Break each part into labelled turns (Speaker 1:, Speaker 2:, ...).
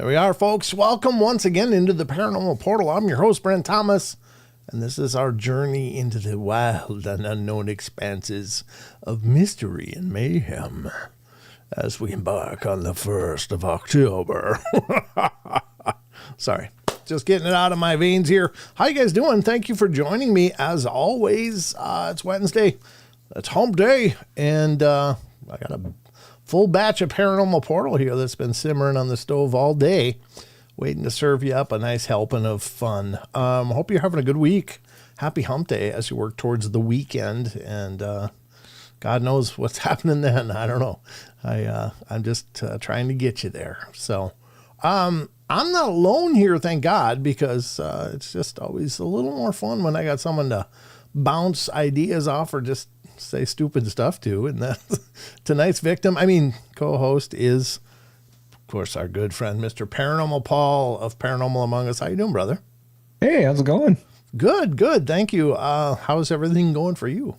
Speaker 1: There we are, folks. Welcome once again into the Paranormal Portal. I'm your host, Brent Thomas, and this is our journey into the wild and unknown expanses of mystery and mayhem as we embark on the 1st of October. Sorry, just getting it out of my veins here. How you guys doing? Thank you for joining me. As always, it's Wednesday. It's hump day, and I got a full batch of Paranormal Portal here that's been simmering on the stove all day, waiting to serve you up a nice helping of fun. Hope you're having a good week. Happy hump day as you work towards the weekend, and God knows what's happening then. I don't know. I'm just trying to get you there. So I'm not alone here, thank God, because it's just always a little more fun when I got someone to bounce ideas off or just say stupid stuff to. And that's tonight's co-host is, of course, our good friend, Mr. Paranormal Paul of Paranormal Among Us. How you doing, brother?
Speaker 2: Hey, how's it going?
Speaker 1: Good. Thank you. How's everything going for you?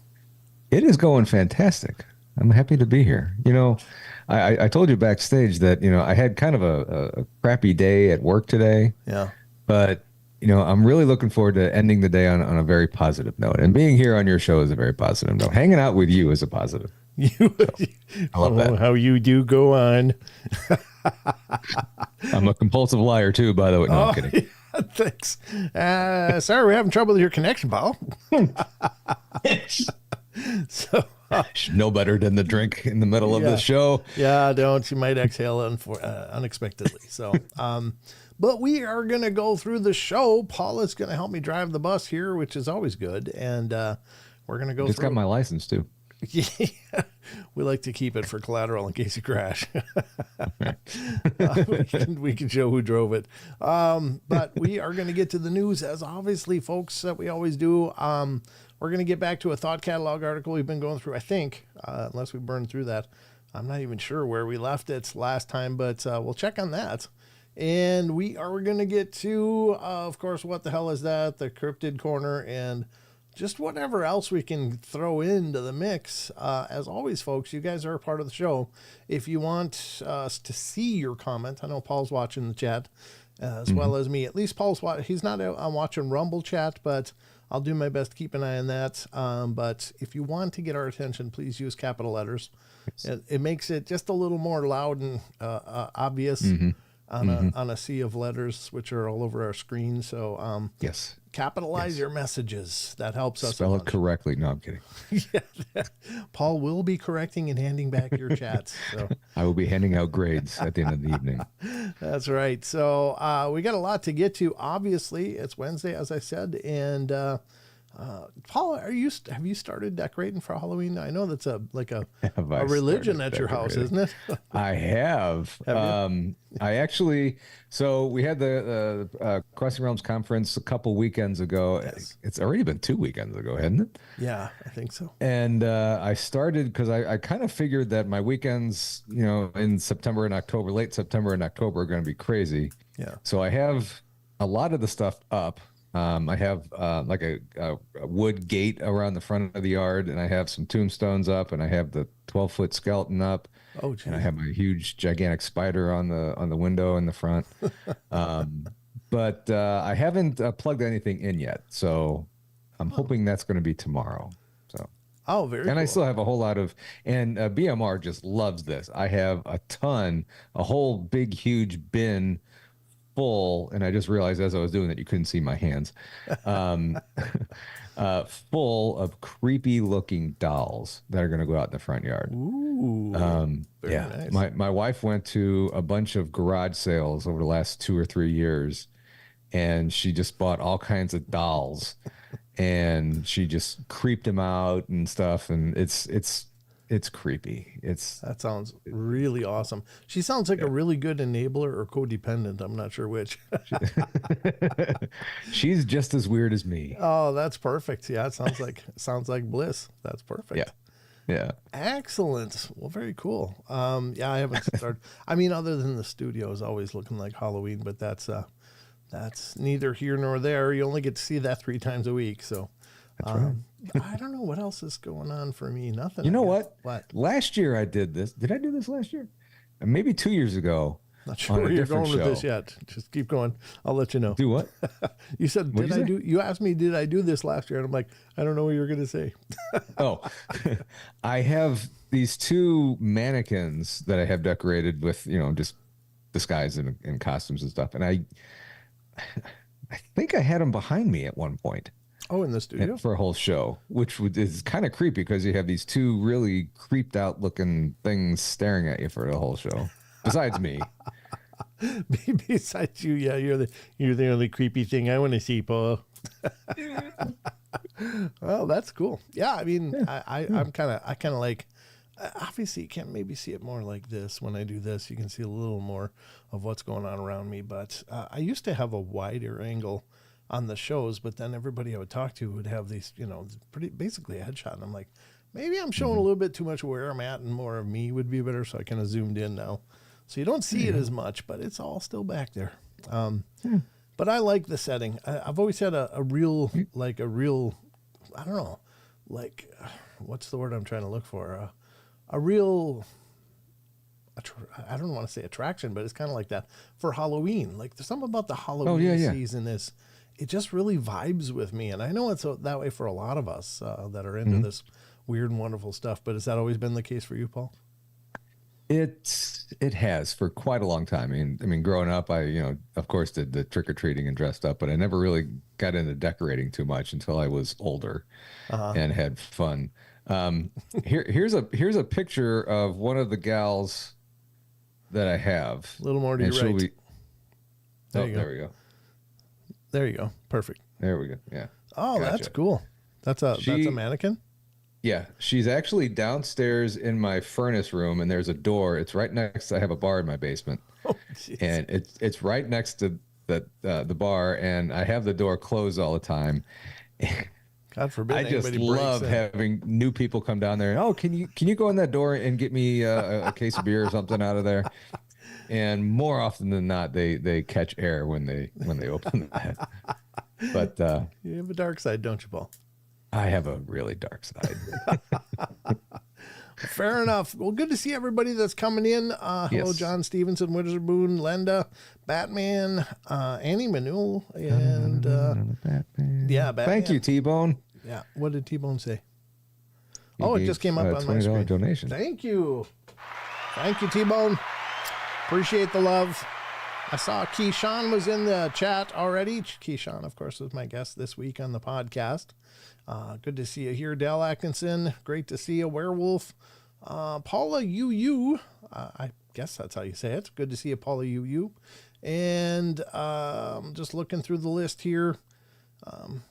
Speaker 2: It is going fantastic. I'm happy to be here. You know, I told you backstage that, I had kind of a crappy day at work today.
Speaker 1: Yeah.
Speaker 2: But, I'm really looking forward to ending the day on a very positive note. And being here on your show is a very positive note. Hanging out with you is a positive. I love that.
Speaker 1: How you do go on.
Speaker 2: I'm a compulsive liar, too, by the way. No, I'm kidding.
Speaker 1: Yeah, thanks. Sorry, we're having trouble with your connection, Paul. So
Speaker 2: should know better than to drink in the middle of the show.
Speaker 1: Yeah, don't. You might exhale unexpectedly. So, but we are going to go through the show. Paul is going to help me drive the bus here, which is always good. And we're going to go
Speaker 2: Just got my license, too.
Speaker 1: Yeah, we like to keep it for collateral in case you crash. We can show who drove it. But we are going to get to the news, as obviously, folks, that we always do. We're going to get back to a thought catalog article we've been going through, I think, unless we burned through that. I'm not even sure where we left it last time, but we'll check on that. And we are going to get to, of course, what the hell is that? The Crypted corner and just whatever else we can throw into the mix. As always, folks, you guys are a part of the show. If you want us to see your comment, I know Paul's watching the chat as well as me. At least Paul's he's not watching Rumble chat, but I'll do my best to keep an eye on that. But if you want to get our attention, please use capital letters. It makes it just a little more loud and obvious on a sea of letters, which are all over our screen. So
Speaker 2: yes.
Speaker 1: Capitalize your messages. That helps us.
Speaker 2: Spell it correctly. No, I'm kidding.
Speaker 1: Yeah. Paul will be correcting and handing back your chats. So
Speaker 2: I will be handing out grades at the end of the evening.
Speaker 1: That's right. So we got a lot to get to. Obviously, it's Wednesday, as I said. And Paul, have you started decorating for Halloween? I know that's a religion at your house, isn't it?
Speaker 2: I have. I actually. So we had the Crossing Realms conference a couple weekends ago. Yes. It's already been 2 weekends ago, hasn't it?
Speaker 1: Yeah, I think so.
Speaker 2: And I started because I kind of figured that my weekends, in September and October, late September and October, are going to be crazy.
Speaker 1: Yeah.
Speaker 2: So I have a lot of the stuff up. I have like a wood gate around the front of the yard, and I have some tombstones up, and I have the 12-foot skeleton up.
Speaker 1: Oh, geez.
Speaker 2: And I have my huge, gigantic spider on the window in the front. But I haven't plugged anything in yet, so I'm hoping that's going to be tomorrow. So.
Speaker 1: Oh, very. And cool.
Speaker 2: I still have a whole lot of, and BMR just loves this. I have a whole big, huge bin full, and I just realized as I was doing that you couldn't see my hands, full of creepy looking dolls that are going to go out in the front yard.
Speaker 1: Ooh,
Speaker 2: yeah.
Speaker 1: Nice.
Speaker 2: My wife went to a bunch of garage sales over the last 2 or 3 years, and she just bought all kinds of dolls, and she just creeped them out and stuff, and it's creepy.
Speaker 1: That sounds really awesome. She sounds like a really good enabler or codependent. I'm not sure which.
Speaker 2: She's just as weird as me.
Speaker 1: Oh, that's perfect. Yeah, it sounds like bliss. That's perfect.
Speaker 2: Yeah.
Speaker 1: Excellent. Well, very cool. Yeah, I haven't started. I mean, other than the studio is always looking like Halloween, but that's neither here nor there. You only get to see that 3 times a week. So
Speaker 2: that's right.
Speaker 1: I don't know what else is going on for me. Nothing.
Speaker 2: You know what?
Speaker 1: What?
Speaker 2: Last year I did this. Did I do this last year? Maybe 2 years ago.
Speaker 1: Not sure where you're going with this yet. Just keep going. I'll let you know.
Speaker 2: Do what?
Speaker 1: You said, you asked me, did I do this last year? And I'm like, I don't know what you're going to say.
Speaker 2: Oh, I have these 2 mannequins that I have decorated with, just disguised in costumes and stuff. And I think I had them behind me at one point.
Speaker 1: Oh, in the studio?
Speaker 2: For a whole show, which is kind of creepy because you have these 2 really creeped out looking things staring at you for the whole show. Besides me.
Speaker 1: Besides you, yeah, you're the only creepy thing I want to see, Paul. Well, that's cool. Yeah, I mean, yeah. I kind of like. Obviously, you can't maybe see it more like this. When I do this, you can see a little more of what's going on around me. But I used to have a wider angle on the shows, but then everybody I would talk to would have these, pretty basically a headshot. And I'm like, maybe I'm showing a little bit too much where I'm at, and more of me would be better. So I kind of zoomed in now, so you don't see it as much, but it's all still back there. But I like the setting. I've always had a real, I don't know, like, what's the word I'm trying to look for? A real, I don't want to say attraction, but it's kind of like that for Halloween. Like, there's something about the Halloween season it just really vibes with me. And I know it's that way for a lot of us that are into this weird and wonderful stuff. But has that always been the case for you, Paul?
Speaker 2: It has for quite a long time. I mean, growing up, I, of course, did the trick-or-treating and dressed up, but I never really got into decorating too much until I was older and had fun. Here's a picture of one of the gals that I have.
Speaker 1: A little more to your right.
Speaker 2: There we go.
Speaker 1: There you go. Perfect.
Speaker 2: There we go. Yeah.
Speaker 1: Oh, gotcha. That's cool. That's a mannequin?
Speaker 2: Yeah. She's actually downstairs in my furnace room, and there's a door. It's right next. I have a bar in my basement. Oh, and it's right next to the bar, and I have the door closed all the time.
Speaker 1: God forbid.
Speaker 2: I just love having new people come down there. Oh, can you go in that door and get me a case of beer or something out of there? And more often than not, they catch air when they open that. But
Speaker 1: you have a dark side, don't you, Paul?
Speaker 2: I have a really dark side.
Speaker 1: Fair enough. Well, good to see everybody that's coming in. Hello,
Speaker 2: yes.
Speaker 1: John Stevenson, Witherspoon, Lenda, Batman, Annie Manul, and
Speaker 2: Batman.
Speaker 1: Yeah, Batman.
Speaker 2: Thank you, T-Bone.
Speaker 1: Yeah. What did T-Bone say?
Speaker 2: It
Speaker 1: just came up on my screen.
Speaker 2: Donation.
Speaker 1: Thank you, T-Bone. Appreciate the love. I saw Keyshawn was in the chat already. Keyshawn, of course, was my guest this week on the podcast. Good to see you here, Dal Atkinson. Great to see you, Werewolf. Paula UU. I guess that's how you say it. Good to see you, Paula UU. And just looking through the list here.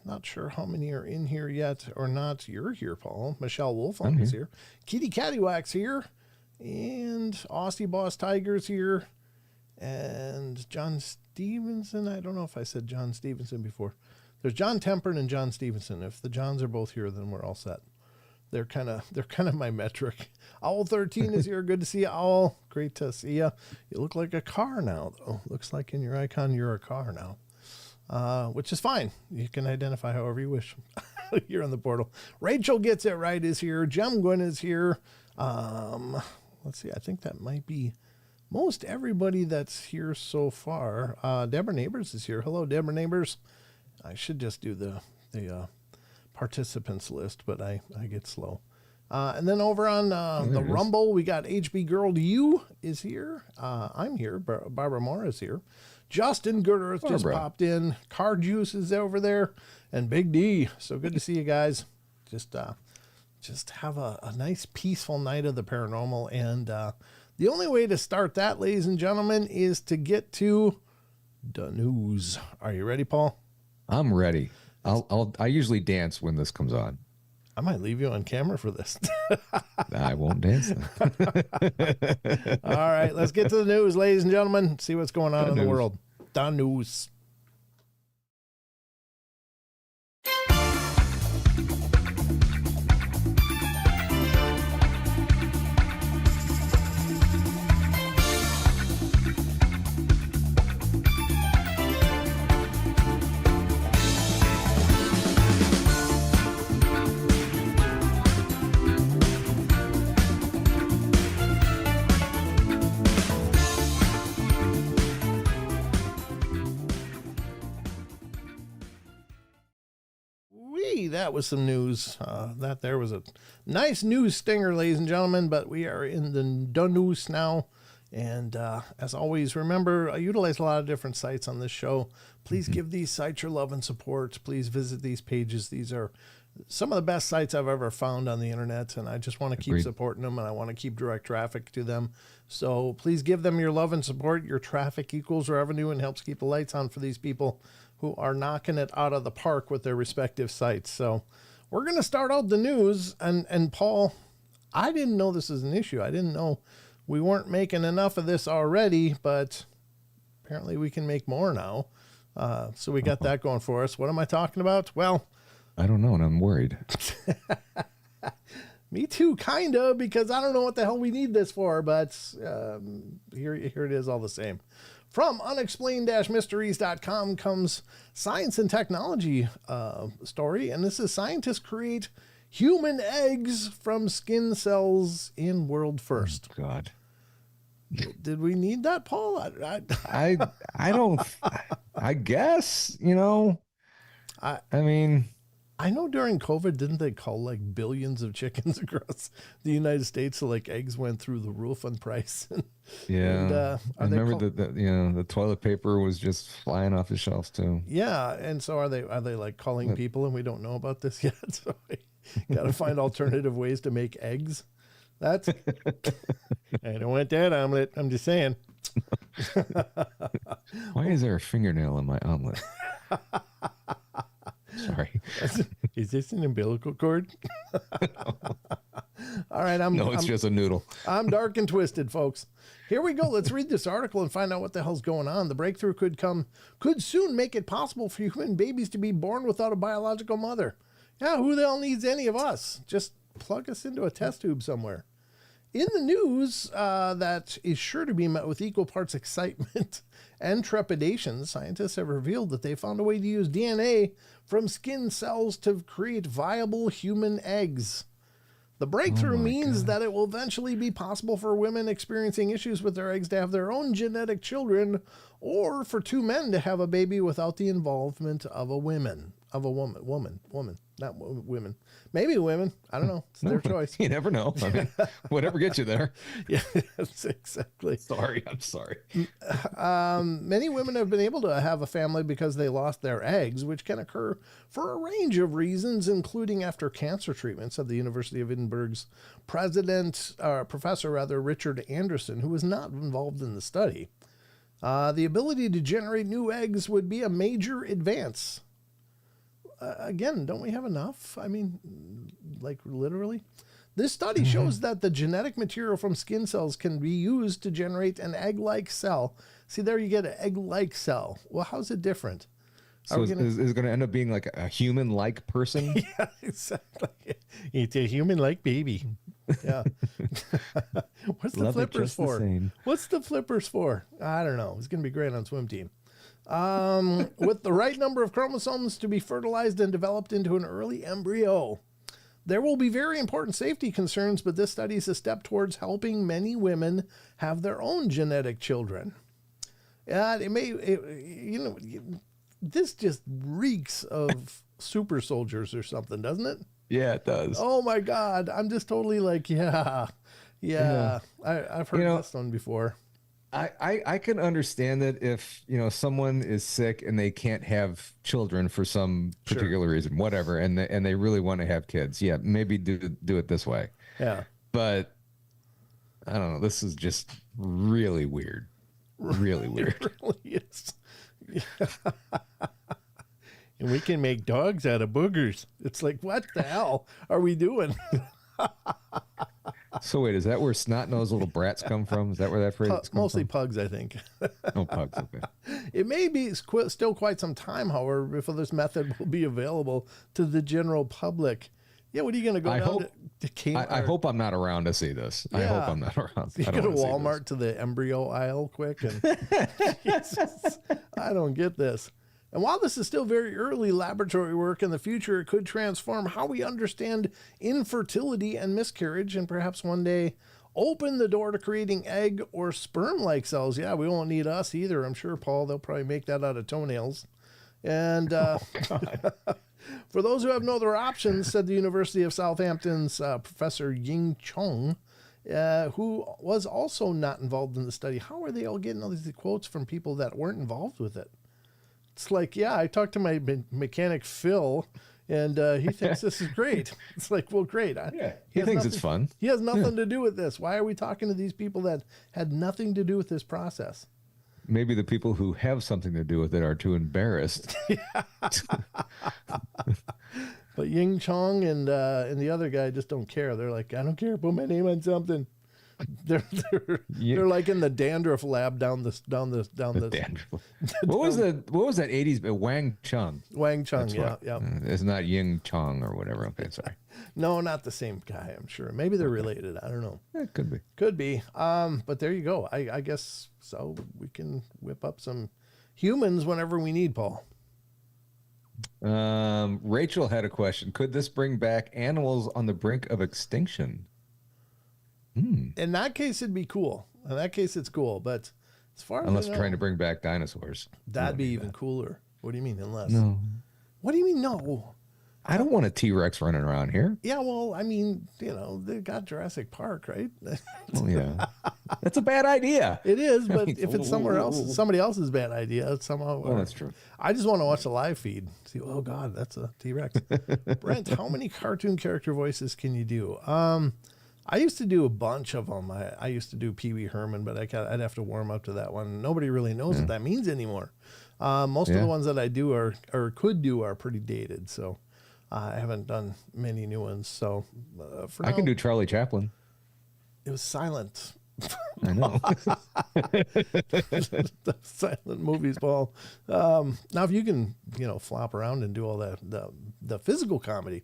Speaker 1: Not sure how many are in here yet or not. You're here, Paul. Michelle Wolfong is here. Kitty Cattywack's here. And Aussie Boss Tiger's here. And John Stevenson. I don't know if I said John Stevenson before. There's John Tempern and John Stevenson. If the Johns are both here, then we're all set. They're kind of my metric. Owl 13 is here. Good to see you, Owl. Great to see you. You look like a car now, though. Looks like in your icon you're a car now, which is fine. You can identify however you wish. You're on the portal. Rachel Gets It Right is here. Jem Gwynn is here. Let's see. I think that might be most everybody that's here so far. Deborah Neighbors is here. Hello, Deborah Neighbors. I should just do the participants list, but I get slow. And then over on the Rumble, we got HB Girl U is here. I'm here. Barbara Moore is here. Justin Good Earth just popped in. Car Juice is over there. And Big D. So good to see you guys. Just have a nice peaceful night of the paranormal. And the only way to start that, ladies and gentlemen, is to get to the news. Are you ready, Paul?
Speaker 2: I'm ready. I usually dance when this comes on.
Speaker 1: I might leave you on camera for this.
Speaker 2: I won't dance.
Speaker 1: All right, let's get to the news, ladies and gentlemen. See what's going on in the world. The news. Okay, that was some news. That there was a nice news stinger, ladies and gentlemen, but we are in the news now. And as always, remember, I utilize a lot of different sites on this show. Please give these sites your love and support. Please visit these pages. These are some of the best sites I've ever found on the internet, and I just want to keep supporting them, and I want to keep direct traffic to them. So please give them your love and support. Your traffic equals revenue and helps keep the lights on for these people who are knocking it out of the park with their respective sites. So we're going to start out the news, and Paul, I didn't know this is an issue. I didn't know we weren't making enough of this already, but apparently we can make more now. So we got that going for us. What am I talking about? Well,
Speaker 2: I don't know, and I'm worried.
Speaker 1: Me too, kind of, because I don't know what the hell we need this for, but here it is all the same. From unexplained-mysteries.com comes science and technology story, and this is scientists create human eggs from skin cells in world first.
Speaker 2: Oh, God.
Speaker 1: Did we need that, Paul?
Speaker 2: I don't, I guess, you know, I mean,
Speaker 1: I know during COVID, didn't they call like billions of chickens across the United States? So like eggs went through the roof on price.
Speaker 2: Yeah. I remember that, you know, the toilet paper was just flying off the shelves too.
Speaker 1: Yeah. And so are they like calling people and we don't know about this yet? So we got to find alternative ways to make eggs. That's, I don't want that omelet. I'm just saying.
Speaker 2: Why is there a fingernail in my omelet? Sorry.
Speaker 1: Is this an umbilical cord? All right.
Speaker 2: It's just a noodle.
Speaker 1: I'm dark and twisted, folks. Here we go. Let's read this article and find out what the hell's going on. The breakthrough could soon make it possible for human babies to be born without a biological mother. Yeah, who the hell needs any of us? Just plug us into a test tube somewhere. In the news that is sure to be met with equal parts excitement and trepidation, scientists have revealed that they found a way to use DNA from skin cells to create viable human eggs. The breakthrough means that it will eventually be possible for women experiencing issues with their eggs to have their own genetic children, or for two men to have a baby without the involvement of a woman. Not women. Maybe women. I don't know. It's their choice.
Speaker 2: You never know. I mean, whatever gets you there.
Speaker 1: Yeah, exactly.
Speaker 2: I'm sorry.
Speaker 1: Many women have been able to have a family because they lost their eggs, which can occur for a range of reasons, including after cancer treatments, said the University of Edinburgh's professor Richard Anderson, who was not involved in the study. The ability to generate new eggs would be a major advance. Again, don't we have enough? I mean, like literally. This study shows that the genetic material from skin cells can be used to generate an egg-like cell. See, there you get an egg-like cell. Well, how's it different?
Speaker 2: So is it going to end up being like a human-like person?
Speaker 1: Yeah, exactly. It's a human-like baby. Yeah. What's the flippers for? What's the flippers for? I don't know. It's going to be great on swim team. With the right number of chromosomes to be fertilized and developed into an early embryo. There will be very important safety concerns, but this study is a step towards helping many women have their own genetic children. This just reeks of super soldiers or something, doesn't it?
Speaker 2: Yeah, it does.
Speaker 1: Oh my God. I'm just totally like, yeah. I've heard this one before.
Speaker 2: I can understand that if, someone is sick and they can't have children for some particular reason, whatever, and they really want to have kids. Yeah, maybe do it this way.
Speaker 1: Yeah.
Speaker 2: But I don't know. This is just really weird. Really weird.
Speaker 1: It really is. Yeah. And we can make dogs out of boogers. It's like, what the hell are we doing?
Speaker 2: So wait, is that where snot-nosed little brats come from? Is that where that phrase comes
Speaker 1: mostly
Speaker 2: from?
Speaker 1: Pugs, I think.
Speaker 2: Oh, pugs, okay.
Speaker 1: It may be still quite some time, however, before this method will be available to the general public. Yeah, what are you going to go down to Kmart?
Speaker 2: I hope I'm not around to see this. Yeah. I hope I'm not around.
Speaker 1: You go to Walmart to the embryo aisle quick. And Jesus, I don't get this. And while this is still very early laboratory work, in the future it could transform how we understand infertility and miscarriage, and perhaps one day open the door to creating egg or sperm-like cells. Yeah, we won't need us either. I'm sure, Paul, they'll probably make that out of toenails. And for those who have no other options, said the University of Southampton's Professor Ying Chong, who was also not involved in the study. How are they all getting all these quotes from people that weren't involved with it? It's like, yeah, I talked to my mechanic Phil, and he thinks this is great. It's like, well, great.
Speaker 2: He thinks it's fun.
Speaker 1: He has nothing to do with this. Why are we talking to these people that had nothing to do with this process?
Speaker 2: Maybe the people who have something to do with it are too embarrassed.
Speaker 1: But Ying Chong and the other guy just don't care. They're like, I don't care. Put my name on something. They're like in the dandruff lab down the
Speaker 2: dandruff. What was that 80s Wang Chung?
Speaker 1: Wang Chung, yeah.
Speaker 2: It's not Ying Chong or whatever. Okay, sorry.
Speaker 1: No, not the same guy, I'm sure. Maybe they're related. I don't know.
Speaker 2: It could be.
Speaker 1: Could be. But there you go. I guess so we can whip up some humans whenever we need, Paul.
Speaker 2: Rachel had a question. Could this bring back animals on the brink of extinction?
Speaker 1: In that case, it'd be cool. In that case, it's cool. But as far as
Speaker 2: unless trying to bring back dinosaurs,
Speaker 1: that'd be even cooler. What do you mean? Unless
Speaker 2: no.
Speaker 1: What do you mean no?
Speaker 2: I don't want a T-Rex running around here.
Speaker 1: Yeah, well, I mean, they got Jurassic Park, right?
Speaker 2: Well, yeah, that's a bad idea.
Speaker 1: It is, but if it's somewhere else, somebody else's bad idea, somehow.
Speaker 2: Well, that's true.
Speaker 1: I just want to watch the live feed. See, oh God, that's a T-Rex. Brent, how many cartoon character voices can you do? I used to do a bunch of them. I used to do Pee Wee Herman, but I'd have to warm up to that one. Nobody really knows what that means anymore. Most of the ones that I do are could do are pretty dated, so I haven't done many new ones. So for now,
Speaker 2: I can do Charlie Chaplin.
Speaker 1: It was silent.
Speaker 2: I know.
Speaker 1: The silent movies, Paul. Now, if you can, flop around and do all the physical comedy,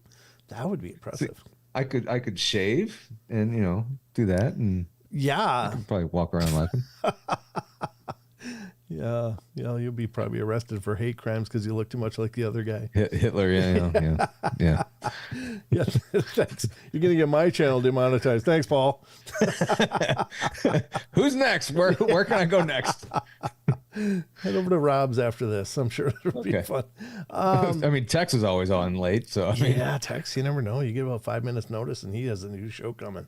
Speaker 1: that would be impressive.
Speaker 2: See, I could shave and do that, and
Speaker 1: yeah,
Speaker 2: I could probably walk around laughing.
Speaker 1: Yeah, you'll be probably arrested for hate crimes because you look too much like the other guy.
Speaker 2: Hitler, yeah.
Speaker 1: Yeah, thanks. You're gonna get my channel demonetized. Thanks, Paul.
Speaker 2: Who's next? Where can I go next?
Speaker 1: Head over to Rob's after this. I'm sure it'll be fun.
Speaker 2: I mean, Tex is always on late, so
Speaker 1: yeah, Tex. You never know. You get about 5 minutes notice, and he has a new show coming.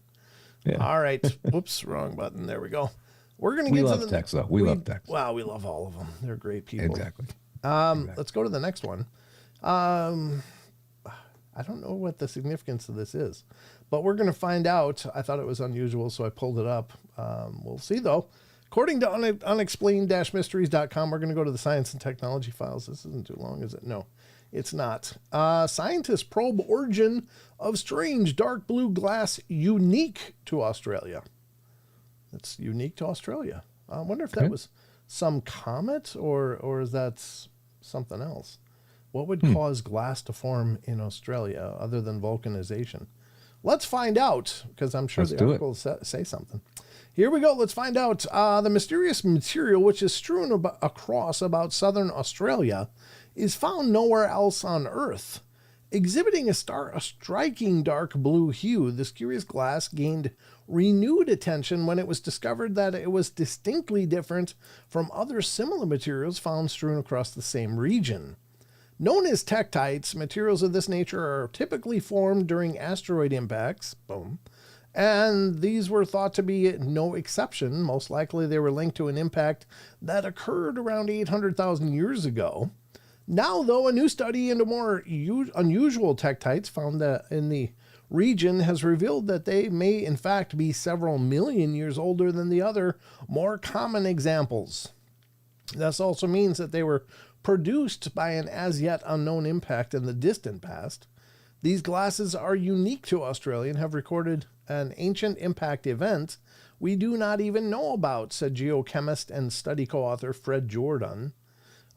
Speaker 2: Yeah.
Speaker 1: All right. Whoops, wrong button. There we go. We're gonna get to the
Speaker 2: Tex, though. We love Tex.
Speaker 1: Wow, we love all of them. They're great people.
Speaker 2: Exactly.
Speaker 1: Let's go to the next one. I don't know what the significance of this is, but we're going to find out. I thought it was unusual, so I pulled it up. We'll see, though. According to unexplained-mysteries.com, we're going to go to the science and technology files. This isn't too long, is it? No, it's not. Scientists probe origin of strange dark blue glass unique to Australia. It's unique to Australia. I wonder if that was some comet or is that something else? What would cause glass to form in Australia other than vulcanization? Let's find out, because I'm sure the article will say something. Here we go. Let's find out. The mysterious material, which is strewn across about southern Australia, is found nowhere else on Earth. Exhibiting a striking dark blue hue, this curious glass gained renewed attention when it was discovered that it was distinctly different from other similar materials found strewn across the same region. Known as tektites, materials of this nature are typically formed during asteroid impacts. Boom. And these were thought to be no exception. Most likely they were linked to an impact that occurred around 800,000 years ago. Now, though, a new study into more unusual tektites found that in the region has revealed that they may, in fact, be several million years older than the other, more common examples. This also means that they were produced by an as-yet unknown impact in the distant past. These glasses are unique to Australia and have recorded an ancient impact event we do not even know about, said geochemist and study co-author Fred Jordan.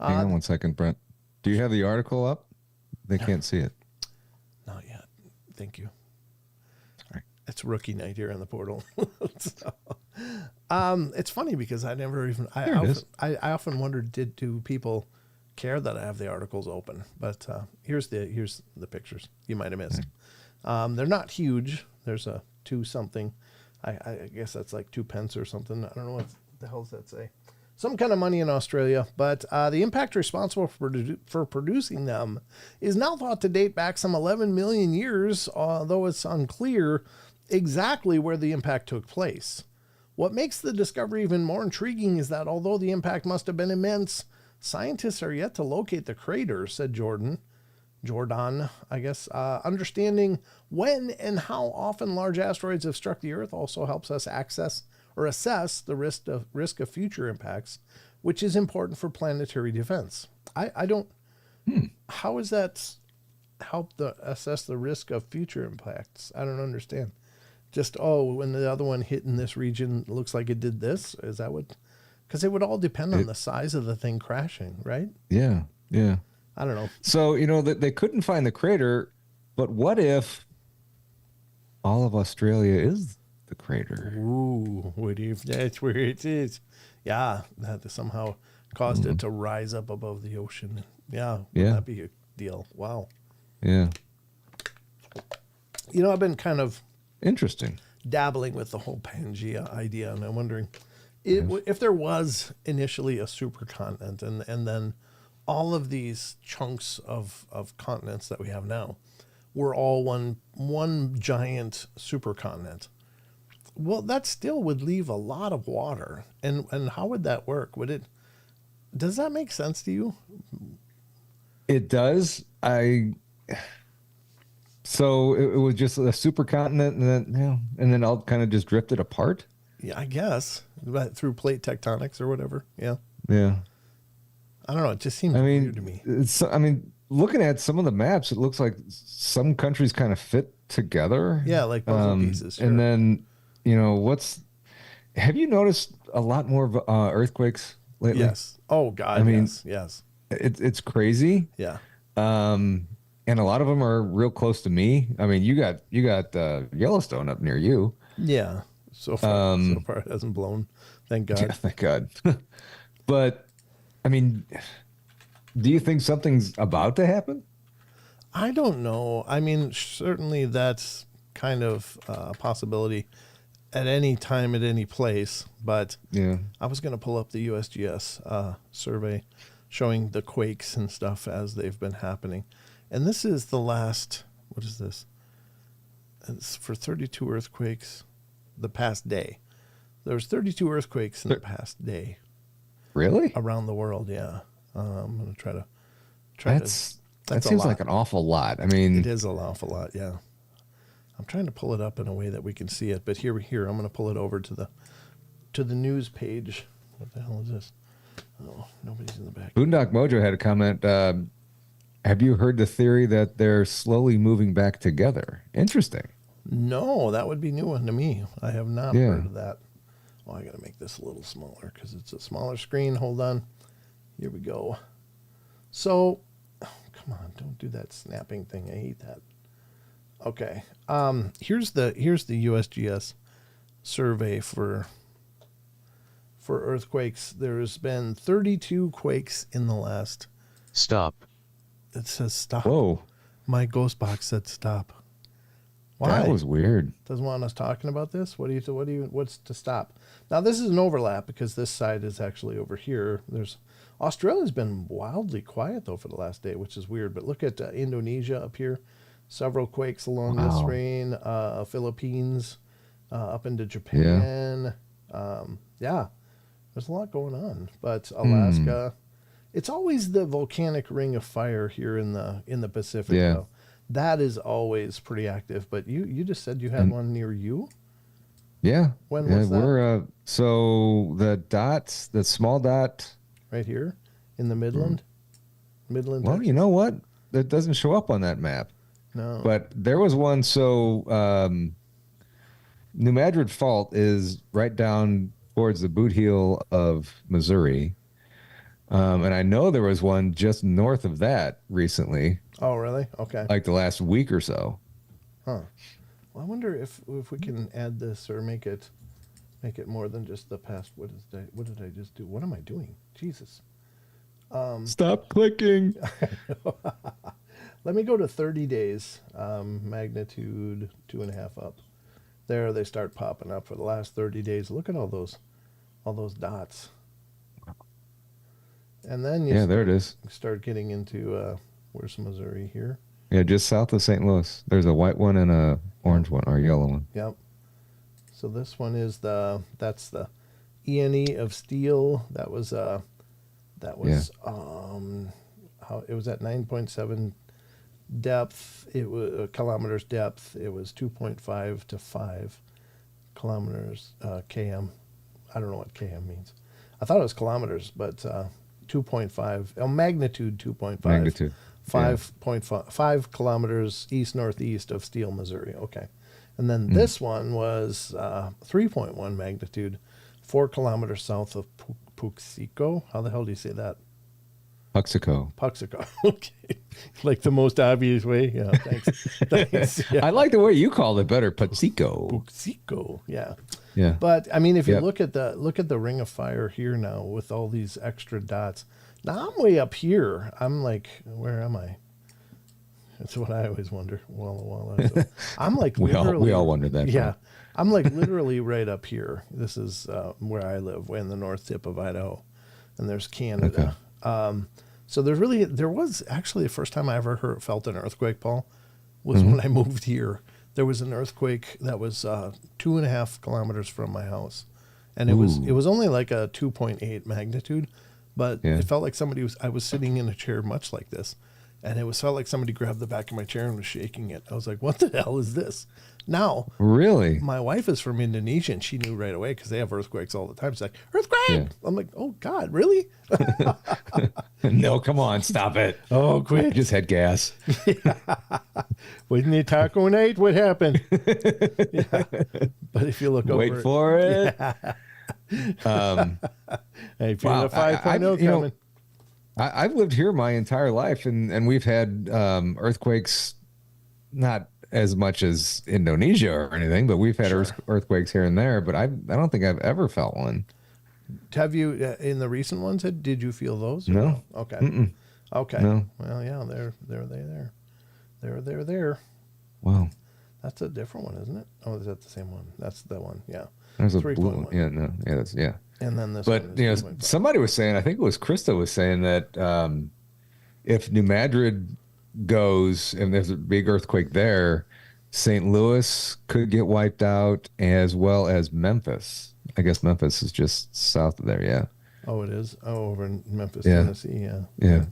Speaker 2: Hang on one second, Brent. Do you have the article up? They can't see it.
Speaker 1: Not yet. Thank you.
Speaker 2: Sorry.
Speaker 1: It's rookie night here on the portal. So, it's funny because I often wondered, do people care that I have the articles open? But here's the pictures you might have missed. They're not huge. There's a 2 something. I guess that's like 2 pence or something. I don't know what the hell does that say. some kind of money in Australia, but the impact responsible for producing them is now thought to date back some 11 million years, although it's unclear exactly where the impact took place. What makes the discovery even more intriguing is that although the impact must have been immense, scientists are yet to locate the crater, said Jordan, I guess. Understanding when and how often large asteroids have struck the Earth also helps us assess the risk of future impacts, which is important for planetary defense. I don't. How is that assess the risk of future impacts? I don't understand. Just when the other one hit in this region, it looks like it did this. Is that what? Because it would all depend on the size of the thing crashing, right?
Speaker 2: Yeah, yeah.
Speaker 1: I don't know.
Speaker 2: So they couldn't find the crater, but what if all of Australia is the crater?
Speaker 1: Ooh, what if that's where it is? Yeah, that somehow caused it to rise up above the ocean. Yeah, that'd be a deal. Wow.
Speaker 2: Yeah.
Speaker 1: I've been kind of
Speaker 2: interesting
Speaker 1: dabbling with the whole Pangea idea, and I'm wondering if there was initially a supercontinent, and then all of these chunks of continents that we have now were all one giant supercontinent. Well, that still would leave a lot of water, and how would that work? Does that make sense to you?
Speaker 2: It does. So it was just a supercontinent, and then all kind of just drifted apart.
Speaker 1: Yeah, I guess through plate tectonics or whatever. Yeah.
Speaker 2: Yeah.
Speaker 1: I don't know. It just seems weird to me.
Speaker 2: Looking at some of the maps, it looks like some countries kind of fit together.
Speaker 1: Yeah, like puzzle pieces. Sure.
Speaker 2: And then, have you noticed a lot more of earthquakes lately?
Speaker 1: Yes. Oh God. Yes.
Speaker 2: It's crazy.
Speaker 1: Yeah.
Speaker 2: And a lot of them are real close to me. I mean, you got Yellowstone up near you.
Speaker 1: Yeah. So far it hasn't blown. Thank God.
Speaker 2: Yeah, thank God. But I mean, do you think something's about to happen?
Speaker 1: I don't know. I mean, certainly that's kind of a possibility at any time, at any place. But
Speaker 2: yeah,
Speaker 1: I was going to pull up the USGS survey showing the quakes and stuff as they've been happening. And this is the last, what is this? It's for 32 earthquakes the past day. There was 32 earthquakes in the past day.
Speaker 2: Really?
Speaker 1: Around the world, yeah. I'm going to try to.
Speaker 2: That seems like an awful lot. I mean,
Speaker 1: it is an awful lot, yeah. I'm trying to pull it up in a way that we can see it, but here, I'm going to pull it over to the news page. What the hell is this? Oh, nobody's in the back.
Speaker 2: Boondock Mojo had a comment. Have you heard the theory that they're slowly moving back together? Interesting.
Speaker 1: No, that would be new one to me. I have not heard of that. Oh, I got to make this a little smaller because it's a smaller screen. Hold on. Here we go. So, come on, don't do that snapping thing. I hate that. Okay. Here's the USGS survey for earthquakes. There's been 32 quakes in the last.
Speaker 3: Stop.
Speaker 1: It says stop.
Speaker 2: Whoa.
Speaker 1: My ghost box said stop. Why?
Speaker 2: That was weird.
Speaker 1: Doesn't want us talking about this? What's to stop? Now this is an overlap because this side is actually over here. Australia's been wildly quiet though for the last day, which is weird. But look at Indonesia up here. Several quakes along this range. Philippines, up into Japan. Yeah. There's a lot going on. But Alaska, it's always the volcanic ring of fire here in the Pacific though. That is always pretty active, but you just said you had one near you?
Speaker 2: Yeah.
Speaker 1: When was that?
Speaker 2: So the small dot.
Speaker 1: Right here in the Midland? Midland,
Speaker 2: well,
Speaker 1: Texas?
Speaker 2: You know what? That doesn't show up on that map.
Speaker 1: No.
Speaker 2: But there was one, New Madrid Fault is right down towards the boot heel of Missouri. And I know there was one just north of that recently.
Speaker 1: Oh, really? Okay.
Speaker 2: Like the last week or so.
Speaker 1: Huh. Well, I wonder if we can add this or make it more than just the past. What did I just do? What am I doing? Jesus.
Speaker 2: Stop clicking.
Speaker 1: Let me go to 30 days. Magnitude 2.5 up. There they start popping up for the last 30 days. Look at all those dots. And then
Speaker 2: there it is.
Speaker 1: start getting into where's Missouri here?
Speaker 2: Yeah, just south of St. Louis. There's a white one and a orange one or yellow one.
Speaker 1: Yep. So this one is that's the ENE of steel. That was how it was at 9.7 depth. It was kilometers depth. It was 2.5 to 5 kilometers km. I don't know what km means. I thought it was kilometers, but 2.5 magnitude 2.5.
Speaker 2: Magnitude.
Speaker 1: 5.5 kilometers east northeast of Steele, Missouri. Okay. And then this one was 3.1 magnitude, 4 kilometers south of Puxico. How the hell do you say that?
Speaker 2: Puxico.
Speaker 1: Puxico. Okay. Like the most obvious way. Yeah, thanks. Thanks. Yeah.
Speaker 2: I like the way you called it better, Puxico.
Speaker 1: Puxico. Yeah.
Speaker 2: Yeah.
Speaker 1: But I mean, if you look at the ring of fire here now with all these extra dots. Now I'm way up here. I'm like, where am I? That's what I always wonder. I'm like literally.
Speaker 2: We all wondered that.
Speaker 1: Yeah.
Speaker 2: Right?
Speaker 1: I'm like literally right up here. This is where I live, in the north tip of Idaho, and there's Canada. Okay. So there was actually the first time I ever felt an earthquake, Paul, was when I moved here. There was an earthquake that was 2.5 kilometers from my house, and it was only like a 2.8 magnitude, but it felt like I was sitting in a chair much like this, and it felt like somebody grabbed the back of my chair and was shaking it. I was like, what the hell is this? Now,
Speaker 2: really,
Speaker 1: my wife is from Indonesia, and she knew right away because they have earthquakes all the time. She's like, earthquake! Yeah. I'm like, oh, God, really?
Speaker 2: No, come on, stop it.
Speaker 1: Oh, quit.
Speaker 2: I just had gas.
Speaker 1: Wasn't it taco night? What happened? Yeah. But if you look over...
Speaker 2: Wait for it.
Speaker 1: Yeah. Hey, if you're the 5.0 coming...
Speaker 2: I've lived here my entire life, and we've had earthquakes, not as much as Indonesia or anything, but we've had earthquakes here and there, but I don't think I've ever felt one.
Speaker 1: Have you, in the recent ones, did you feel those?
Speaker 2: No.
Speaker 1: Okay.
Speaker 2: Mm-mm.
Speaker 1: Okay.
Speaker 2: No.
Speaker 1: Well, yeah, they're there.
Speaker 2: Wow.
Speaker 1: That's a different one, isn't it? Oh, is that the same one? That's the one, yeah.
Speaker 2: There's a blue one. Yeah, no. Yeah,
Speaker 1: And then this
Speaker 2: but,
Speaker 1: one is 2.5.
Speaker 2: somebody was saying, I think it was Krista was saying that if New Madrid goes and there's a big earthquake there, St. Louis could get wiped out, as well as Memphis. I guess Memphis is just south of there. Yeah.
Speaker 1: Oh, it is. Oh, over in Memphis, Tennessee. Yeah.
Speaker 2: Yeah.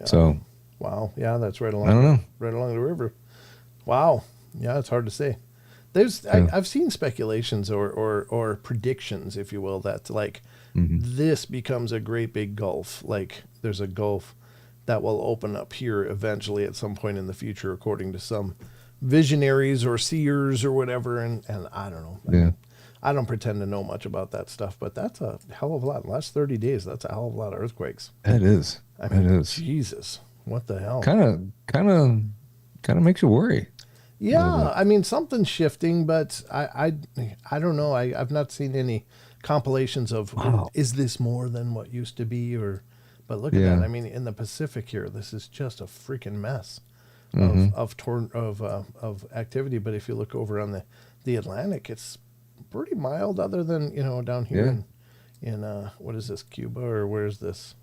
Speaker 2: So.
Speaker 1: Wow. Yeah, that's right along.
Speaker 2: I don't know.
Speaker 1: Right along the river. Wow. Yeah, it's hard to say. I've seen speculations or predictions, if you will, that like this becomes a great big gulf. Like there's a gulf that will open up here eventually at some point in the future, according to some visionaries or seers or whatever. And I don't know.
Speaker 2: Yeah.
Speaker 1: I don't pretend to know much about that stuff, but that's a hell of a lot. In the last 30 days, that's a hell of a lot of earthquakes.
Speaker 2: It is.
Speaker 1: I mean,
Speaker 2: it is.
Speaker 1: Jesus, what the hell?
Speaker 2: Kind of makes you worry.
Speaker 1: Yeah, I mean, something's shifting, but I don't know. I've not seen any compilations of, is this more than what used to be? But look at that. I mean, in the Pacific here, this is just a freaking mess of activity. But if you look over on the Atlantic, it's pretty mild, other than down here in what is this, Cuba, or where's this,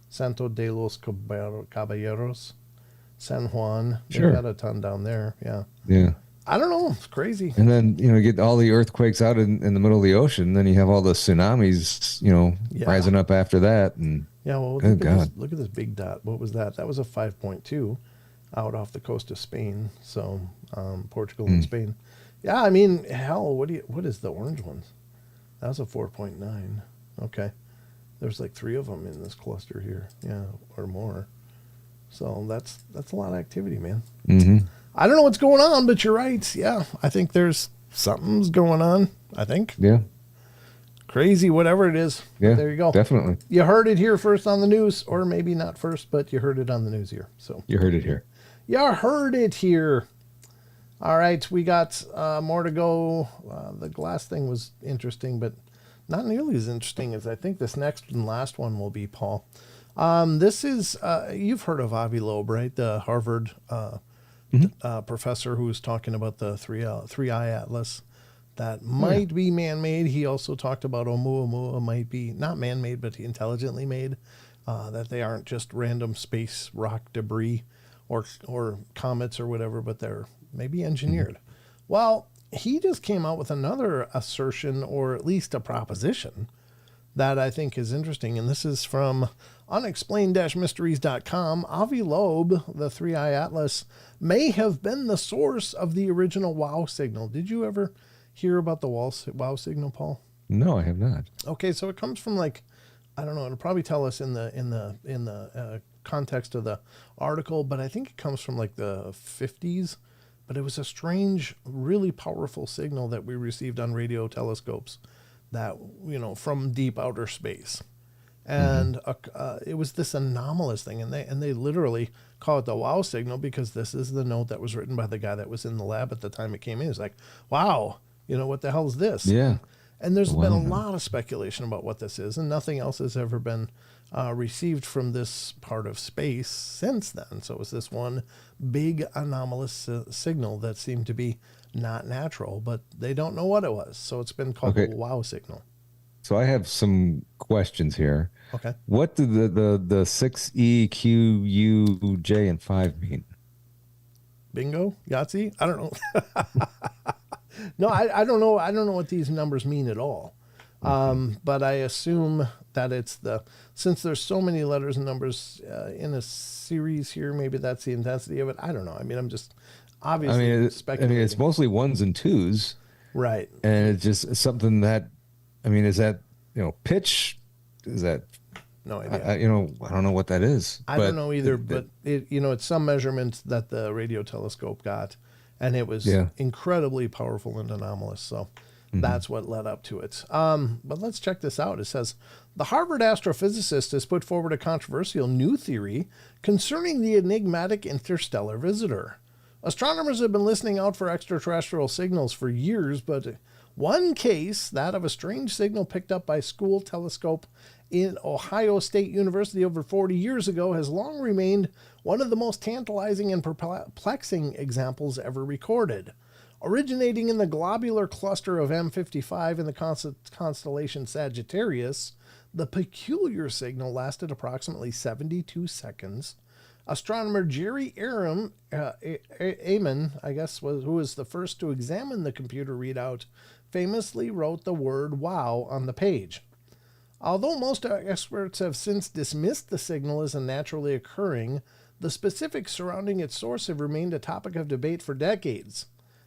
Speaker 1: Santo de los Caballeros, San Juan. They've got a ton down there. Yeah. I don't know. It's crazy.
Speaker 2: And then, get all the earthquakes out in the middle of the ocean. Then you have all the tsunamis, rising up after that. And
Speaker 1: well, look at this big dot. What was that? That was a 5.2 out off the coast of Spain. So Portugal and Spain. Yeah, I mean, hell, what is the orange ones? That was a 4.9. Okay. There's like 3 of them in this cluster here. Yeah, or more. So that's a lot of activity, man.
Speaker 2: Mm-hmm.
Speaker 1: I don't know what's going on, but you're right. Yeah, I think there's something's going on. I think.
Speaker 2: Yeah.
Speaker 1: Crazy, whatever it is.
Speaker 2: Yeah.
Speaker 1: There you go.
Speaker 2: Definitely.
Speaker 1: You heard it here first on the news, or maybe not first, but you heard it on the news here. So.
Speaker 2: You heard it here.
Speaker 1: You heard it here. All right, we got more to go. The glass thing was interesting, but not nearly as interesting as I think this next and last one will be, Paul. This is, you've heard of Avi Loeb, right? The Harvard professor who was talking about the three-eye atlas, that might be man-made. He also talked about Oumuamua might be not man-made, but intelligently made, that they aren't just random space rock debris or comets or whatever, but they're maybe engineered. Well, he just came out with another assertion, or at least a proposition, that I think is interesting, and this is from unexplained-mysteries.com. Avi Loeb, the Three-Eye Atlas, may have been the source of the original WOW signal. Did you ever hear about the WOW signal, Paul?
Speaker 2: No, I have not.
Speaker 1: Okay, so it comes from, like, I don't know, it'll probably tell us in the context of the article, but I think it comes from like the 50s. But it was a strange, really powerful signal that we received on radio telescopes, that, from deep outer space. And it was this anomalous thing, and they literally call it the WOW signal because this is the note that was written by the guy that was in the lab at the time it came in. It's like, wow, what the hell is this?
Speaker 2: Yeah.
Speaker 1: And there's been a lot of speculation about what this is, and nothing else has ever been received from this part of space since then. So it was this one big anomalous signal that seemed to be not natural, but they don't know what it was. So it's been called the WOW signal.
Speaker 2: So I have some questions here.
Speaker 1: Okay.
Speaker 2: What do the 6E, Q, U, J, and 5 mean?
Speaker 1: Bingo? Yahtzee? I don't know. No, I don't know. I don't know what these numbers mean at all. But I assume that since there's so many letters and numbers in a series here, maybe that's the intensity of it. I don't know. I mean, I'm just obviously speculating.
Speaker 2: It's mostly ones and twos.
Speaker 1: Right.
Speaker 2: And it's just something that, is that, pitch? Is that?
Speaker 1: No idea.
Speaker 2: I don't know what that is.
Speaker 1: I don't know either, but it's some measurements that the radio telescope got. And it was incredibly powerful and anomalous. So that's what led up to it. But let's check this out. It says, the Harvard astrophysicist has put forward a controversial new theory concerning the enigmatic interstellar visitor. Astronomers have been listening out for extraterrestrial signals for years, but one case, that of a strange signal picked up by school telescope in Ohio State University over 40 years ago, has long remained one of the most tantalizing and perplexing examples ever recorded. Originating in the globular cluster of M55 in the constellation Sagittarius, the peculiar signal lasted approximately 72 seconds. Astronomer Jerry Amon, who was the first to examine the computer readout, famously wrote the word "wow" on the page. Although most experts have since dismissed the signal as naturally occurring, the specifics surrounding its source have remained a topic of debate for decades.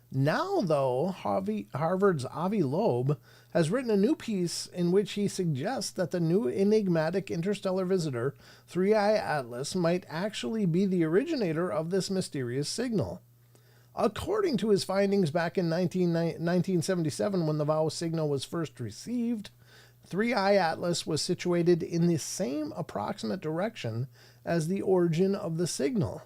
Speaker 1: Now, though, Harvard's Avi Loeb has written a new piece in which he suggests that the new enigmatic interstellar visitor, Three-Eye Atlas, might actually be the originator of this mysterious signal. According to his findings back in 1977, when the WOW signal was first received, Three-Eye Atlas was situated in the same approximate direction as the origin of the signal.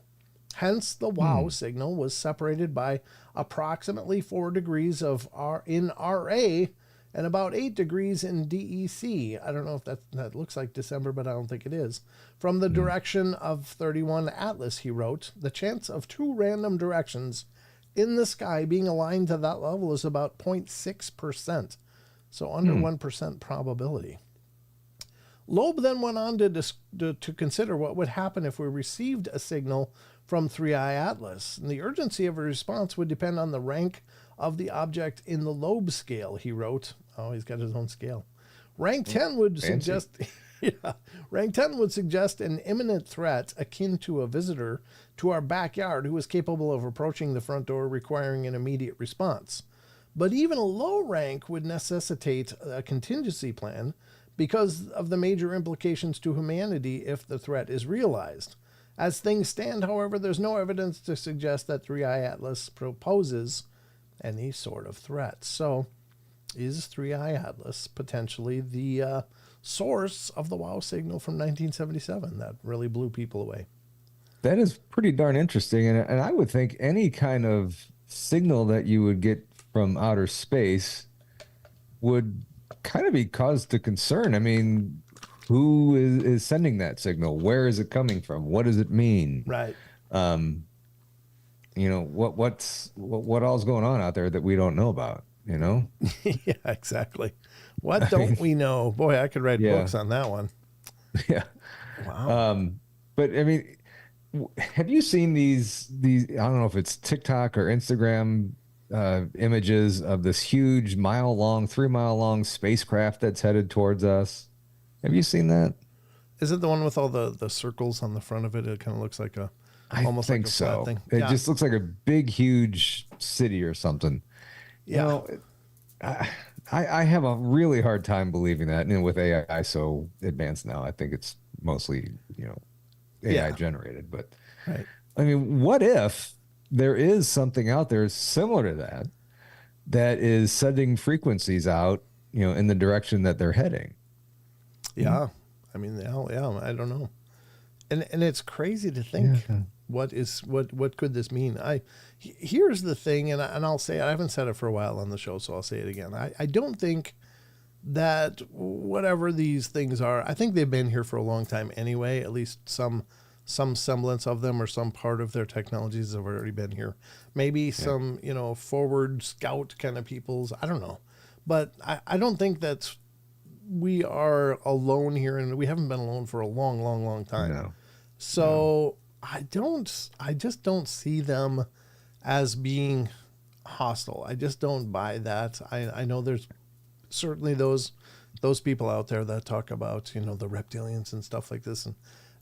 Speaker 1: Hence, the WOW signal was separated by approximately 4 degrees in RA and about 8 degrees in DEC. I don't know if that looks like December, but I don't think it is. From the direction of 31 Atlas, he wrote, the chance of 2 random directions in the sky being aligned to that level is about 0.6%. So under 1% probability. Loeb then went on to consider what would happen if we received a signal from Three-Eye Atlas. And the urgency of a response would depend on the rank of the object in the Loeb scale, he wrote. Oh, he's got his own scale. Rank 10 would suggest Rank 10 would suggest an imminent threat akin to a visitor to our backyard who is capable of approaching the front door requiring an immediate response. But even a low rank would necessitate a contingency plan because of the major implications to humanity if the threat is realized. As things stand, however, there's no evidence to suggest that Three-Eye Atlas proposes any sort of threat. So, is Three-Eye Atlas potentially the source of the WOW signal from 1977 that really blew people away?
Speaker 2: That is pretty darn interesting. And I would think any kind of signal that you would get from outer space would kind of be cause to concern. I mean, who is sending that signal? Where is it coming from? What does it mean?
Speaker 1: Right.
Speaker 2: What all's going on out there that we don't know about? you know?
Speaker 1: Yeah, exactly. What
Speaker 2: I mean,
Speaker 1: don't we know? Boy, I could write
Speaker 2: yeah,
Speaker 1: books on that one.
Speaker 2: yeah.
Speaker 1: Wow.
Speaker 2: But I mean, have you seen these? I don't know if it's TikTok or Instagram images of this huge mile long, 3 mile long spacecraft that's headed towards us. Have you seen that?
Speaker 1: Is it the one with all the circles on the front of it? It kind of looks like a,
Speaker 2: I
Speaker 1: almost like
Speaker 2: think
Speaker 1: a flat
Speaker 2: so.
Speaker 1: thing.
Speaker 2: It
Speaker 1: Yeah.
Speaker 2: just looks like a big, huge city or something. You
Speaker 1: Yeah.
Speaker 2: know, I, I have a really hard time believing that. And with AI so advanced now, I think it's mostly, AI
Speaker 1: Yeah.
Speaker 2: generated. But
Speaker 1: Right.
Speaker 2: I mean, what if there is something out there similar to that that is sending frequencies out, in the direction that they're heading?
Speaker 1: Yeah. I mean, yeah, I don't know. And it's crazy to
Speaker 2: Yeah.
Speaker 1: think what could this mean? Here's the thing, and I'll say it, I haven't said it for a while on the show, so I'll say it again. I don't think that whatever these things are, I think they've been here for a long time anyway. At least some semblance of them or some part of their technologies have already been here. Maybe some forward scout kind of peoples. I don't know, but I don't think that's we are alone here, and we haven't been alone for a long, long, long time.
Speaker 2: No.
Speaker 1: So I just don't see them as being hostile. I just don't buy that. I know there's certainly those people out there that talk about, the reptilians and stuff like this.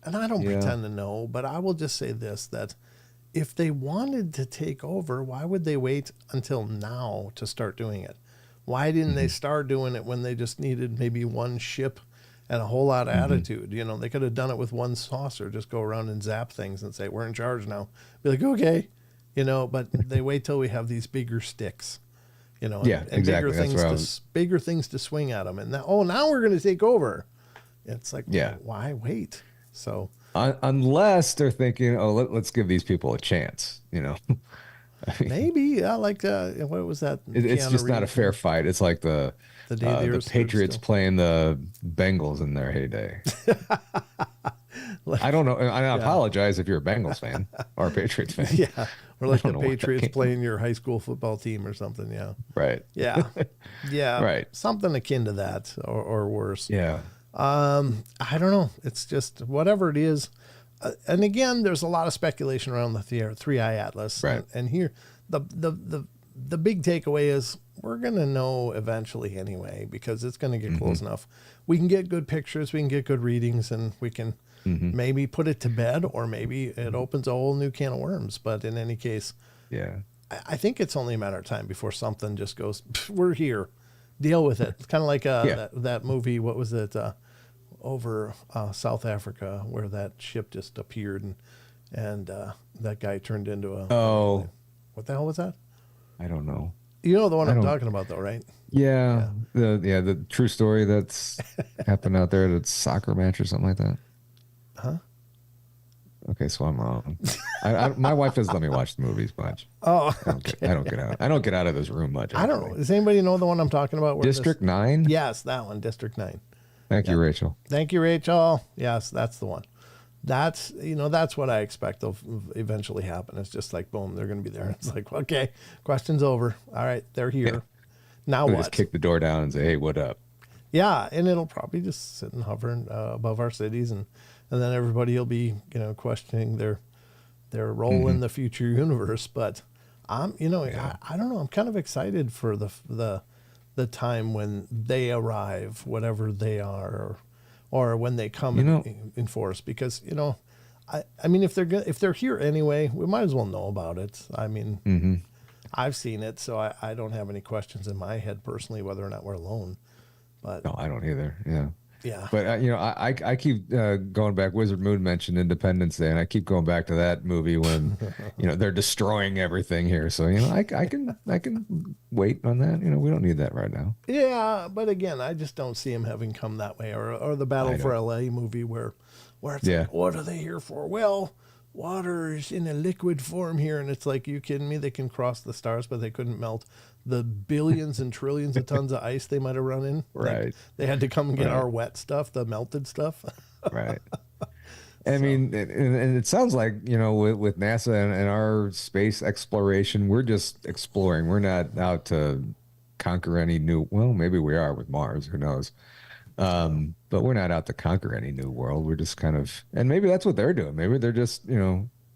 Speaker 1: And I don't
Speaker 2: Yeah.
Speaker 1: pretend to know, but I will just say this, that if they wanted to take over, why would they wait until now to start doing it? Why didn't they start doing it when they just needed maybe one ship and a whole lot of attitude? They could have done it with one saucer, just go around and zap things and say, we're in charge now. Be like, okay, but they wait till we have these bigger sticks, and,
Speaker 2: Yeah,
Speaker 1: and
Speaker 2: exactly.
Speaker 1: bigger things to swing at them. And now we're going to take over. It's like,
Speaker 2: Yeah.
Speaker 1: well, why wait? So
Speaker 2: Unless they're thinking, oh, let's give these people a chance, I mean,
Speaker 1: maybe, like, what was that?
Speaker 2: it's
Speaker 1: Keanu
Speaker 2: just not a
Speaker 1: Reeves
Speaker 2: fair fight. It's like the
Speaker 1: Day the
Speaker 2: the
Speaker 1: Earth Stood
Speaker 2: Patriots
Speaker 1: Still.
Speaker 2: playing the Bengals in their heyday. I don't know. I apologize if you're a Bengals fan or a Patriots fan.
Speaker 1: Yeah, or like
Speaker 2: don't
Speaker 1: the
Speaker 2: know what that
Speaker 1: Patriots
Speaker 2: came
Speaker 1: playing your high school football team or something. Yeah,
Speaker 2: Right.
Speaker 1: yeah, yeah.
Speaker 2: Right.
Speaker 1: Something akin to that, or worse.
Speaker 2: Yeah.
Speaker 1: I don't know. It's just whatever it is. And again, there's a lot of speculation around the Three Eye Atlas.
Speaker 2: Right.
Speaker 1: And here, the big takeaway is we're gonna know eventually anyway, because it's gonna get close enough. We can get good pictures, we can get good readings, and we can maybe put it to bed, or maybe it opens a whole new can of worms. But in any case,
Speaker 2: Yeah.
Speaker 1: I think it's only a matter of time before something just goes, we're here, deal with it. It's kind of like that movie, what was it, over South Africa, where that ship just appeared, and that guy turned into a...
Speaker 2: Oh,
Speaker 1: What the hell was that?
Speaker 2: I don't know.
Speaker 1: You know the one I'm
Speaker 2: don't-
Speaker 1: talking about, though, right?
Speaker 2: Yeah. The true story that's happened out there at a soccer match or something like that.
Speaker 1: Huh?
Speaker 2: Okay, so I'm wrong. My wife doesn't let me watch the movies much.
Speaker 1: Oh,
Speaker 2: I don't get out. I don't get out of this room much.
Speaker 1: I don't know.
Speaker 2: actually.
Speaker 1: Does anybody know the one I'm talking about? Where
Speaker 2: District 9?
Speaker 1: Yes, that one, District 9.
Speaker 2: Thank you, Rachel.
Speaker 1: Thank you, Rachel. Yes, that's the one. That's that's what I expect will eventually happen. It's just like, boom, they're going to be there. It's like, okay, question's over. All right, they're here.
Speaker 2: Yeah.
Speaker 1: Now
Speaker 2: We'll
Speaker 1: what?
Speaker 2: just kick the door down and say, hey, what up?
Speaker 1: Yeah, and it'll probably just sit and hover above our cities, and then everybody will be questioning their role in the future universe. But I'm I don't know. I'm kind of excited for the time when they arrive, whatever they are, or when they come in force. Because I mean, if they're here anyway, we might as well know about it. I mean, I've seen it, so I don't have any questions in my head personally whether or not we're alone. But
Speaker 2: No, I don't either. Yeah.
Speaker 1: yeah,
Speaker 2: But I keep going back. Wizard Moon mentioned Independence Day, and I keep going back to that movie when they're destroying everything here. So I can wait on that. We don't need that right now.
Speaker 1: yeah. But again, I just don't see him having come that way, or the Battle for L.A. movie where it's like, what are they here for? Well, water is in a liquid form here, and it's like, you kidding me? They can cross the stars, but they couldn't melt the billions and trillions of tons of ice they might have run in.
Speaker 2: Right.
Speaker 1: Like, they had to come and get our wet stuff, the melted stuff.
Speaker 2: Right. I mean, and it sounds like, with NASA and our space exploration, we're just exploring. We're not out to, conquer any new. Well, maybe we are with Mars. Who knows? But we're not out to conquer any new world. We're just kind of, and maybe that's what they're doing. Maybe they're just,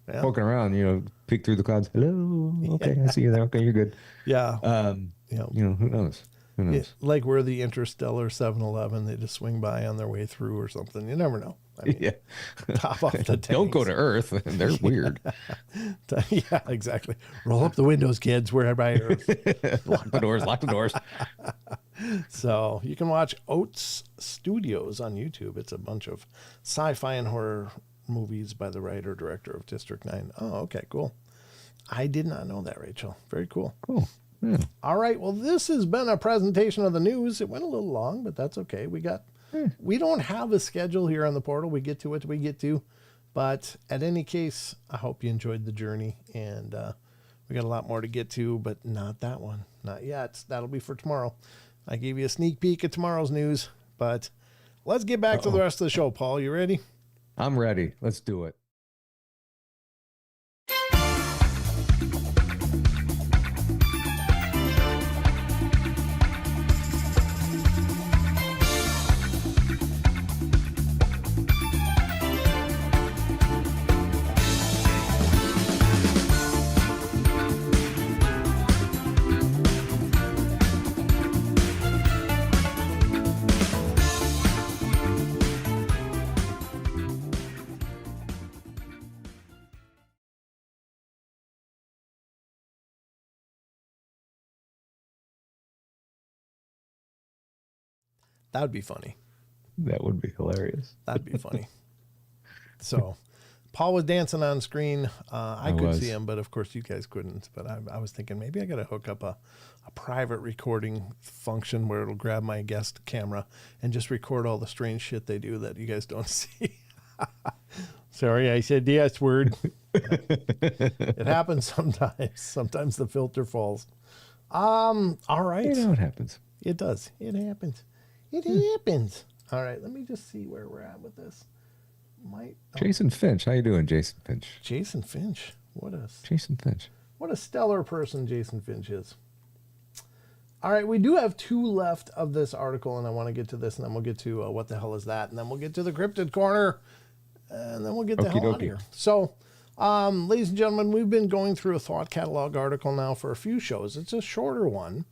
Speaker 1: Yeah.
Speaker 2: poking around, peek through the clouds. Hello. Okay. I see you there. Okay. You're good.
Speaker 1: Yeah.
Speaker 2: Who knows? Who knows?
Speaker 1: Like we're the Interstellar 7-Eleven. They just swing by on their way through or something. You never know. I mean, top off the tanks.
Speaker 2: Don't go to Earth. They're weird.
Speaker 1: Yeah, exactly. Roll up the windows, kids. We're by Earth.
Speaker 2: Lock the doors. Lock the doors.
Speaker 1: So you can watch Oats Studios on YouTube. It's a bunch of sci-fi and horror movies by the writer-director of District 9. Oh, okay, cool. I did not know that, Rachel. Very cool.
Speaker 2: Cool. Yeah.
Speaker 1: All right. Well, this has been a presentation of the news. It went a little long, but that's okay. We don't have a schedule here on the portal. We get to what we get to. But at any case, I hope you enjoyed the journey. And we got a lot more to get to, but not that one. Not yet. That'll be for tomorrow. I gave you a sneak peek at tomorrow's news. But let's get back to the rest of the show, Paul. You ready?
Speaker 2: I'm ready. Let's do it.
Speaker 1: That would be funny.
Speaker 2: That would be hilarious.
Speaker 1: That'd be funny. So Paul was dancing on screen. I could see him, but of course you guys couldn't. But I was thinking maybe I got to hook up a private recording function where it'll grab my guest camera and just record all the strange shit they do that you guys don't see. Sorry, I said the S word. It happens sometimes. Sometimes the filter falls. All right.
Speaker 2: You know it happens.
Speaker 1: It does. It happens. It happens. All right, let me just see where we're at with this.
Speaker 2: Jason Finch. How you doing, Jason Finch?
Speaker 1: Jason Finch.
Speaker 2: Jason Finch.
Speaker 1: What a stellar person Jason Finch is. All right, we do have 2 left of this article, and I want to get to this, and then we'll get to what the hell is that, and then we'll get to the Crypted Corner, and then we'll get the hell out of here. So, ladies and gentlemen, we've been going through a Thought Catalog article now for a few shows. It's a shorter one,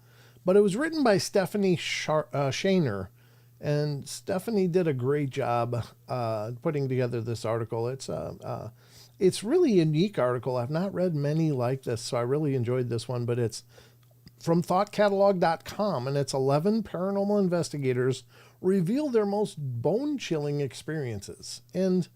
Speaker 1: but it was written by Stephanie Shaner, and Stephanie did a great job putting together this article. It's really a unique article. I've not read many like this, so I really enjoyed this one, but it's from thoughtcatalog.com, and it's 11 paranormal investigators reveal their most bone-chilling experiences. And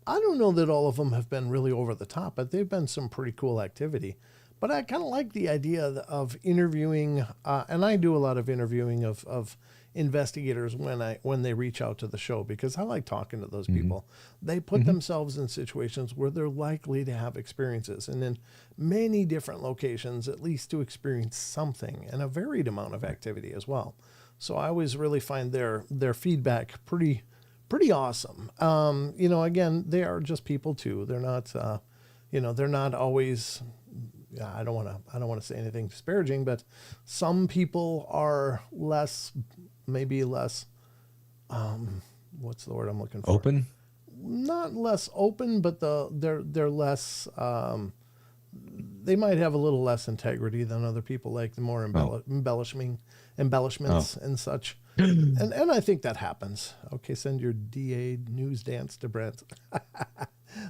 Speaker 1: I don't know that all of them have been really over the top, but they've been some pretty cool activity. But I kind of like the idea of interviewing, and I do a lot of interviewing of investigators when they reach out to the show, because I like talking to those people. They put themselves in situations where they're likely to have experiences, and in many different locations, at least to experience something, and a varied amount of activity as well. So I always really find their feedback pretty awesome. Again, they are just people too. They're not, they're not always. I don't want to say anything disparaging, but some people are maybe less. What's the word I'm looking for?
Speaker 2: Open? Not
Speaker 1: less open, but they're less. They might have a little less integrity than other people, like the more embellishments and such. and I think that happens. Okay, send your DA news dance to Brent.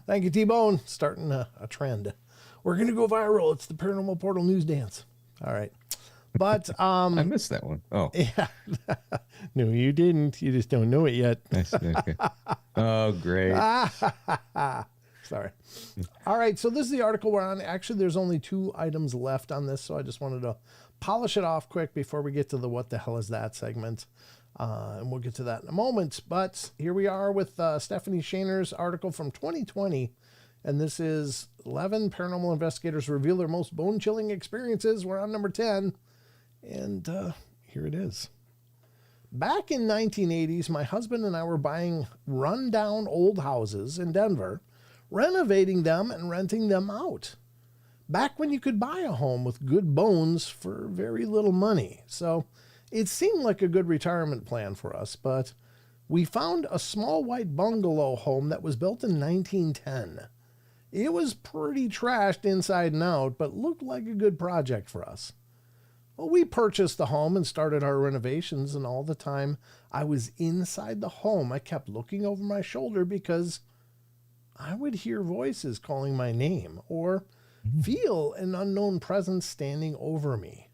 Speaker 1: Thank you, T-Bone. Starting a trend. We're going to go viral. It's the Paranormal Portal news dance. All right. But
Speaker 2: I missed that one. Oh.
Speaker 1: Yeah. No, you didn't. You just don't know it yet.
Speaker 2: Okay. Oh, great.
Speaker 1: Sorry. All right. So this is the article we're on. Actually, there's only 2 items left on this, so I just wanted to polish it off quick before we get to the what the hell is that segment. And we'll get to that in a moment. But here we are with Stephanie Shaner's article from 2020. And this is 11 paranormal investigators reveal their most bone-chilling experiences. We're on number 10. And here it is. Back in 1980s, my husband and I were buying rundown old houses in Denver, renovating them and renting them out. back when you could buy a home with good bones for very little money. So it seemed like a good retirement plan for us, but we found a small white bungalow home that was built in 1910. It was pretty trashed inside and out, but looked like a good project for us. Well, we purchased the home and started our renovations, and all the time I was inside the home, I kept looking over my shoulder because I would hear voices calling my name or feel an unknown presence standing over me.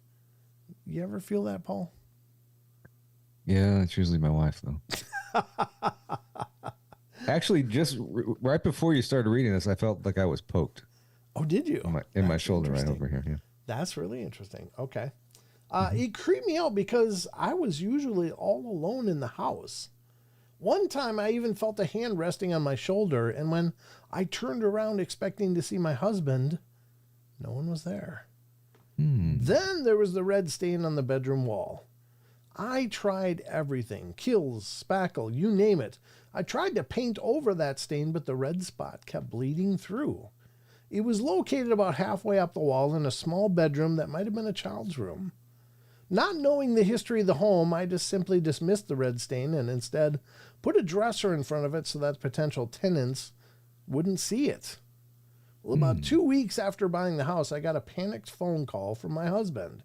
Speaker 1: You ever feel that, Paul?
Speaker 2: Yeah, it's usually my wife, though. Actually, just right before you started reading this, I felt like I was poked.
Speaker 1: Oh, did you?
Speaker 2: In my shoulder right over here. Yeah.
Speaker 1: That's really interesting. Okay. It creeped me out because I was usually all alone in the house. One time I even felt a hand resting on my shoulder, and when I turned around expecting to see my husband, no one was there. Then there was the red stain on the bedroom wall. I tried everything, Kills, spackle, you name it. I tried to paint over that stain, but the red spot kept bleeding through. It was located about halfway up the wall in a small bedroom that might have been a child's room. Not knowing the history of the home, I just simply dismissed the red stain and instead put a dresser in front of it so that potential tenants wouldn't see it. Well, about 2 weeks after buying the house, I got a panicked phone call from my husband.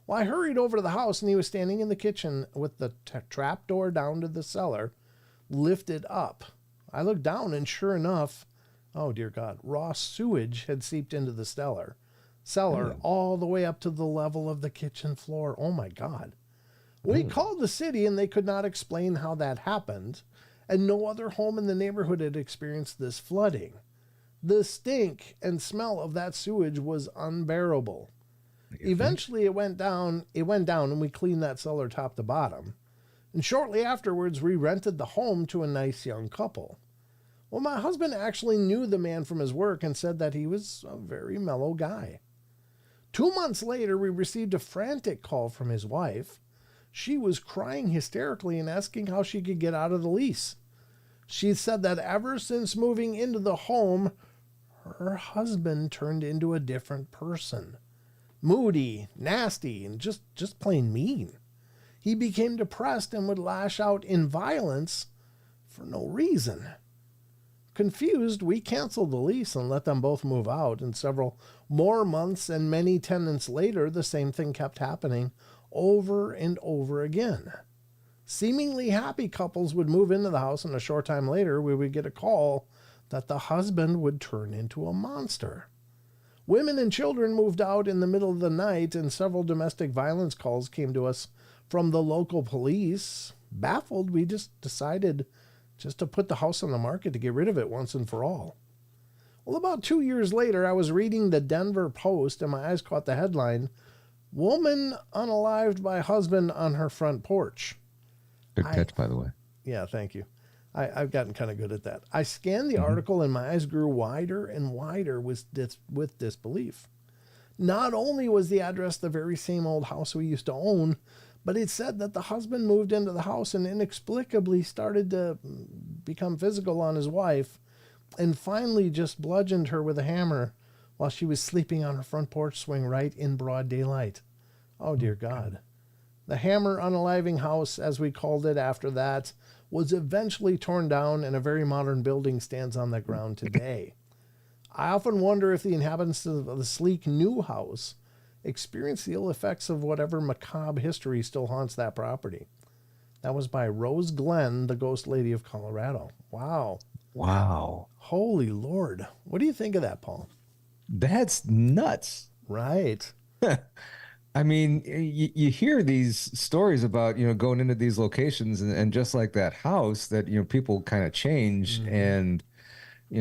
Speaker 1: Well, I hurried over to the house, and he was standing in the kitchen with the trap door down to the cellar lifted up. I looked down, and sure enough, oh dear God, raw sewage had seeped into the cellar all the way up to the level of the kitchen floor. Oh my God. We called the city, and they could not explain how that happened, and no other home in the neighborhood had experienced this flooding. The stink and smell of that sewage was unbearable. Eventually it went down, and we cleaned that cellar top to bottom. And shortly afterwards, we rented the home to a nice young couple. Well, my husband actually knew the man from his work and said that he was a very mellow guy. 2 months later, we received a frantic call from his wife. She was crying hysterically and asking how she could get out of the lease. She said that ever since moving into the home, her husband turned into a different person. Moody, nasty, and just plain mean. He became depressed and would lash out in violence for no reason. Confused, we canceled the lease and let them both move out, and several more months and many tenants later, the same thing kept happening over and over again. Seemingly happy couples would move into the house, and a short time later, we would get a call that the husband would turn into a monster. Women and children moved out in the middle of the night, and several domestic violence calls came to us from the local police. Baffled, we just decided just to put the house on the market to get rid of it once and for all. Well, about 2 years later, I was reading the Denver Post, and my eyes caught the headline, "Woman unalived by husband on her front porch."
Speaker 2: Good catch, by the way.
Speaker 1: Yeah, thank you. I've gotten kind of good at that. I scanned the article, and my eyes grew wider and wider with disbelief. Not only was the address the very same old house we used to own, but it said that the husband moved into the house and inexplicably started to become physical on his wife and finally just bludgeoned her with a hammer while she was sleeping on her front porch swing right in broad daylight. Oh, dear God. The hammer unaliving house, as we called it after that, was eventually torn down, and a very modern building stands on that ground today. I often wonder if the inhabitants of the sleek new house experience the ill effects of whatever macabre history still haunts that property. That was by Rose Glenn, the ghost lady of Colorado. Wow.
Speaker 2: Wow.
Speaker 1: Holy Lord. What do you think of that, Paul?
Speaker 2: That's nuts.
Speaker 1: Right.
Speaker 2: I mean, you hear these stories about, going into these locations and just like that house that, people kind of change and,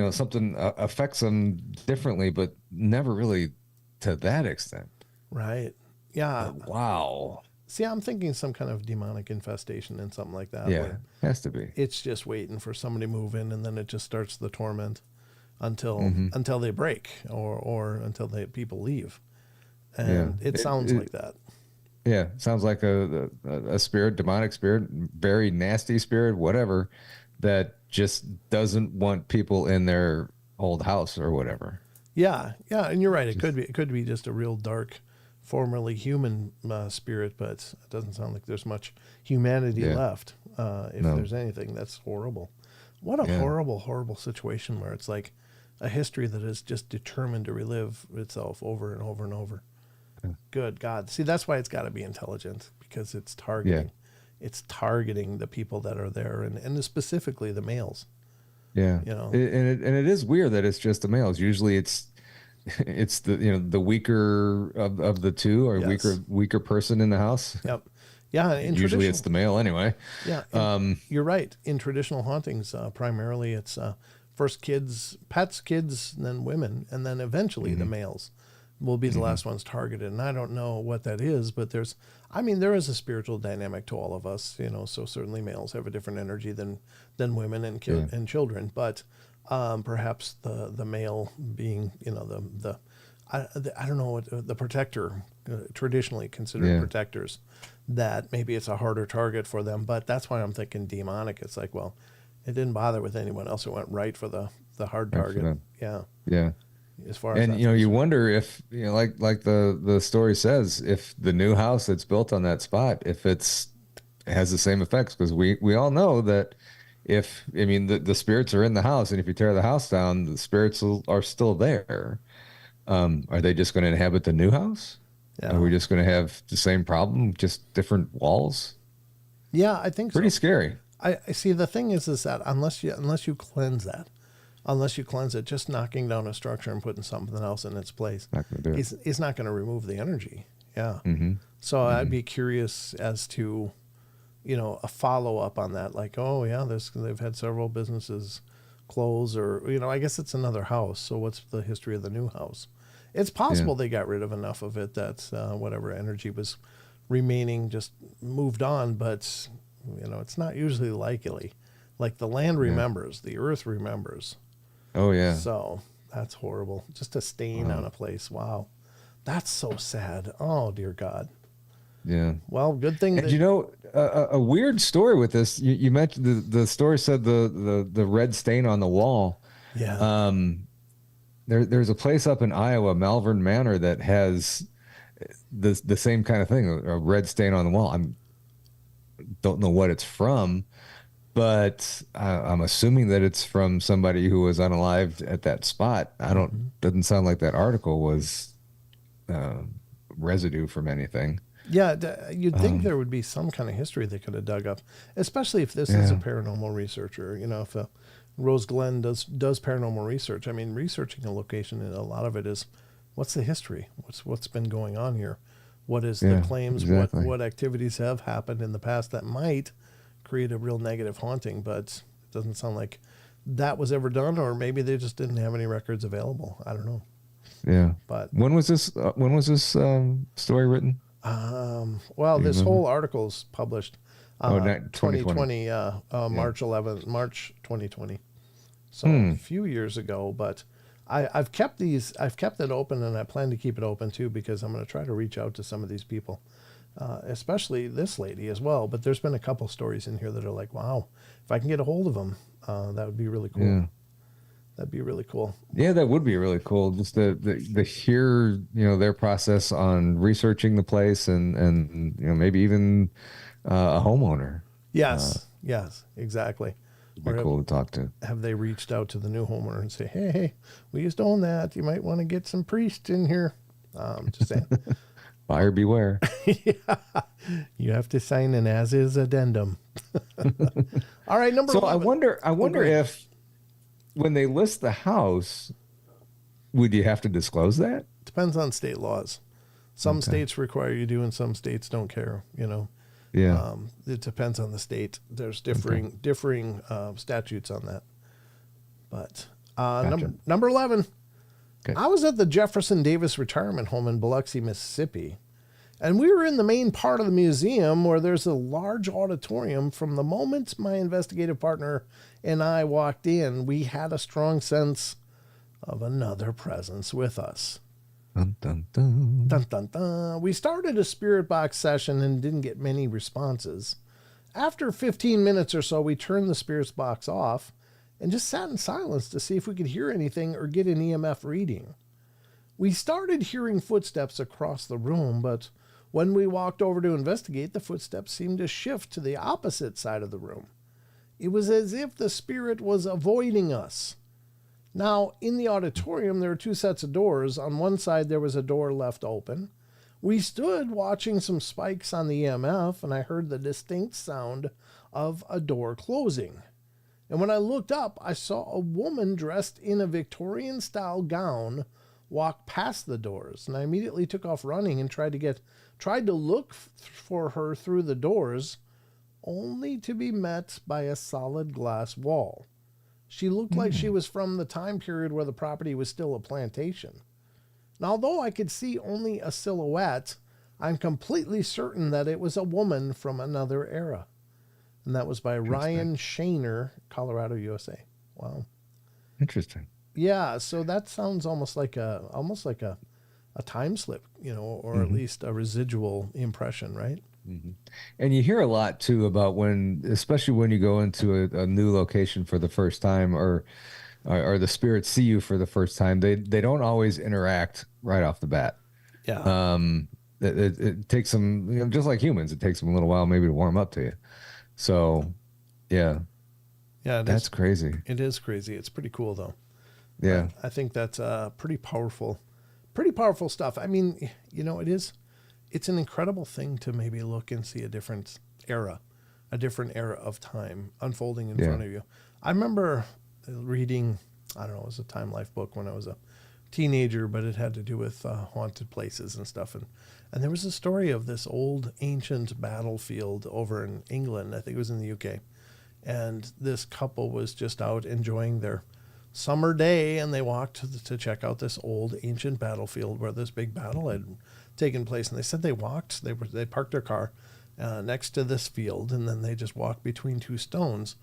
Speaker 2: something affects them differently, but never really to that extent.
Speaker 1: Right. Yeah.
Speaker 2: Wow.
Speaker 1: See, I'm thinking some kind of demonic infestation and something like that.
Speaker 2: Yeah, has to be.
Speaker 1: It's just waiting for somebody to move in, and then it just starts the torment until they break or until people leave. And it sounds like that.
Speaker 2: Yeah, sounds like a spirit, demonic spirit, very nasty spirit, whatever, that just doesn't want people in their old house or whatever.
Speaker 1: Yeah, yeah, and you're right. It could be just a real dark, formerly human spirit, but it doesn't sound like there's much humanity
Speaker 2: Yeah.
Speaker 1: left. If
Speaker 2: No.
Speaker 1: there's anything, that's horrible. What a
Speaker 2: Yeah.
Speaker 1: horrible, horrible situation where it's like a history that is just determined to relive itself over and over and over. Good God! See, that's why it's got to be intelligent because it's targeting.
Speaker 2: Yeah.
Speaker 1: It's targeting the people that are there, and specifically the males.
Speaker 2: Yeah.
Speaker 1: You know.
Speaker 2: And it is weird that it's just the males. Usually it's the, the weaker of the two, or
Speaker 1: Yes.
Speaker 2: weaker person in the house.
Speaker 1: Yep. Yeah. In
Speaker 2: Usually it's
Speaker 1: traditional.
Speaker 2: the male anyway.
Speaker 1: Yeah.
Speaker 2: Um,
Speaker 1: You're right. In traditional hauntings, primarily it's first kids, pets, kids, and then women, and then eventually the males will be the last ones targeted. And I don't know what that is, but there is a spiritual dynamic to all of us, so certainly males have a different energy than women and children, but perhaps the male being, I don't know what the protector, traditionally considered protectors, that maybe it's a harder target for them. But that's why I'm thinking demonic. It's like, well, it didn't bother with anyone else. It went right for the hard target. Yeah.
Speaker 2: Yeah.
Speaker 1: As far as
Speaker 2: And
Speaker 1: that's
Speaker 2: you
Speaker 1: concerned.
Speaker 2: wonder if, like the story says, if the new house that's built on that spot, if it has the same effects, because we all know that the spirits are in the house, and if you tear the house down, the spirits are still there. Are they just going to inhabit the new house?
Speaker 1: Yeah.
Speaker 2: Are we just going to have the same problem, just different walls?
Speaker 1: Yeah, I think
Speaker 2: Pretty
Speaker 1: so.
Speaker 2: scary.
Speaker 1: I see. The thing is that unless you cleanse that, unless you cleanse it, just knocking down a structure and putting something else in its place
Speaker 2: Not going to do it.
Speaker 1: is not going to remove the energy. Yeah.
Speaker 2: Mm-hmm.
Speaker 1: So I'd be curious as to, a follow up on that. Like, oh yeah, they've had several businesses close, or I guess it's another house. So what's the history of the new house? It's possible they got rid of enough of it that whatever energy was remaining just moved on, but it's not usually likely. Like the land remembers, the earth remembers.
Speaker 2: Oh yeah.
Speaker 1: So that's horrible. Just a stain on a place. Wow. That's so sad. Oh, dear God.
Speaker 2: Yeah.
Speaker 1: Well, good thing
Speaker 2: And
Speaker 1: that,
Speaker 2: a weird story with this. You mentioned the story said the red stain on the wall.
Speaker 1: yeah.
Speaker 2: There's a place up in Iowa, Malvern Manor, that has the same kind of thing, a red stain on the wall. Don't know what it's from, but I'm assuming that it's from somebody who was unalived at that spot. Doesn't sound like that article was residue from anything.
Speaker 1: Yeah, you'd think there would be some kind of history they could have dug up, especially if this is a paranormal researcher. If Rose Glenn does paranormal research. I mean, researching a location, and a lot of it is, what's the history? What's been going on here? What is the claims?
Speaker 2: Exactly.
Speaker 1: What activities have happened in the past that might create a real negative haunting? But it doesn't sound like that was ever done, or maybe they just didn't have any records available. I don't know.
Speaker 2: Yeah.
Speaker 1: But
Speaker 2: When was this? When was this story written?
Speaker 1: well, this
Speaker 2: remember?
Speaker 1: whole article's published 2020, March 11th, March 2020. So a few years ago, but I've kept it open, and I plan to keep it open too, because I'm going to try to reach out to some of these people, especially this lady as well. But there's been a couple stories in here that are like, wow, if I can get a hold of them, that would be really cool.
Speaker 2: Yeah.
Speaker 1: That'd be really cool.
Speaker 2: Yeah, that would be really cool. Just the hear, their process on researching the place, and maybe even a homeowner.
Speaker 1: Yes, yes, exactly.
Speaker 2: It'd be cool to talk to.
Speaker 1: Have they reached out to the new homeowner and say, hey, we used to own that. You might want to get some priests in here. Just saying.
Speaker 2: Buyer beware.
Speaker 1: Yeah. You have to sign an as-is addendum. All right, number
Speaker 2: So
Speaker 1: 11.
Speaker 2: I wonder if when they list the house, would you have to disclose that?
Speaker 1: Depends on state laws. Some states require you to, and some states don't care,
Speaker 2: Yeah.
Speaker 1: It depends on the state. There's differing statutes on that. But
Speaker 2: Gotcha.
Speaker 1: number 11.
Speaker 2: Okay.
Speaker 1: I was at the Jefferson Davis Retirement Home in Biloxi, Mississippi, and we were in the main part of the museum where there's a large auditorium. From the moment my investigative partner and I walked in, we had a strong sense of another presence with us.
Speaker 2: Dun, dun, dun.
Speaker 1: Dun, dun, dun. We started a spirit box session and didn't get many responses. After 15 minutes or so, we turned the spirit box off and just sat in silence to see if we could hear anything or get an EMF reading. We started hearing footsteps across the room, but when we walked over to investigate, the footsteps seemed to shift to the opposite side of the room. It was as if the spirit was avoiding us. Now, in the auditorium, there were two sets of doors. On one side, there was a door left open. We stood watching some spikes on the EMF, and I heard the distinct sound of a door closing. And when I looked up, I saw a woman dressed in a Victorian-style gown walk past the doors, and I immediately took off running and tried to look for her through the doors, only to be met by a solid glass wall. She looked like she was from the time period where the property was still a plantation. Now, although I could see only a silhouette, I'm completely certain that it was a woman from another era. And that was by Ryan Shaner, Colorado, USA. Wow.
Speaker 2: Interesting.
Speaker 1: Yeah, so that sounds almost like a time slip, or at least a residual impression, right?
Speaker 2: Mm-hmm. And you hear a lot too about especially when you go into a new location for the first time, or the spirits see you for the first time. They don't always interact right off the bat.
Speaker 1: Yeah.
Speaker 2: It takes them, just like humans, it takes them a little while maybe to warm up to you. So, yeah.
Speaker 1: Yeah,
Speaker 2: that's crazy.
Speaker 1: It is crazy. It's pretty cool though.
Speaker 2: Yeah.
Speaker 1: I think that's pretty powerful stuff. I mean, it's an incredible thing to maybe look and see a different era of time unfolding in front of you. I remember reading, I don't know, it was a Time Life book when I was a teenager, but it had to do with haunted places and stuff. And there was a story of this old ancient battlefield over in England. I think it was in the UK. And this couple was just out enjoying their summer day, and they walked to check out this old ancient battlefield where this big battle had taken place. And they said they parked their car next to this field, and then they just walked between two stones.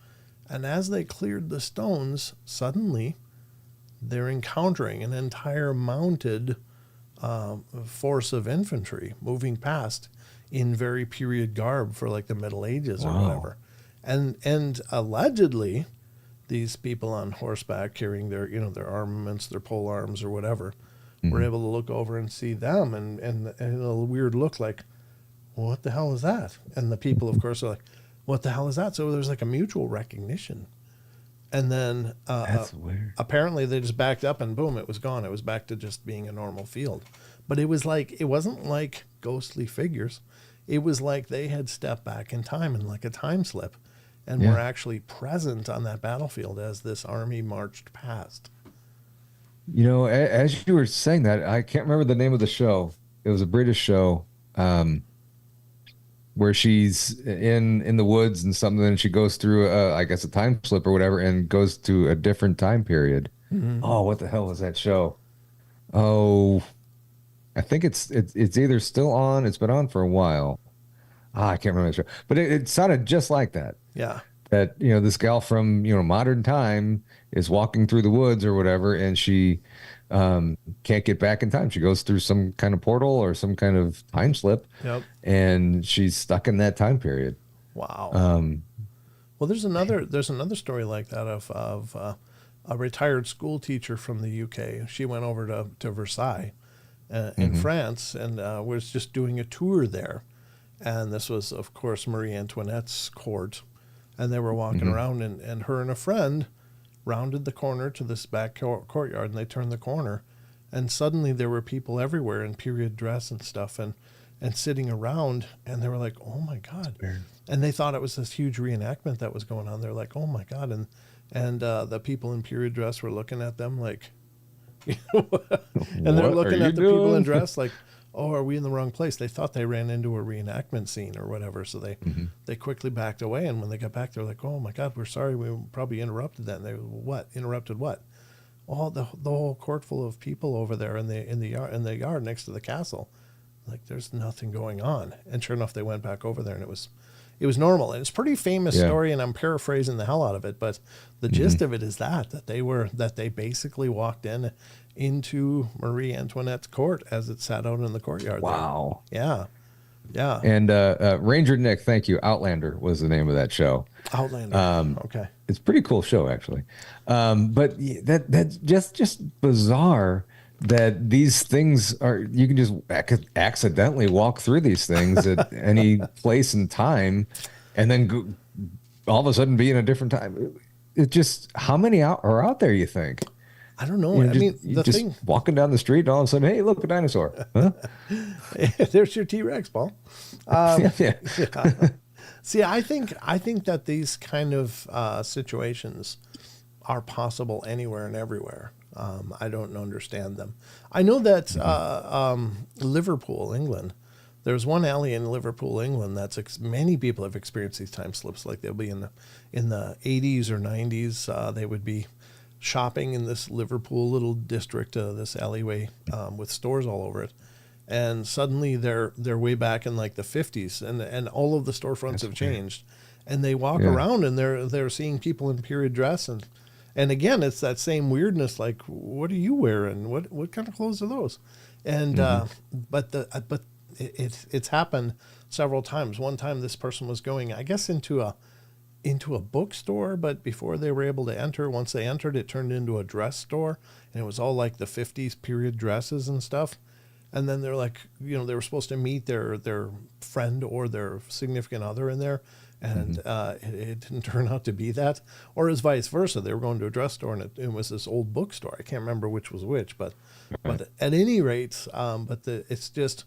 Speaker 1: And as they cleared the stones, suddenly they're encountering an entire mounted force of infantry moving past in very period garb for like the Middle Ages or whatever. And allegedly, these people on horseback carrying their armaments, their pole arms or whatever, were able to look over and see them and a weird look like, what the hell is that? And the people, of course, are like, what the hell is that? So there's like a mutual recognition. And then
Speaker 2: that's weird.
Speaker 1: Apparently they just backed up and boom, it was gone. It was back to just being a normal field. But it wasn't like ghostly figures. It was like they had stepped back in time in like a time slip and were actually present on that battlefield as this army marched past.
Speaker 2: As you were saying that, I can't remember the name of the show. It was a British show where she's in the woods and something, and she goes through, I guess, a time slip or whatever, and goes to a different time period. Mm-hmm. Oh, what the hell was that show? Oh, I think it's either still on. It's been on for a while. I can't remember the show, but it sounded just like that.
Speaker 1: Yeah.
Speaker 2: That, this gal from, modern time is walking through the woods or whatever, and she can't get back in time. She goes through some kind of portal or some kind of time slip, and she's stuck in that time period.
Speaker 1: Wow. Well, there's another story like that of a retired school teacher from the UK. She went over to Versailles in France and was just doing a tour there. And this was, of course, Marie Antoinette's court. And they were walking around, and her and a friend rounded the corner to this back courtyard, and they turned the corner, and suddenly there were people everywhere in period dress and stuff, and sitting around, and they were like, oh my God. And they thought it was this huge reenactment that was going on. They're like, oh my God. And the people in period dress were looking at them like, and they're looking at the people in dress like, oh, are we in the wrong place? They thought they ran into a reenactment scene or whatever. So they quickly backed away. And when they got back, they're like, oh my God, we're sorry. We probably interrupted that. And they were, what? Interrupted what? Oh, the whole court full of people over there in the yard next to the castle. Like, there's nothing going on. And sure enough, they went back over there, and it was normal. And it's a pretty famous story, and I'm paraphrasing the hell out of it, but the gist of it is that they basically walked into Marie Antoinette's court as it sat out in the courtyard.
Speaker 2: Wow.
Speaker 1: There. Yeah.
Speaker 2: And Ranger Nick, thank you. Outlander was the name of that show.
Speaker 1: Outlander. Okay.
Speaker 2: It's a pretty cool show, actually. But that's just bizarre that these things are, you can just accidentally walk through these things at any place and time, and then go, all of a sudden be in a different time. It just, how many are out there, you think?
Speaker 1: I don't know. I mean,
Speaker 2: You
Speaker 1: the
Speaker 2: just
Speaker 1: thing.
Speaker 2: walking down the street, and all of a sudden, hey, look, a dinosaur. Huh?
Speaker 1: There's your T-Rex, Paul.
Speaker 2: Yeah.
Speaker 1: Yeah. See, I think that these kind of situations are possible anywhere and everywhere. I don't understand them. I know that Liverpool, England. There's one alley in Liverpool, England. Many people have experienced these time slips. Like they'll be in the 80s or 90s. They would be shopping in this Liverpool little district, this alleyway with stores all over it, and suddenly they're way back in like the 50s, and all of the storefronts have changed, and they walk around and they're seeing people in period dress, and again it's that same weirdness, like what are you wearing, what kind of clothes are those, and but it's happened several times. One time this person was going, I guess, into a bookstore, but before they were able to enter, once they entered, it turned into a dress store, and it was all like the 50s period dresses and stuff. And then they're like, they were supposed to meet their friend or their significant other in there, and it didn't turn out to be that, or as vice versa. They were going to a dress store, and it was this old bookstore. I can't remember which was which, but at any rate, it's just,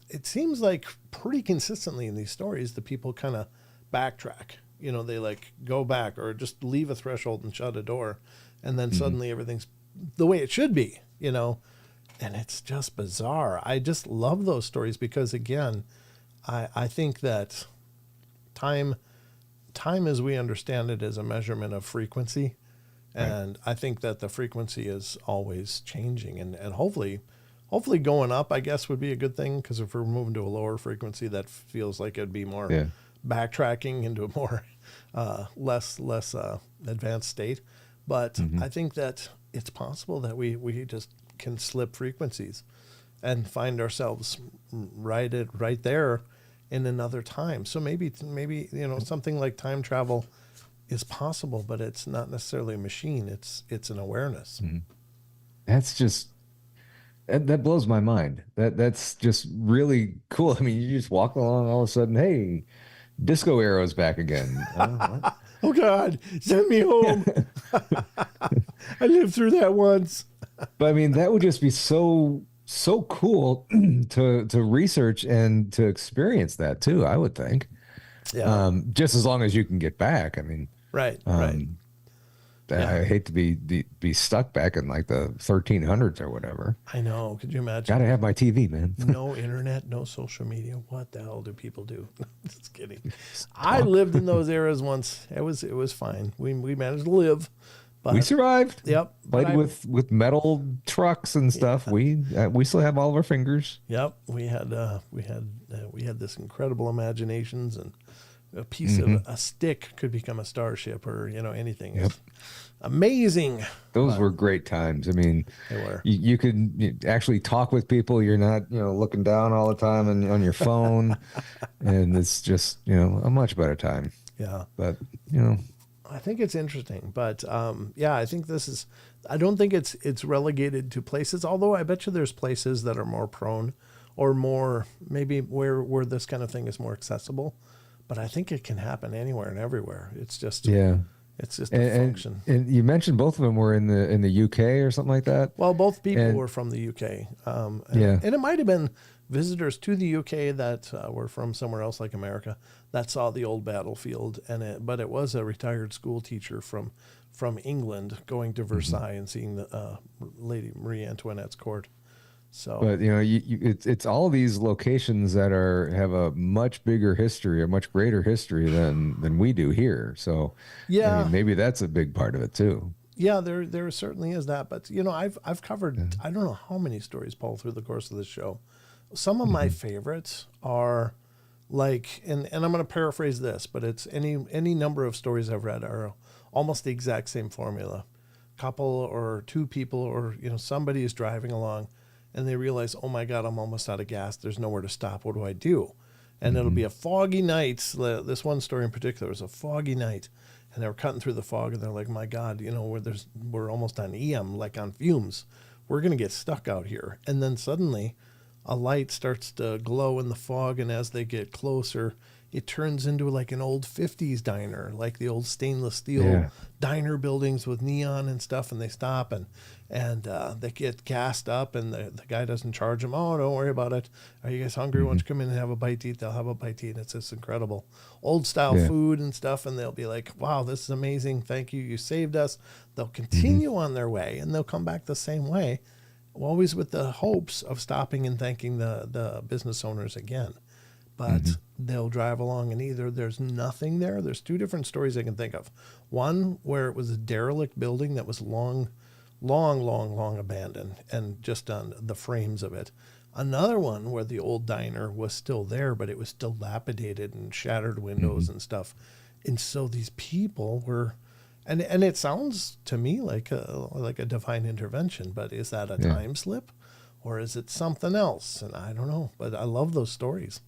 Speaker 1: it seems like pretty consistently in these stories, the people kind of backtrack. They like go back or just leave a threshold and shut a door, and then suddenly everything's the way it should be, and it's just bizarre. I just love those stories because, again, I think that time as we understand it is a measurement of frequency, and I think that the frequency is always changing, and hopefully going up, I guess, would be a good thing, because if we're moving to a lower frequency, that feels like it'd be more backtracking into a more less advanced state. But I think that it's possible that we just can slip frequencies and find ourselves right there in another time. So maybe something like time travel is possible, but it's not necessarily a machine. It's an awareness.
Speaker 2: That's just, that blows my mind. That's just really cool. I mean, you just walk along, all of a sudden, hey, Disco Arrow's back again. What?
Speaker 1: Oh God, send me home. I lived through that once.
Speaker 2: But I mean, that would just be so cool to research and to experience that too, I would think.
Speaker 1: Yeah.
Speaker 2: Just as long as you can get back. I mean,
Speaker 1: right.
Speaker 2: I hate to be stuck back in like the 1300s or whatever.
Speaker 1: I know. Could you imagine?
Speaker 2: Gotta have my TV, man.
Speaker 1: No internet, no social media. What the hell do people do? Just kidding. I lived in those eras once. It was fine. We managed to live. But,
Speaker 2: we survived.
Speaker 1: Yep.
Speaker 2: Played with metal trucks and stuff. Yeah. We still have all of our fingers.
Speaker 1: Yep. We had this incredible imaginations, and a piece of a stick could become a starship, or anything. Yep. Amazing.
Speaker 2: Those were great times. I mean,
Speaker 1: they were.
Speaker 2: You could actually talk with people. You're not looking down all the time and on your phone, and it's just a much better time.
Speaker 1: Yeah.
Speaker 2: But
Speaker 1: I think it's interesting, but I think I don't think it's relegated to places, although I bet you there's places that are more prone, or more maybe where this kind of thing is more accessible, but I think it can happen anywhere and everywhere. It's just it's just a function.
Speaker 2: And you mentioned both of them were in the UK or something like that.
Speaker 1: Well, both people were from the UK, and it might have been visitors to the UK that were from somewhere else, like America, that saw the old battlefield, but it was a retired school teacher from England going to Versailles and seeing the Lady Marie Antoinette's court. So,
Speaker 2: but it's all of these locations that have a much bigger history, a much greater history than we do here. So I mean, maybe that's a big part of it too.
Speaker 1: Yeah, there certainly is that. But I've covered I don't know how many stories, Paul, through the course of the show. Some of my favorites are like, and I'm going to paraphrase this, but it's any number of stories I've read are almost the exact same formula. Couple or two people, or somebody is driving along, and they realize, oh my God, I'm almost out of gas. There's nowhere to stop. What do I do? And it'll be a foggy night. This one story in particular was a foggy night, and they were cutting through the fog, and they're like, my God, we're almost on EM, like on fumes. we're going to get stuck out here. And then suddenly a light starts to glow in the fog, and as they get closer, it turns into like an old 50s diner, like the old stainless steel diner buildings with neon and stuff, and they stop and they get gassed up, and the guy doesn't charge them. Oh, don't worry about it. Are you guys hungry? Why don't you come in and have a bite to eat? They'll have a bite to eat. It's just incredible. Old style food and stuff, and they'll be like, wow, this is amazing. Thank you. You saved us. They'll continue on their way, and they'll come back the same way, always with the hopes of stopping and thanking the business owners again. But they'll drive along, and either there's nothing there. There's two different stories I can think of. One where it was a derelict building that was long abandoned and just on the frames of it. Another one where the old diner was still there, but it was dilapidated and shattered windows and stuff. And so these people were, and it sounds to me like a divine intervention, but is that a time slip, or is it something else? And I don't know, but I love those stories.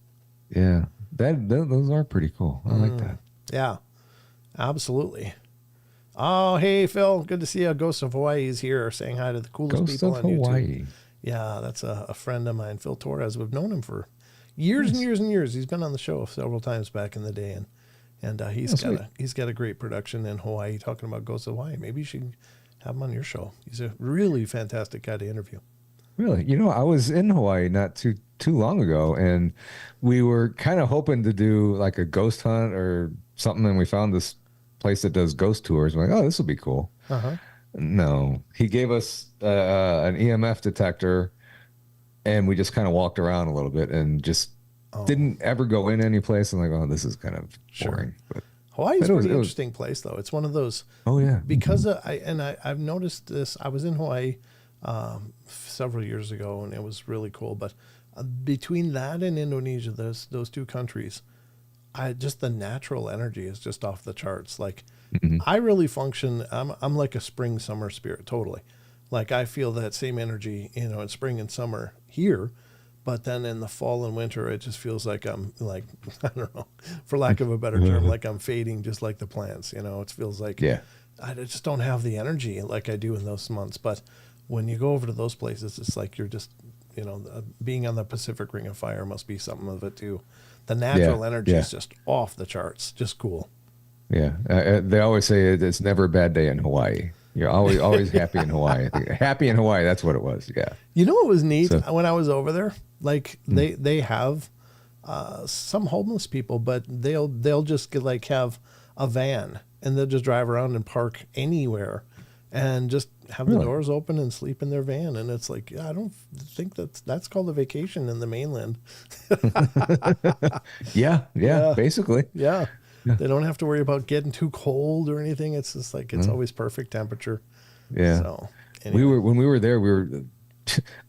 Speaker 2: Yeah, those are pretty cool. I like that.
Speaker 1: Yeah, absolutely. Oh, hey, Phil. Good to see you. Ghost of Hawaii is here saying hi to the coolest people on
Speaker 2: Hawaii.
Speaker 1: YouTube. Yeah, that's a friend of mine, Phil Torres. We've known him for years and years and years. He's been on the show several times back in the day, and he's got a great production in Hawaii talking about Ghost of Hawaii. Maybe you should have him on your show. He's a really fantastic guy to interview.
Speaker 2: Really? You know, I was in Hawaii not too long ago, and we were kind of hoping to do like a ghost hunt or something, and we found this place that does ghost tours. We're like, oh, this will be cool. No, he gave us an EMF detector, and we just kind of walked around a little bit and just didn't ever go in any place. I'm like, oh, this is kind of boring. But
Speaker 1: Hawaii's a pretty interesting place, though. It's one of those.
Speaker 2: Oh yeah.
Speaker 1: Because I've noticed this. I was in Hawaii several years ago, and it was really cool. But between that and Indonesia, those two countries, just the natural energy is just off the charts. Like I really function. I'm like a spring summer spirit, totally. Like I feel that same energy, in spring and summer here, but then in the fall and winter, it just feels like I'm like, I don't know, for lack of a better term, like I'm fading just like the plants. It feels like I just don't have the energy like I do in those months. But when you go over to those places, it's like you're just, being on the Pacific Ring of Fire must be something of it too. The natural energy is just off the charts, just cool.
Speaker 2: Yeah. They always say it's never a bad day in Hawaii. You're always happy in Hawaii. Happy in Hawaii, that's what it was. Yeah.
Speaker 1: You know what was neat when I was over there? Like they have some homeless people, but they'll just have a van and they'll just drive around and park anywhere and just have the doors open and sleep in their van. And it's like, I don't think that's called a vacation in the mainland.
Speaker 2: yeah, basically.
Speaker 1: Yeah. They don't have to worry about getting too cold or anything. It's just like, it's always perfect temperature.
Speaker 2: Yeah.
Speaker 1: So anyway.
Speaker 2: When we were there, we were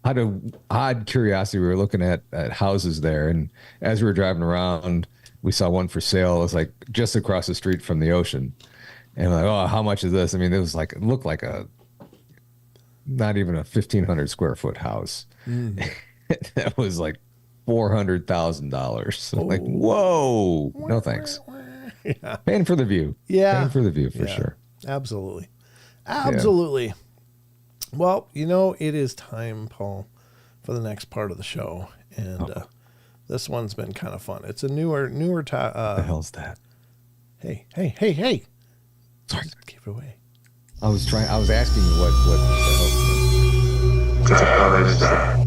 Speaker 2: out of odd curiosity. We were looking at houses there. And as we were driving around, we saw one for sale. It was like just across the street from the ocean. And we're like, oh, how much is this? I mean, it looked like not even a 1,500 square foot house. That was like $400,000. So like, whoa, no thanks.
Speaker 1: Yeah.
Speaker 2: Paying for the view.
Speaker 1: Yeah.
Speaker 2: Paying for the view for sure.
Speaker 1: Absolutely. Yeah. Well, it is time, Paul, for the next part of the show. And this one's been kind of fun. It's a newer
Speaker 2: what the hell's that?
Speaker 1: Hey.
Speaker 2: Sorry.
Speaker 1: Give it away.
Speaker 2: I was asking you what the hell is that?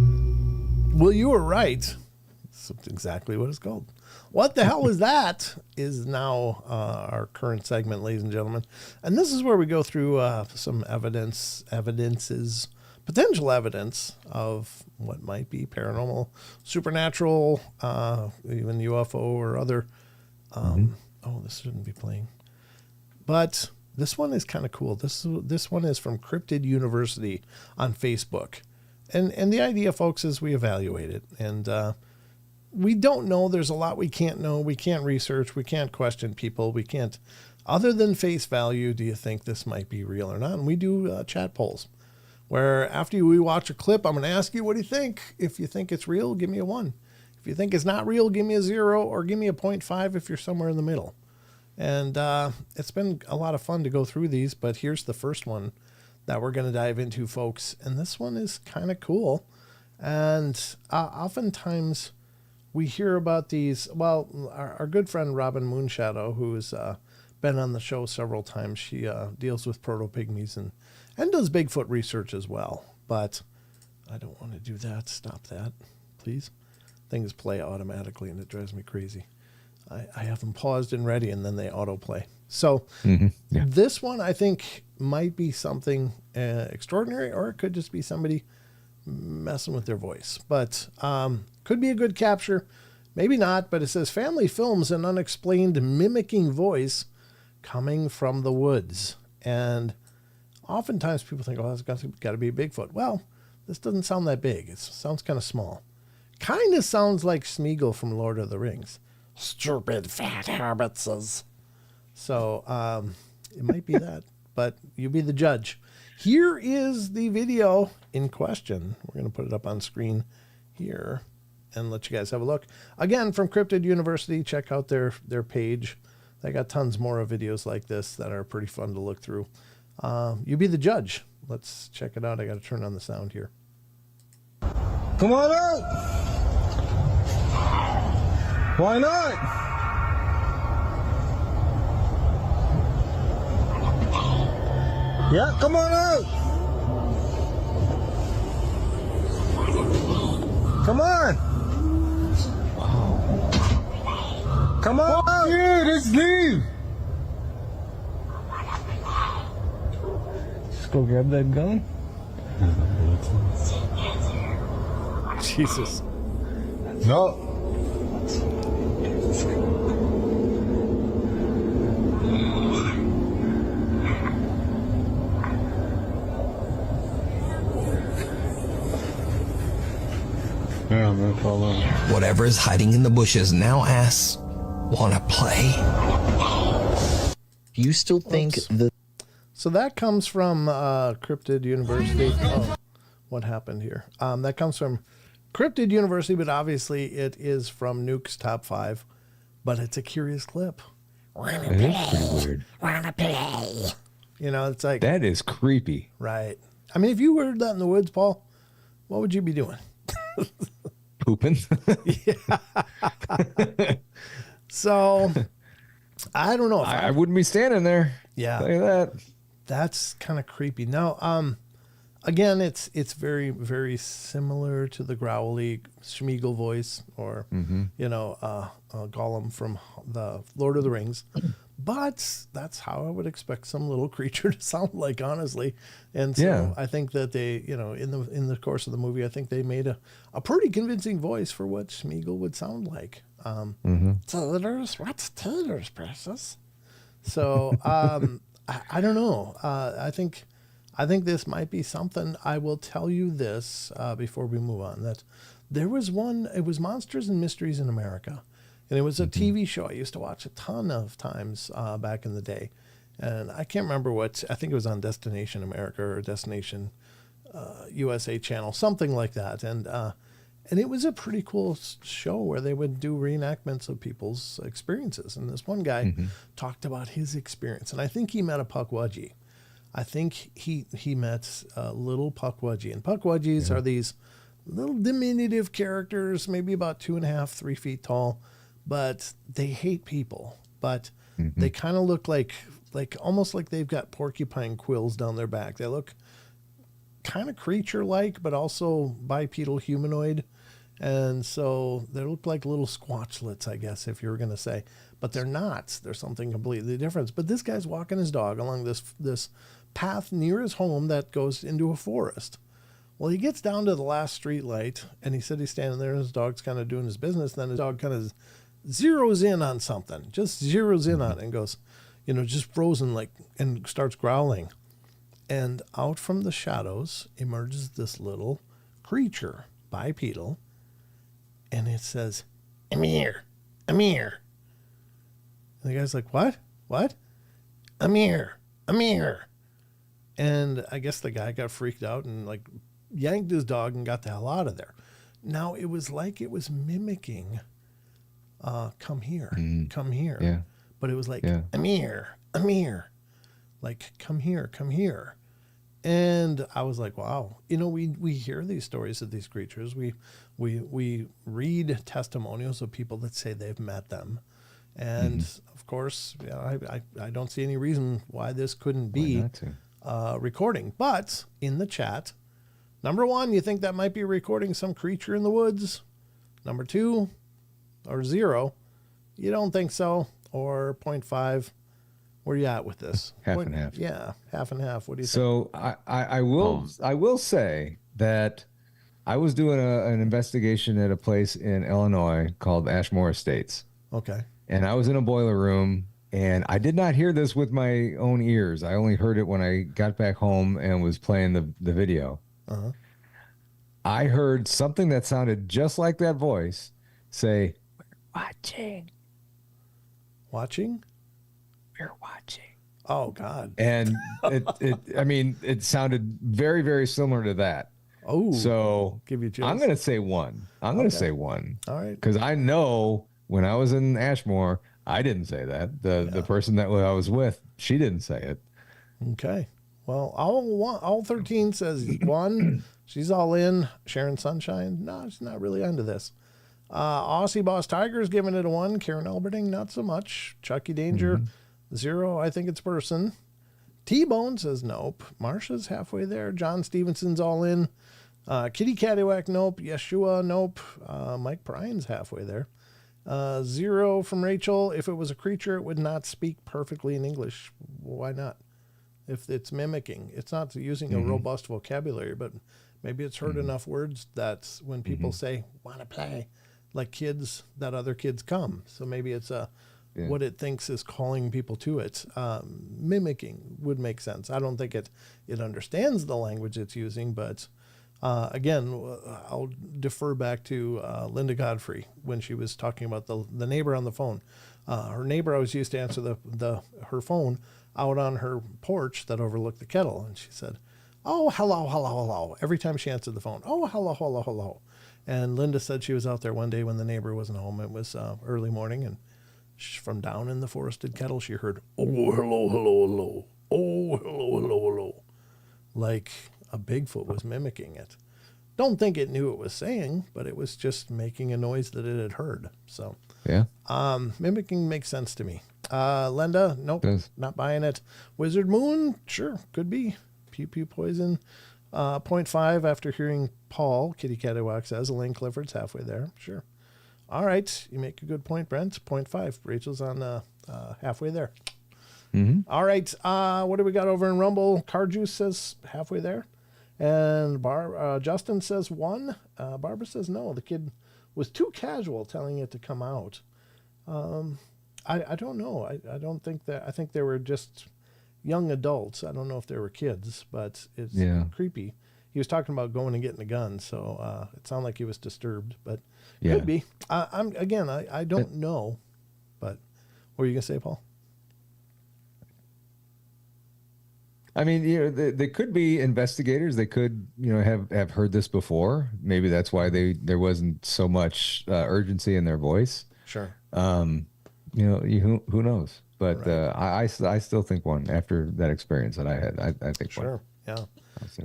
Speaker 1: Well, you were right. That's exactly what it's called. What the hell is that? Is now our current segment, ladies and gentlemen. And this is where we go through some potential evidence of what might be paranormal, supernatural, even UFO or other. Oh, this shouldn't be playing. But this one is kind of cool. This one is from Crypted University on Facebook. And the idea, folks, is we evaluate it. And we don't know. There's a lot we can't know. We can't research. We can't question people. We can't, other than face value, do you think this might be real or not? And we do chat polls where after we watch a clip, I'm going to ask you, what do you think? If you think it's real, give me a 1. If you think it's not real, give me a 0 or give me a 0.5 if you're somewhere in the middle. And it's been a lot of fun to go through these, but here's the first one that we're going to dive into, folks. And this one is kind of cool. And oftentimes we hear about these. Well, our good friend Robin Moonshadow, who's been on the show several times, she deals with proto-pygmies and does Bigfoot research as well. But I don't want to do that. Stop that, please. Things play automatically, and it drives me crazy. I have them paused and ready, and then they autoplay. So this one, I think, might be something extraordinary, or it could just be somebody messing with their voice. But could be a good capture. Maybe not, but it says family films an unexplained mimicking voice coming from the woods. And oftentimes people think, oh, that's got to be a Bigfoot. Well, this doesn't sound that big. It sounds kind of small. Kind of sounds like Smeagol from Lord of the Rings. Stupid fat hobbitses. So it might be that, but you be the judge. Here is the video in question. We're going to put it up on screen here and let you guys have a look. Again, from Crypted University, check out their page. They got tons more of videos like this that are pretty fun to look through. You be the judge. Let's check it out. I got to turn on the sound here.
Speaker 3: Come on out! Why not? Yeah, come on out! Come on! Come on out! Yeah, let's leave! Just go grab that gun.
Speaker 1: Jesus.
Speaker 3: No. Yeah, I'm gonna follow.
Speaker 4: Whatever is hiding in the bushes now asks, wanna play? You still think the...
Speaker 1: So that comes from Crypted University. Oh, what happened here? That comes from Crypted University, but obviously it is from Nuke's Top 5. But it's a curious clip.
Speaker 2: It is pretty weird.
Speaker 1: Wanna play? You know, it's like...
Speaker 2: That is creepy.
Speaker 1: Right. I mean, if you heard that in the woods, Paul, what would you be doing?
Speaker 2: Pooping.
Speaker 1: So, I don't know. If
Speaker 2: I wouldn't be standing there.
Speaker 1: Yeah.
Speaker 2: Tell you that.
Speaker 1: That's kind of creepy. Now, again, it's very, very similar to the growly Smeagol voice, or Gollum from the Lord of the Rings. But that's how I would expect some little creature to sound like, honestly. And so I think that they, in the course of the movie, I think they made a pretty convincing voice for what Smeagol would sound like. Taters, what's taters, precious? So I don't know. I think this might be something. I will tell you this before we move on, that there was one. It was Monsters and Mysteries in America. And it was a TV show I used to watch a ton of times back in the day. And I can't remember what, I think it was on Destination America or Destination USA channel, something like that. And it was a pretty cool show where they would do reenactments of people's experiences. And this one guy talked about his experience. And I think he met a Pukwudgie. I think he met little Pukwudgie. And Pukwudgies are these little diminutive characters, maybe about 2.5, 3 feet tall. But they hate people. But they kind of look like almost like they've got porcupine quills down their back. They look kind of creature-like, but also bipedal humanoid. And so they look like little squatchlets, I guess, if you were going to say. But they're not. They're something completely different. But this guy's walking his dog along this path near his home that goes into a forest. Well, he gets down to the last street light, and he said he's standing there, and his dog's kind of doing his business. Then his dog kind of zeroes in on something, just zeroes in on it and goes, just frozen, and starts growling. And out from the shadows emerges this little creature, bipedal, and it says, Amir, Amir. And the guy's like, what? Amir. And I guess the guy got freaked out and yanked his dog and got the hell out of there. Now, it was like it was mimicking come here.
Speaker 2: Yeah.
Speaker 1: But it was like, Amir, like, come here. And I was like, wow, we hear these stories of these creatures. We read testimonials of people that say they've met them. And of course, I don't see any reason why this couldn't be recording. But in the chat, number one, you think that might be recording some creature in the woods? Number two, or zero, you don't think so? Or 0.5? Where are you at with this?
Speaker 2: Half and half.
Speaker 1: Yeah, half and half. What do you think?
Speaker 2: So I will say that I was doing an investigation at a place in Illinois called Ashmore Estates.
Speaker 1: Okay.
Speaker 2: And I was in a boiler room, and I did not hear this with my own ears. I only heard it when I got back home and was playing the video.
Speaker 1: Uh-huh.
Speaker 2: I heard something that sounded just like that voice say, "We're watching.
Speaker 1: Watching?
Speaker 2: We're watching."
Speaker 1: Oh, God.
Speaker 2: And it sounded very, very similar to that.
Speaker 1: Oh,
Speaker 2: so
Speaker 1: give you chills.
Speaker 2: I'm going to say one. I'm going to say one.
Speaker 1: All right.
Speaker 2: Because I know when I was in Ashmore, I didn't say that. The person that I was with, she didn't say it.
Speaker 1: Okay. Well, all 13 says one. She's all in. Sharon Sunshine, no, she's not really into this. Aussie Boss Tiger's giving it a 1. Karen Alberding, not so much. Chucky Danger, 0. I think it's person. T-Bone says nope. Marsha's halfway there. John Stevenson's all in. Kitty Cattywack, nope. Yeshua, nope. Mike Bryan's halfway there. 0 from Rachel. If it was a creature, it would not speak perfectly in English. Why not? If it's mimicking, it's not using a robust vocabulary, but maybe it's heard enough words that when people say, want to play, like kids, that other kids come. So maybe it's what it thinks is calling people to it. Mimicking would make sense. I don't think it understands the language it's using, but again, I'll defer back to Linda Godfrey when she was talking about the neighbor on the phone. Her neighbor always used to answer her phone out on her porch that overlooked the kettle, and she said, "Oh, hello, hello, hello," every time she answered the phone. "Oh, hello, hello, hello." And Linda said she was out there one day when the neighbor wasn't home. It was early morning, and from down in the forested kettle, she heard, "Oh, hello, hello, hello. Oh, hello, hello, hello." Like a Bigfoot was mimicking it. Don't think it knew what it was saying, but it was just making a noise that it had heard. So,
Speaker 2: yeah.
Speaker 1: Mimicking makes sense to me. Linda, nope, not buying it. Wizard Moon, sure, could be. Pew Pew Poison, 0.5 after hearing Paul. Kitty Cattywack says Elaine Clifford's halfway there. Sure. All right, you make a good point, Brent. 0.5. Rachel's on halfway there. All right, what do we got over in Rumble? Car Juice says halfway there. And Justin says 1. Barbara says no. The kid was too casual telling it to come out. I don't know. I don't think that. I think they were just young adults. I don't know if they were kids, but it's creepy. He was talking about going and getting a gun, so it sounded like he was disturbed, but could be. I don't know. But what were you gonna say, Paul?
Speaker 2: I mean, they could be investigators. They could, have heard this before. Maybe that's why there wasn't so much urgency in their voice.
Speaker 1: Sure.
Speaker 2: Who knows? But
Speaker 1: right.
Speaker 2: I still think 1 after that experience that I had. I think
Speaker 1: sure.
Speaker 2: 1.
Speaker 1: Yeah.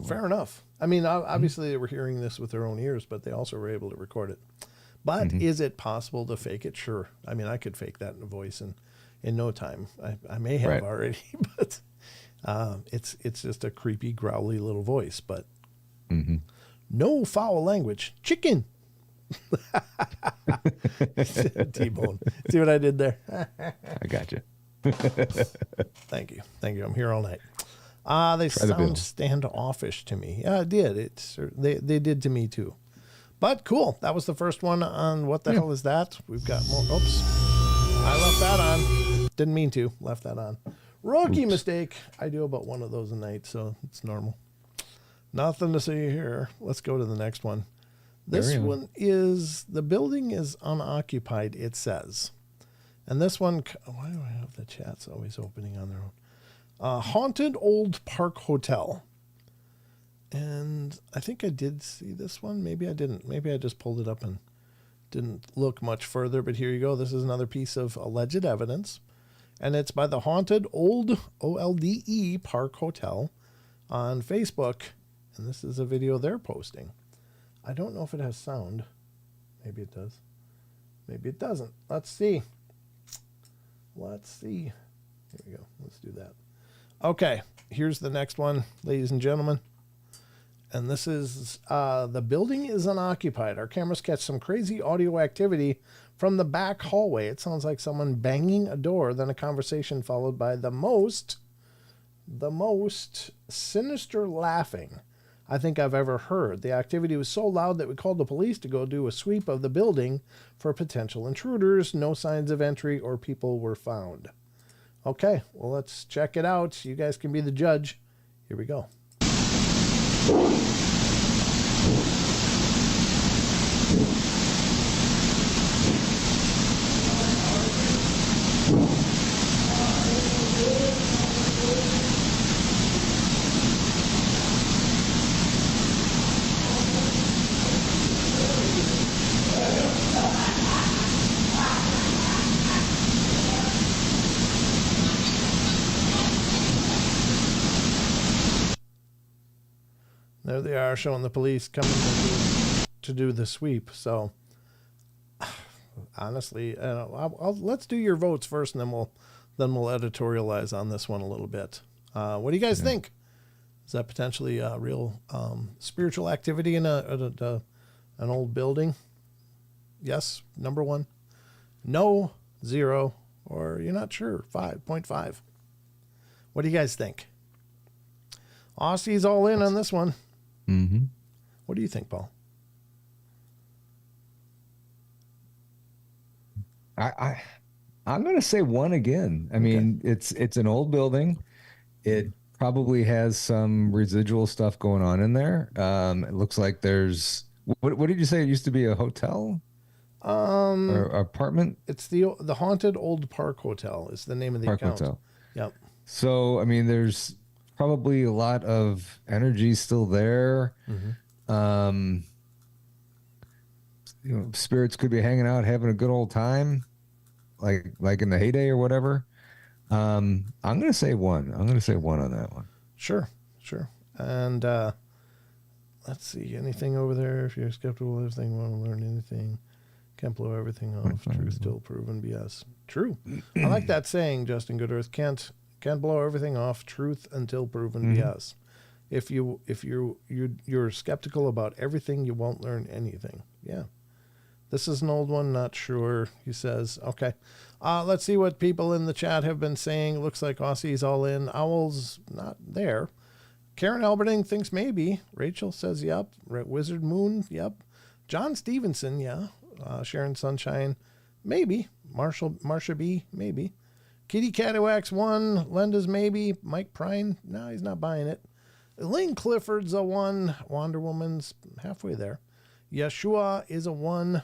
Speaker 1: Fair enough. I mean, obviously they were hearing this with their own ears, but they also were able to record it. But is it possible to fake it? Sure. I mean, I could fake that in a voice in no time. I may have already, but it's just a creepy, growly little voice. But no foul language. Chicken. T-Bone. See what I did there?
Speaker 2: I got you.
Speaker 1: Thank you. I'm here all night. They sound standoffish to me. Yeah, it did. They did to me too. But cool. That was the first one on what the hell is that? We've got more. Oops. I left that on. Didn't mean to. Left that on. Rookie mistake. I do about 1 of those a night, so it's normal. Nothing to see here. Let's go to the next one. This one is, the building is unoccupied, it says. And this one, why do I have the chats always opening on their own? Haunted Old Park Hotel. And I think I did see this one. Maybe I didn't. Maybe I just pulled it up and didn't look much further. But here you go. This is another piece of alleged evidence. And it's by the Haunted Old, OLDE, Park Hotel. on Facebook, and this is a video they're posting. I don't know if it has sound. Maybe it does. Maybe it doesn't. Let's see. Let's see. Here we go. Let's do that. Okay, here's the next one, ladies and gentlemen. And this is, the building is unoccupied. Our cameras catch some crazy audio activity from the back hallway. It sounds like someone banging a door, then a conversation followed by the most sinister laughing I think I've ever heard. The activity was so loud that we called the police to go do a sweep of the building for potential intruders. No signs of entry or people were found. Okay, well, let's check it out. You guys can be the judge. Here we go. There they are, showing the police coming to do the sweep. So, honestly, let's do your votes first, and then we'll editorialize on this one a little bit. What do you guys think? Is that potentially a real spiritual activity in an old building? Yes, number 1. No, 0, or you're not sure, 5.5. What do you guys think? Aussie's all in on this one.
Speaker 2: Mm-hmm.
Speaker 1: What do you think, Paul?
Speaker 2: I'm going to say 1 again. I mean, it's an old building. It probably has some residual stuff going on in there. It looks like there's what did you say? It used to be a hotel, or apartment.
Speaker 1: It's the Haunted Old Park Hotel is the name of the account.
Speaker 2: Hotel.
Speaker 1: Yep.
Speaker 2: So I mean, there's probably a lot of energy still there.
Speaker 1: Mm-hmm.
Speaker 2: Spirits could be hanging out, having a good old time, like in the heyday or whatever. I'm going to say 1. I'm going to say 1 on that one.
Speaker 1: Sure. And let's see, anything over there? If you're skeptical, everything, want to learn anything, can't blow everything off. Truth till proven BS. True. I like that saying, Justin Goodearth. Can't blow everything off. Truth until proven BS. If you're skeptical about everything, you won't learn anything. Yeah. This is an old one, not sure, he says. Okay. Let's see what people in the chat have been saying. Looks like Aussie's all in. Owl's not there. Karen Alberting thinks maybe. Rachel says yep. Wizard Moon, yep. John Stevenson, yeah. Sharon Sunshine, maybe. Marsha B, maybe. Kitty Catawax 1. Lenda's maybe. Mike Prine, no, he's not buying it. Elaine Clifford's a 1. Wonder Woman's halfway there. Yeshua is a 1.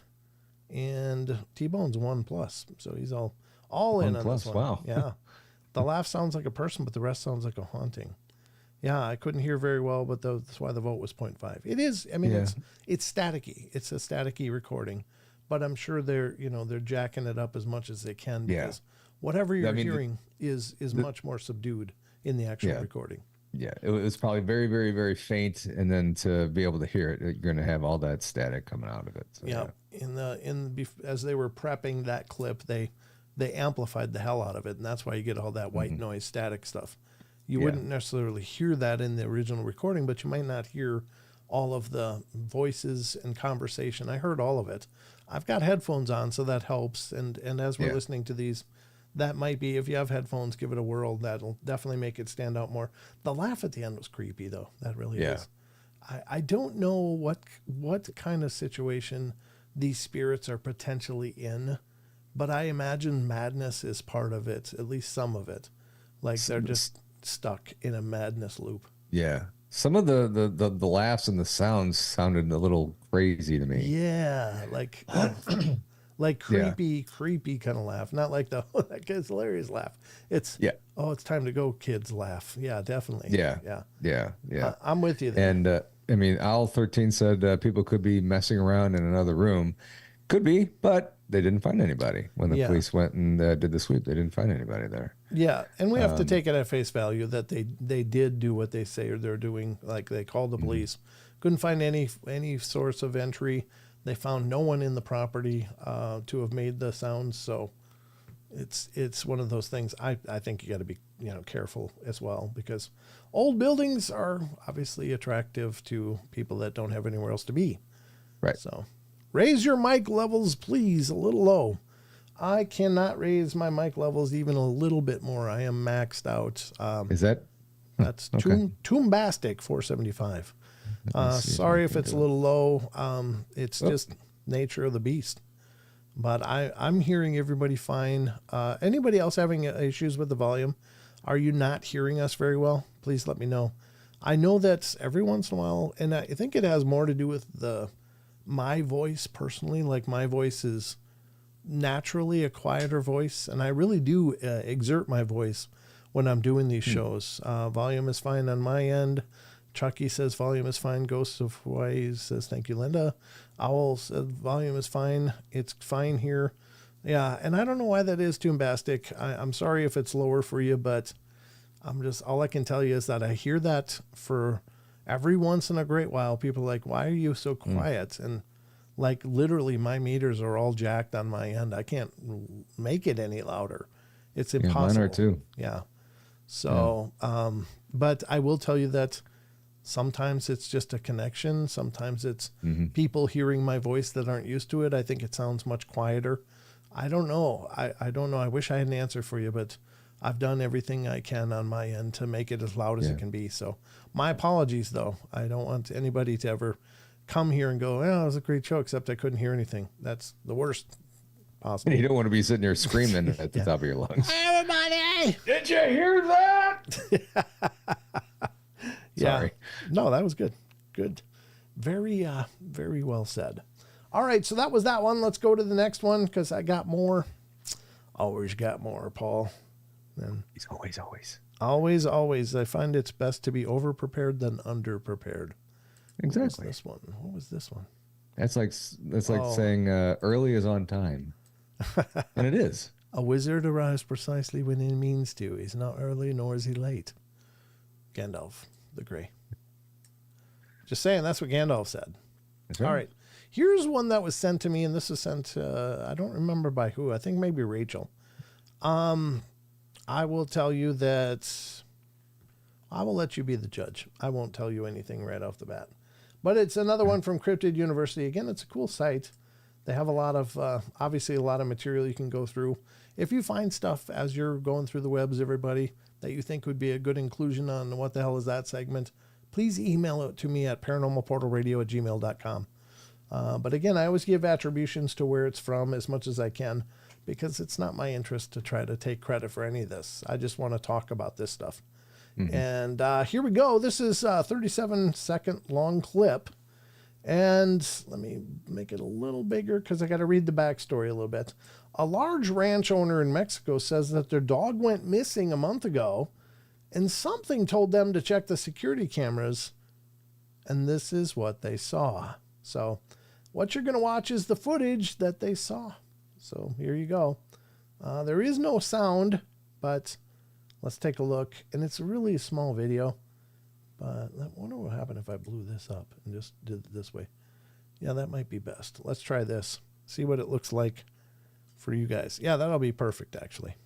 Speaker 1: And T-Bone's 1+. So he's all in on this one.
Speaker 2: Wow.
Speaker 1: Yeah. The laugh sounds like a person, but the rest sounds like a haunting. Yeah, I couldn't hear very well, but that's why the vote was 0.5. It is, I mean, it's staticky. It's a staticky recording. But I'm sure they're jacking it up as much as they can because whatever you're hearing is much more subdued in the actual recording.
Speaker 2: Yeah, it was probably very, very, very faint, and then to be able to hear it, you're going to have all that static coming out of it. So,
Speaker 1: as they were prepping that clip, they amplified the hell out of it, and that's why you get all that white noise static stuff. You wouldn't necessarily hear that in the original recording, but you might not hear all of the voices and conversation. I heard all of it. I've got headphones on, so that helps. And as we're listening to these, that might be, if you have headphones, give it a whirl. That'll definitely make it stand out more. The laugh at the end was creepy, though. That really is. I don't know what kind of situation these spirits are potentially in, but I imagine madness is part of it, at least some of it. Like they're just stuck in a madness loop.
Speaker 2: Yeah. Some of the laughs and the sounds sounded a little crazy to me.
Speaker 1: Yeah, like creepy kind of laugh. Not like that kid's hilarious laugh. It's it's time to go, kids laugh. Yeah, definitely.
Speaker 2: Yeah.
Speaker 1: I'm with you there.
Speaker 2: And I mean, Owl 13 said people could be messing around in another room. Could be, but they didn't find anybody when the
Speaker 1: Yeah.
Speaker 2: police went and did the sweep. They didn't find anybody there.
Speaker 1: Yeah, and we have to take it at face value that they did do what they say they're doing. Like they called the police, couldn't find any source of entry. They found no one in the property to have made the sounds. So it's one of those things. I think you got to be careful as well, because old buildings are obviously attractive to people that don't have anywhere else to be.
Speaker 2: Right.
Speaker 1: So raise your mic levels, please, a little low. I cannot raise my mic levels even a little bit more. I am maxed out.
Speaker 2: Is that?
Speaker 1: That's
Speaker 2: okay.
Speaker 1: Toombastic 475. Sorry if it's a little low. It's just nature of the beast. But I'm hearing everybody fine. Anybody else having issues with the volume? Are you not hearing us very well? Please let me know. I know that every once in a while, and I think it has more to do with my voice personally. Like my voice is naturally a quieter voice, and I really do exert my voice when I'm doing these shows. Volume is fine on my end. Chucky says volume is fine. Ghosts of Hawaii says thank you, Linda. Owl says volume is fine. It's fine here. Yeah, and I don't know why that is, Toombastic. I'm sorry if it's lower for you, but all I can tell you is that I hear that for every once in a great while. People are like, why are you so quiet? And like literally my meters are all jacked on my end. I can't make it any louder. It's impossible.
Speaker 2: Yeah, mine are too.
Speaker 1: Yeah. So, but I will tell you that sometimes it's just a connection. Sometimes it's people hearing my voice that aren't used to it. I think it sounds much quieter. I don't know. I don't know. I wish I had an answer for you, but I've done everything I can on my end to make it as loud as it can be. So my apologies, though. I don't want anybody to ever come here and go, oh, it was a great show, except I couldn't hear anything. That's the worst possible.
Speaker 2: You don't want to be sitting there screaming at the top of your lungs.
Speaker 1: Everybody!
Speaker 2: Did you hear that?
Speaker 1: Yeah.
Speaker 2: Sorry.
Speaker 1: No, that was good. Good. Very, very well said. All right, so that was that one. Let's go to the next one because I got more. Always got more, Paul. And
Speaker 2: He's always.
Speaker 1: always. I find it's best to be over-prepared than under-prepared.
Speaker 2: Exactly.
Speaker 1: What was this one?
Speaker 2: That's like saying early is on time. And it is.
Speaker 1: A wizard arrives precisely when he means to. He's not early, nor is he late. Gandalf the Grey. Just saying, that's what Gandalf said.
Speaker 2: That's right.
Speaker 1: All right. Here's one that was sent to me, and this was sent, I don't remember by who. I think maybe Rachel. I will tell you that I will let you be the judge. I won't tell you anything right off the bat. But it's another one from Crypted University. Again, it's a cool site. They have a lot of, obviously, a lot of material you can go through. If you find stuff as you're going through the webs, everybody, that you think would be a good inclusion on What the Hell Is That segment, please email it to me at paranormalportalradio@gmail.com. But again, I always give attributions to where it's from as much as I can, because it's not my interest to try to take credit for any of this. I just want to talk about this stuff. And here we go. This is a 37-second long clip. And let me make it a little bigger because I got to read the backstory a little bit. A large ranch owner in Mexico says that their dog went missing a month ago, and something told them to check the security cameras, and this is what they saw. So what you're going to watch is the footage that they saw. So here you go. There is no sound, but let's take a look. And it's really a small video. But I wonder what happened if I blew this up and just did it this way. Yeah, that might be best. Let's try this. See what it looks like for you guys. Yeah, that'll be perfect, actually.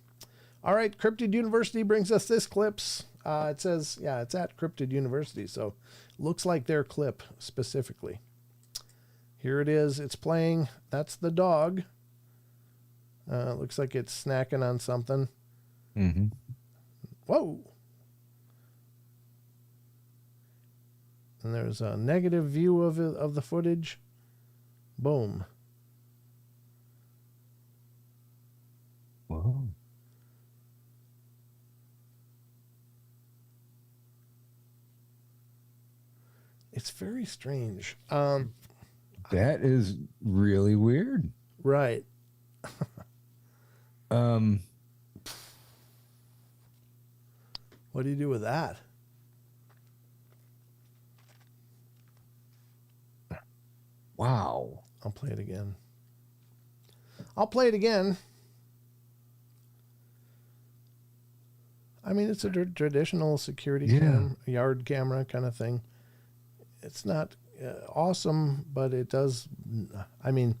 Speaker 1: All right, Crypted University brings us this clips. It says, yeah, it's at Crypted University. So looks like their clip specifically. Here it is. It's playing. That's the dog. Looks like it's snacking on something. Whoa. And there's a negative view of the footage. Boom.
Speaker 2: Whoa.
Speaker 1: It's very strange.
Speaker 2: That is really weird.
Speaker 1: Right. What do you do with that?
Speaker 2: Wow.
Speaker 1: I'll play it again. I'll play it again. I mean, it's a traditional security yard camera kind of thing. It's not awesome, but it does. I mean,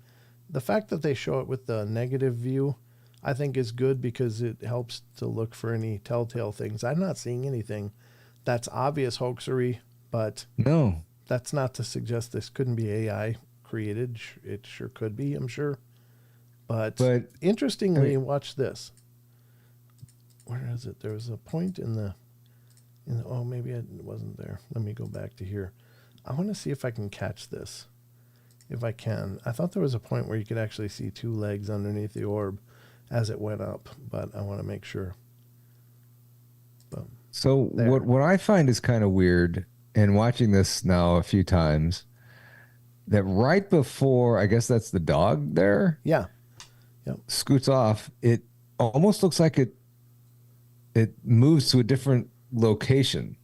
Speaker 1: the fact that they show it with the negative view, I think is good because it helps to look for any telltale things. I'm not seeing anything that's obvious hoaxery, but
Speaker 2: No.
Speaker 1: that's not to suggest this couldn't be AI created. It sure could be, I'm sure. But interestingly, watch this. Where is it? There was a point in the oh, maybe it wasn't there. Let me go back to here. I want to see if I can catch this. If I can. I thought there was a point where you could actually see two legs underneath the orb as it went up, but I want to make sure.
Speaker 2: So what I find is kind of weird, and watching this now a few times, that right before, I guess that's the dog there.
Speaker 1: Yeah. Yep.
Speaker 2: Scoots off. It almost looks like it moves to a different location.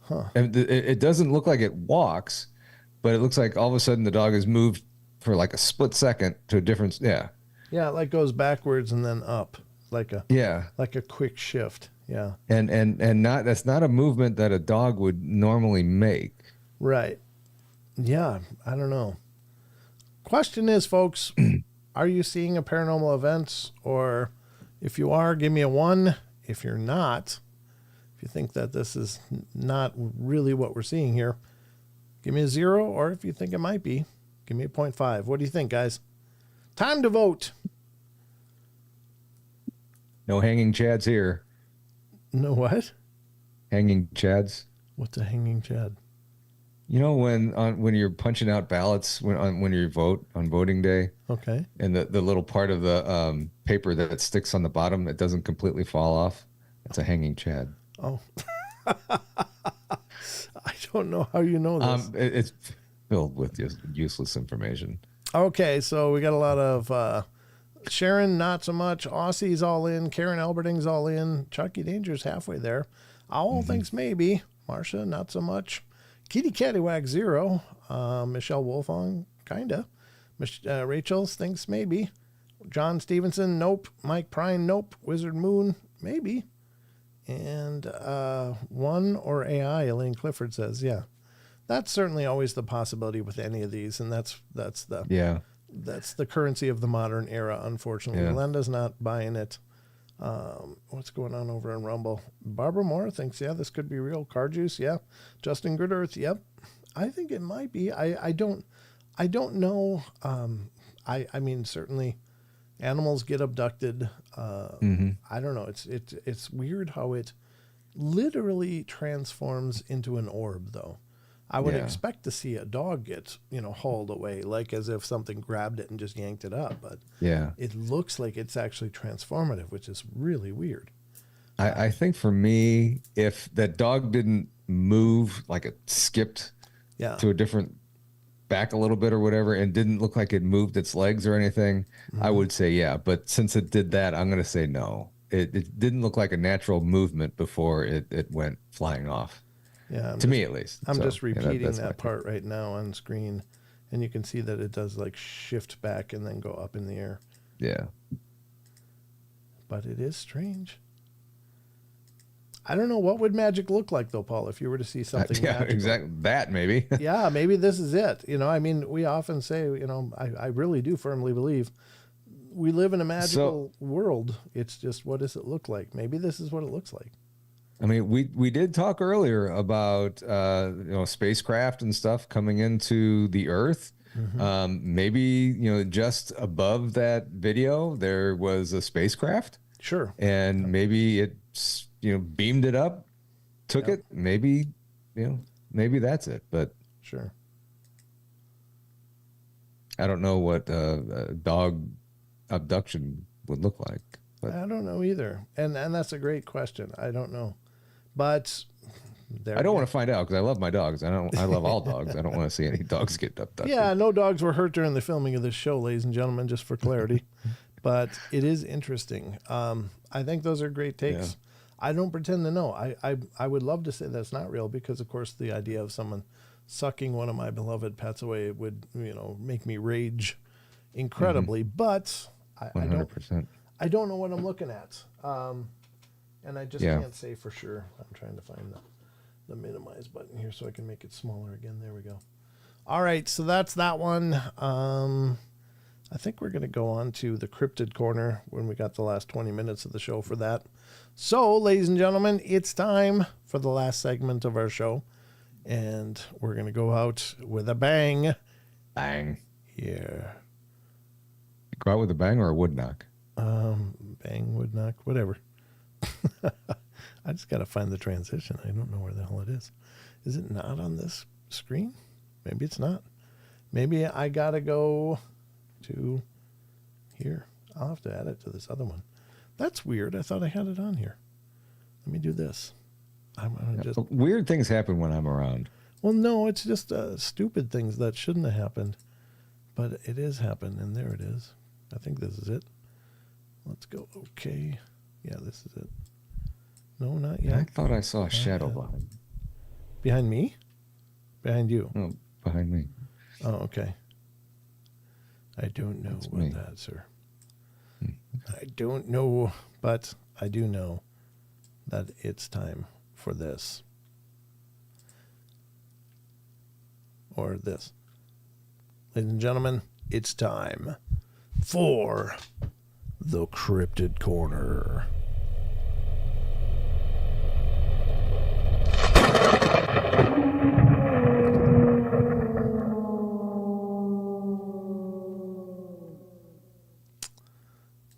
Speaker 1: Huh.
Speaker 2: And it doesn't look like it walks, but it looks like all of a sudden the dog has moved for like a split second to a different. Yeah.
Speaker 1: Yeah, it like goes backwards and then up, like a quick shift. Yeah.
Speaker 2: And that's not a movement that a dog would normally make.
Speaker 1: Right. Yeah, I don't know. Question is, folks, are you seeing a paranormal event? Or if you are, give me a 1. If you're not, if you think that this is not really what we're seeing here, give me a 0. Or if you think it might be, give me a 0.5. What do you think, guys? Time to vote.
Speaker 2: No hanging chads here.
Speaker 1: No what?
Speaker 2: Hanging chads.
Speaker 1: What's a hanging chad?
Speaker 2: You know when you're punching out ballots when you vote on voting day.
Speaker 1: Okay.
Speaker 2: And the little part of the paper that sticks on the bottom, it doesn't completely fall off. It's a hanging chad.
Speaker 1: Oh. I don't know how you know this.
Speaker 2: It's filled with just useless information.
Speaker 1: Okay, so we got a lot of Sharon, not so much. Aussie's all in. Karen Alberting's all in. Chucky Danger's halfway there. Owl thinks maybe. Marcia, not so much. Kitty Cattywag 0. Michelle Wolfong, kinda. Rachel thinks maybe. John Stevenson, nope. Mike Prine, nope. Wizard Moon, maybe. And 1 or AI, Elaine Clifford says, yeah. That's certainly always the possibility with any of these, and that's the currency of the modern era, unfortunately.
Speaker 2: Yeah.
Speaker 1: Linda's not buying it. What's going on over in Rumble? Barbara Moore thinks, yeah, this could be real. Car Juice, yeah. Justin Good Earth, yep. I think it might be. I don't know. I mean, certainly animals get abducted. I don't know. It's weird how it literally transforms into an orb, though. I would expect to see a dog get, hauled away, like as if something grabbed it and just yanked it up. But it looks like it's actually transformative, which is really weird.
Speaker 2: I think for me, if that dog didn't move, like it skipped to a different back a little bit or whatever, and didn't look like it moved its legs or anything, I would say yeah. But since it did that, I'm going to say no. It didn't look like a natural movement before it went flying off.
Speaker 1: Yeah,
Speaker 2: to me at least.
Speaker 1: I'm just repeating that part right now on screen, and you can see that it does like shift back and then go up in the air.
Speaker 2: Yeah.
Speaker 1: But it is strange. I don't know, what would magic look like though, Paul, if you were to see something magical?
Speaker 2: Exactly. That maybe.
Speaker 1: Yeah, maybe this is it. I mean, we often say, I really do firmly believe we live in a magical world. It's just, what does it look like? Maybe this is what it looks like.
Speaker 2: I mean, we did talk earlier about spacecraft and stuff coming into the Earth. Maybe just above that video there was a spacecraft.
Speaker 1: Sure.
Speaker 2: And maybe it beamed it up, took it. Maybe maybe that's it. But
Speaker 1: sure.
Speaker 2: I don't know what a dog abduction would look like. But
Speaker 1: I don't know either. And that's a great question. I don't know. But
Speaker 2: I don't want to find out because I love my dogs. I love all dogs. I don't want to see any dogs get abducted.
Speaker 1: Yeah, no dogs were hurt during the filming of this show, ladies and gentlemen, just for clarity. But it is interesting. I think those are great takes. Yeah. I don't pretend to know. I would love to say that's not real because, of course, the idea of someone sucking one of my beloved pets away would, make me rage incredibly, but I don't
Speaker 2: 100%.
Speaker 1: I don't know what I'm looking at. And I just
Speaker 2: Yeah.
Speaker 1: can't say for sure. I'm trying to find the minimize button here so I can make it smaller again. There we go. All right, so that's that one. I think we're going to go on to the Cryptid Corner when we got the last 20 minutes of the show for that. So, ladies and gentlemen, it's time for the last segment of our show. And we're going to go out with a bang.
Speaker 2: Bang.
Speaker 1: Yeah.
Speaker 2: Go out with a bang or a wood knock?
Speaker 1: Bang, would knock, whatever. I just got to find the transition. I don't know where the hell it is. Is it not on this screen? Maybe it's not. Maybe I got to go to here. I'll have to add it to this other one. That's weird. I thought I had it on here. Let me do this. I'm going to just...
Speaker 2: Weird things happen when I'm around.
Speaker 1: Well, no, it's just stupid things that shouldn't have happened. But it is happened, and there it is. I think this is it. Let's go. Okay. Yeah, this is it. No, not yet.
Speaker 2: I thought I saw a shadow
Speaker 1: Behind me? Behind you?
Speaker 2: Oh, behind me.
Speaker 1: Oh, okay. I don't know
Speaker 2: That's
Speaker 1: what
Speaker 2: me.
Speaker 1: that, sir. I don't know, but I do know that it's time for this. Or this. Ladies and gentlemen, it's time for the Cryptid Corner.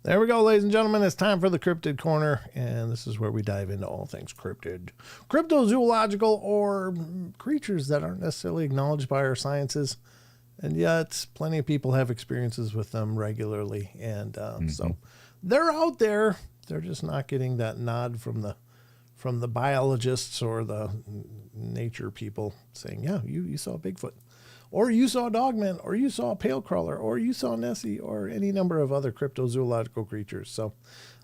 Speaker 1: There we go, ladies and gentlemen. It's time for the Cryptid Corner, and this is where we dive into all things cryptid, cryptozoological, or creatures that aren't necessarily acknowledged by our sciences, and yet plenty of people have experiences with them regularly, and so they're out there. They're just not getting that nod from the biologists or the nature people saying, "Yeah, you saw Bigfoot." Or you saw a dogman, or you saw a pale crawler, or you saw Nessie, or any number of other cryptozoological creatures. So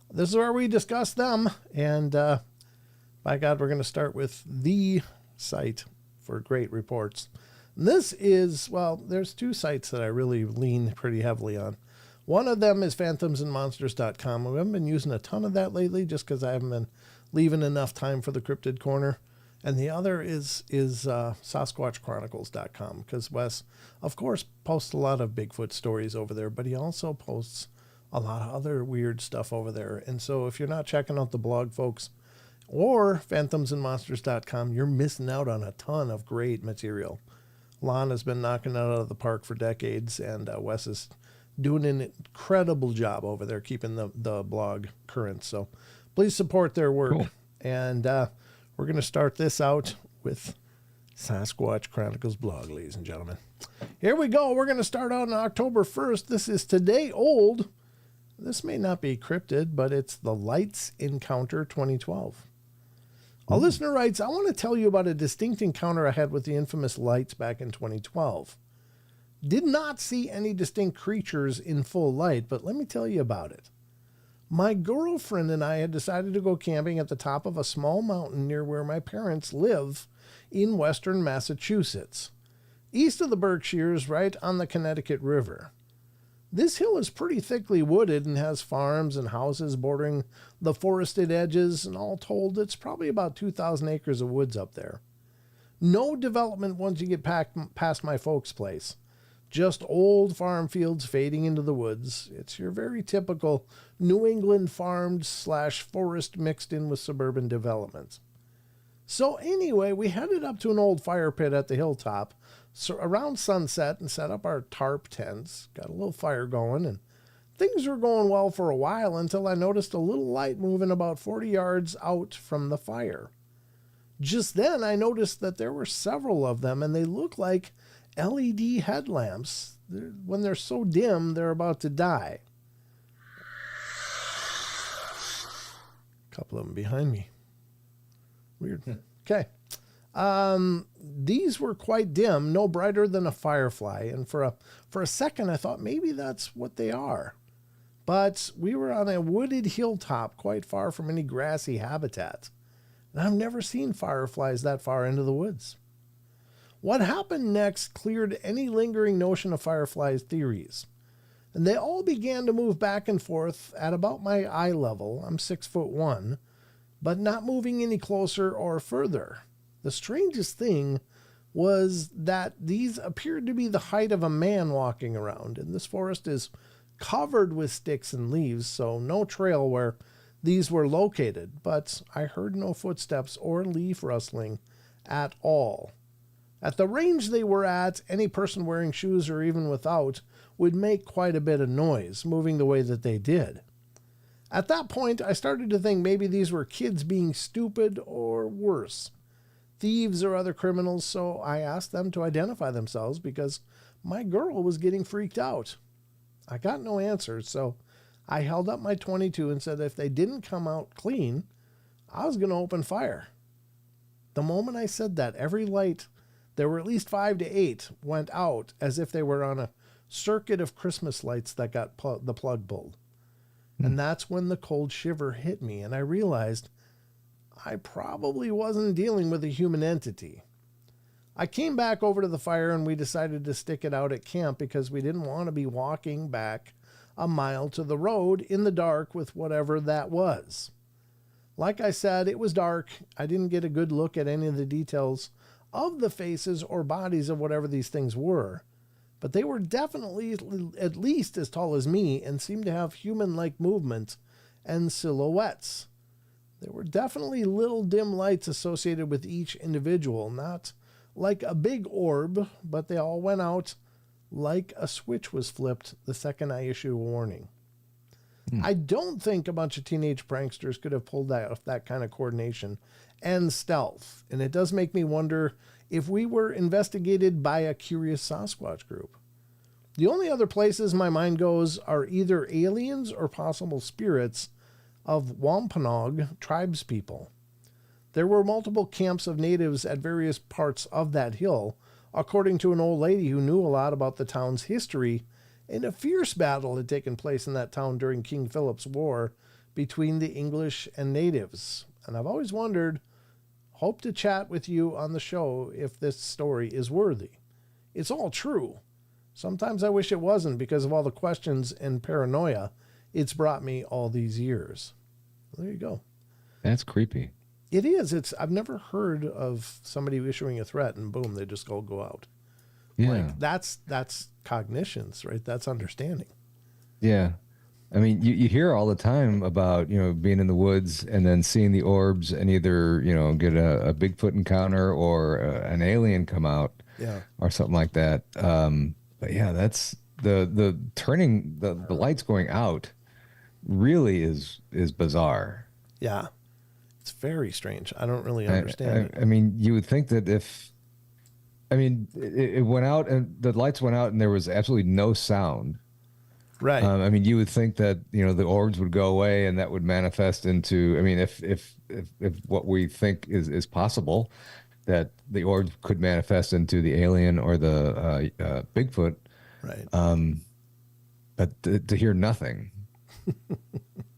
Speaker 1: this is where we discuss them. And by God, we're going to start with the site for great reports. And this is, well, there's two sites that I really lean pretty heavily on. One of them is phantomsandmonsters.com. We haven't been using a ton of that lately just because I haven't been leaving enough time for the Cryptid Corner. And the other is SasquatchChronicles.com, because Wes, of course, posts a lot of Bigfoot stories over there, but he also posts a lot of other weird stuff over there. And so if you're not checking out the blog, folks, or phantomsandmonsters.com, you're missing out on a ton of great material. Lon has been knocking it out of the park for decades, and Wes is doing an incredible job over there keeping the blog current. So please support their work.
Speaker 2: Cool.
Speaker 1: And we're going to start this out with Sasquatch Chronicles blog, ladies and gentlemen. Here we go. We're going to start out on October 1st. This is today old. This may not be cryptid, but it's the Lights Encounter 2012. A listener writes, I want to tell you about a distinct encounter I had with the infamous lights back in 2012. Did not see any distinct creatures in full light, but let me tell you about it. My girlfriend and I had decided to go camping at the top of a small mountain near where my parents live in western Massachusetts, east of the Berkshires, right on the Connecticut River. This hill is pretty thickly wooded and has farms and houses bordering the forested edges, and all told, it's probably about 2,000 acres of woods up there. No development once you get past my folks' place. Just old farm fields fading into the woods. It's your very typical New England farmed / forest mixed in with suburban development. So anyway, we headed up to an old fire pit at the hilltop around sunset and set up our tarp tents. Got a little fire going, and things were going well for a while until I noticed a little light moving about 40 yards out from the fire. Just then I noticed that there were several of them, and they looked like LED headlamps. When they're so dim, they're about to die. A couple of them behind me. Weird. Okay. These were quite dim, no brighter than a firefly. And for a second, I thought maybe that's what they are. But we were on a wooded hilltop quite far from any grassy habitat. And I've never seen fireflies that far into the woods. What happened next cleared any lingering notion of fireflies theories. and they all began to move back and forth at about my eye level. I'm 6'1", but not moving any closer or further. The strangest thing was that these appeared to be the height of a man walking around, and this forest is covered with sticks and leaves, so no trail where these were located, but I heard no footsteps or leaf rustling at all. At the range they were at, any person wearing shoes or even without would make quite a bit of noise, moving the way that they did. At that point, I started to think maybe these were kids being stupid or worse, thieves or other criminals, so I asked them to identify themselves because my girl was getting freaked out. I got no answers, so I held up my .22 and said if they didn't come out clean, I was going to open fire. The moment I said that, every light, there were at least 5 to 8, went out as if they were on a circuit of Christmas lights that got the plug pulled. And that's when the cold shiver hit me, and I realized I probably wasn't dealing with a human entity. I came back over to the fire, and we decided to stick it out at camp because we didn't want to be walking back a mile to the road in the dark with whatever that was. Like I said, it was dark. I didn't get a good look at any of the details of the faces or bodies of whatever these things were, but they were definitely at least as tall as me and seemed to have human-like movement and silhouettes. There were definitely little dim lights associated with each individual, not like a big orb, but they all went out like a switch was flipped the second I issued a warning. I don't think a bunch of teenage pranksters could have pulled that kind of coordination and stealth, and it does make me wonder if we were investigated by a curious Sasquatch group. The only other places my mind goes are either aliens or possible spirits of Wampanoag tribespeople. There were multiple camps of natives at various parts of that hill, according to an old lady who knew a lot about the town's history, and a fierce battle had taken place in that town during King Philip's War between the English and natives. And I've always wondered, hope to chat with you on the show if this story is worthy. It's all true. Sometimes I wish it wasn't because of all the questions and paranoia it's brought me all these years. There you go.
Speaker 2: That's creepy.
Speaker 1: It is. I've never heard of somebody issuing a threat and boom, they just all go out.
Speaker 2: Yeah.
Speaker 1: Like that's cognitions, right? That's understanding.
Speaker 2: Yeah. I mean, you hear all the time about, being in the woods and then seeing the orbs and either, get a Bigfoot encounter or an alien come out, or something like that. But yeah, that's the turning the lights going out really is bizarre.
Speaker 1: Yeah. It's very strange. I don't really understand it.
Speaker 2: I mean, you would think that it went out and the lights went out and there was absolutely no sound.
Speaker 1: Right.
Speaker 2: I mean, you would think that, the orbs would go away and that would manifest into, if what we think is possible, that the orbs could manifest into the alien or the Bigfoot.
Speaker 1: Right.
Speaker 2: But to hear nothing,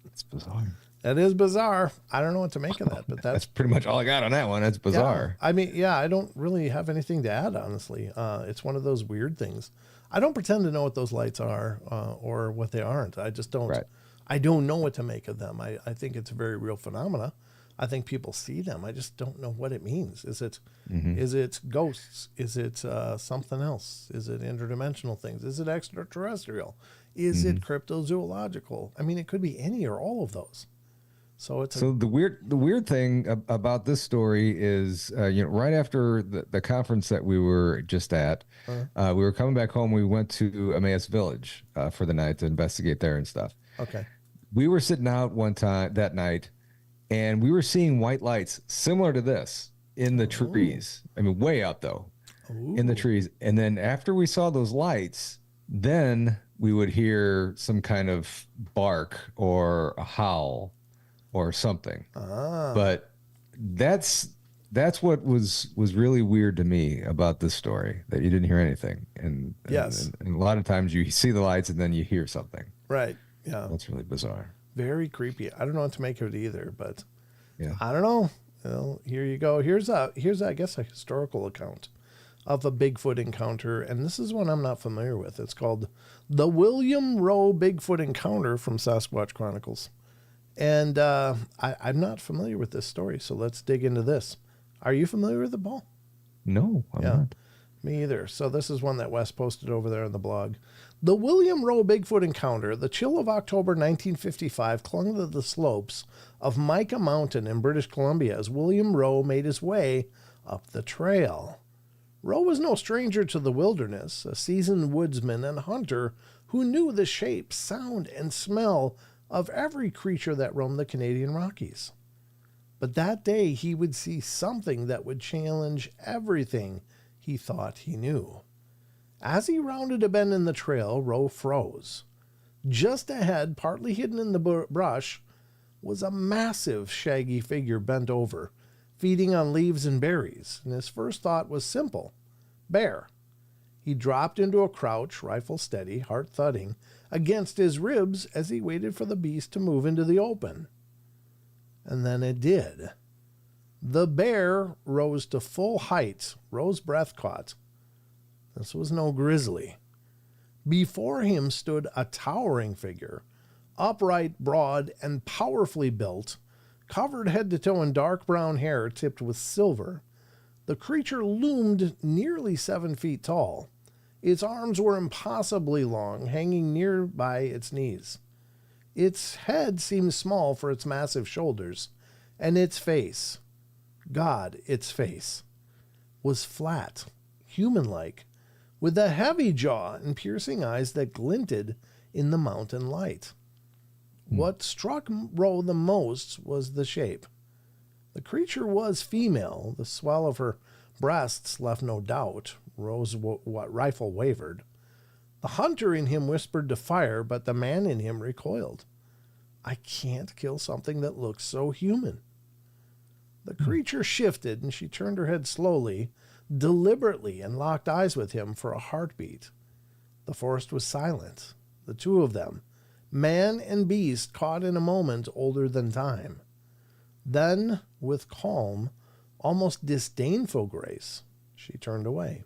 Speaker 2: it's bizarre.
Speaker 1: That is bizarre. I don't know what to make of that, but
Speaker 2: That's pretty much all I got on that one. That's bizarre.
Speaker 1: Yeah. I don't really have anything to add, honestly. It's one of those weird things. I don't pretend to know what those lights are or what they aren't. I just don't.
Speaker 2: Right.
Speaker 1: I don't know what to make of them. I think it's a very real phenomena. I think people see them. I just don't know what it means. Is it ghosts? Is it something else? Is it interdimensional things? Is it extraterrestrial? Is it cryptozoological? I mean, it could be any or all of those. So the weird thing about this story is, right after the conference that we were just at, we were coming back home. We went to Emmaus Village for the night to investigate there and stuff. Okay.
Speaker 2: We were sitting out one time that night, and we were seeing white lights similar to this in the trees. I mean, way up though, in the trees. And then after we saw those lights, then we would hear some kind of bark or a howl or something. But that's what was really weird to me about this story, that you didn't hear anything. And
Speaker 1: yes,
Speaker 2: and a lot of times you see the lights and then you hear something.
Speaker 1: Right. Yeah.
Speaker 2: That's really bizarre.
Speaker 1: Very creepy. I don't know what to make of it either, but
Speaker 2: yeah,
Speaker 1: I don't know. Well, here you go. Here's I guess a historical account. of a Bigfoot encounter, and this is one I'm not familiar with. It's called the William Rowe Bigfoot Encounter from Sasquatch Chronicles. And I'm not familiar with this story, so let's dig into this. Are you familiar with it, Paul?
Speaker 2: No, I'm not.
Speaker 1: Me either. So this is one that Wes posted over there on the blog. The William Rowe Bigfoot Encounter. The chill of October 1955 clung to the slopes of Mica Mountain in British Columbia as William Rowe made his way up the trail. Rowe was no stranger to the wilderness, a seasoned woodsman and hunter who knew the shape, sound, and smell of every creature that roamed the Canadian Rockies. But that day he would see something that would challenge everything he thought he knew. As he rounded a bend in the trail, Rowe froze. Just ahead, partly hidden in the brush, was a massive, shaggy figure bent over, feeding on leaves and berries, and his first thought was simple: bear. He dropped into a crouch, rifle steady, heart thudding, against his ribs as he waited for the beast to move into the open. And then it did. The bear rose to full height. Rowe's breath caught. This was no grizzly. Before him stood a towering figure, upright, broad, and powerfully built, covered head to toe in dark brown hair tipped with silver. The creature loomed nearly 7 feet tall. Its arms were impossibly long, hanging near by its knees. Its head seemed small for its massive shoulders, and its face, its face, was flat, human-like, with a heavy jaw and piercing eyes that glinted in the mountain light. What struck Rowe the most was the shape. The creature was female. The swell of her breasts left no doubt. Rowe's rifle wavered. The hunter in him whispered to fire, but the man in him recoiled. I can't kill something that looks so human. The creature shifted, and she turned her head slowly, deliberately, and locked eyes with him for a heartbeat. The forest was silent. The two of them, man and beast, caught in a moment older than time. Then, with calm, almost disdainful grace, she turned away.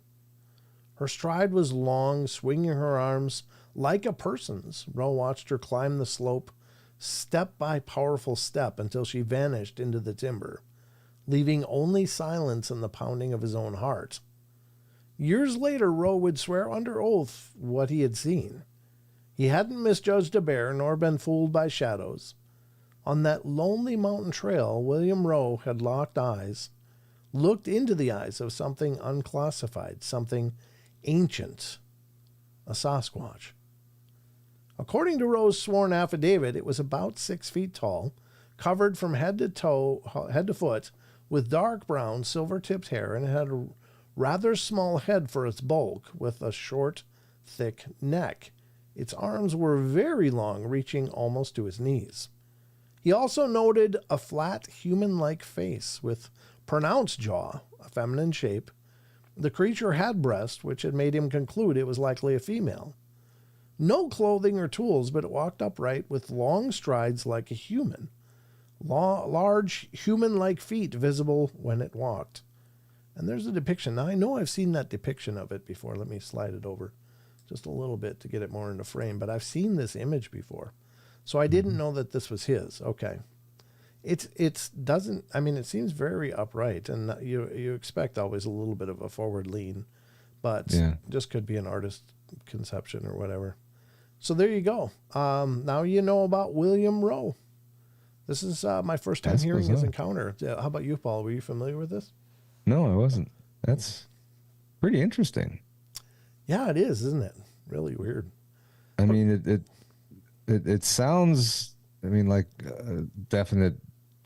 Speaker 1: Her stride was long, swinging her arms like a person's. Rowe watched her climb the slope, step by powerful step, until she vanished into the timber, leaving only silence and the pounding of his own heart. Years later, Rowe would swear under oath what he had seen. He hadn't misjudged a bear nor been fooled by shadows. On that lonely mountain trail, William Rowe had locked eyes, looked into the eyes of something unclassified, something ancient, a Sasquatch. According to Rowe's sworn affidavit, it was about 6 feet tall, covered from head to foot, with dark brown, silver-tipped hair, and it had a rather small head for its bulk, with a short, thick neck. Its arms were very long, reaching almost to his knees. He also noted a flat, human-like face with pronounced jaw, a feminine shape. The creature had breasts, which had made him conclude it was likely a female. No clothing or tools, but it walked upright with long strides like a human. Large, human-like feet visible when it walked. And there's a depiction. Now, I know I've seen that depiction of it before. Let me slide it over just a little bit to get it more into frame. But I've seen this image before. So I didn't know that this was his. Okay. It doesn't, I mean, it seems very upright, and you expect always a little bit of a forward lean, but just could be an artist conception or whatever. So there you go. Now you know about William Rowe. This is my first time hearing his encounter. How about you, Paul? Were you familiar with this?
Speaker 2: No, I wasn't. That's pretty interesting.
Speaker 1: Yeah, it is, isn't it? Really weird.
Speaker 2: I mean, it sounds, I mean, like a definite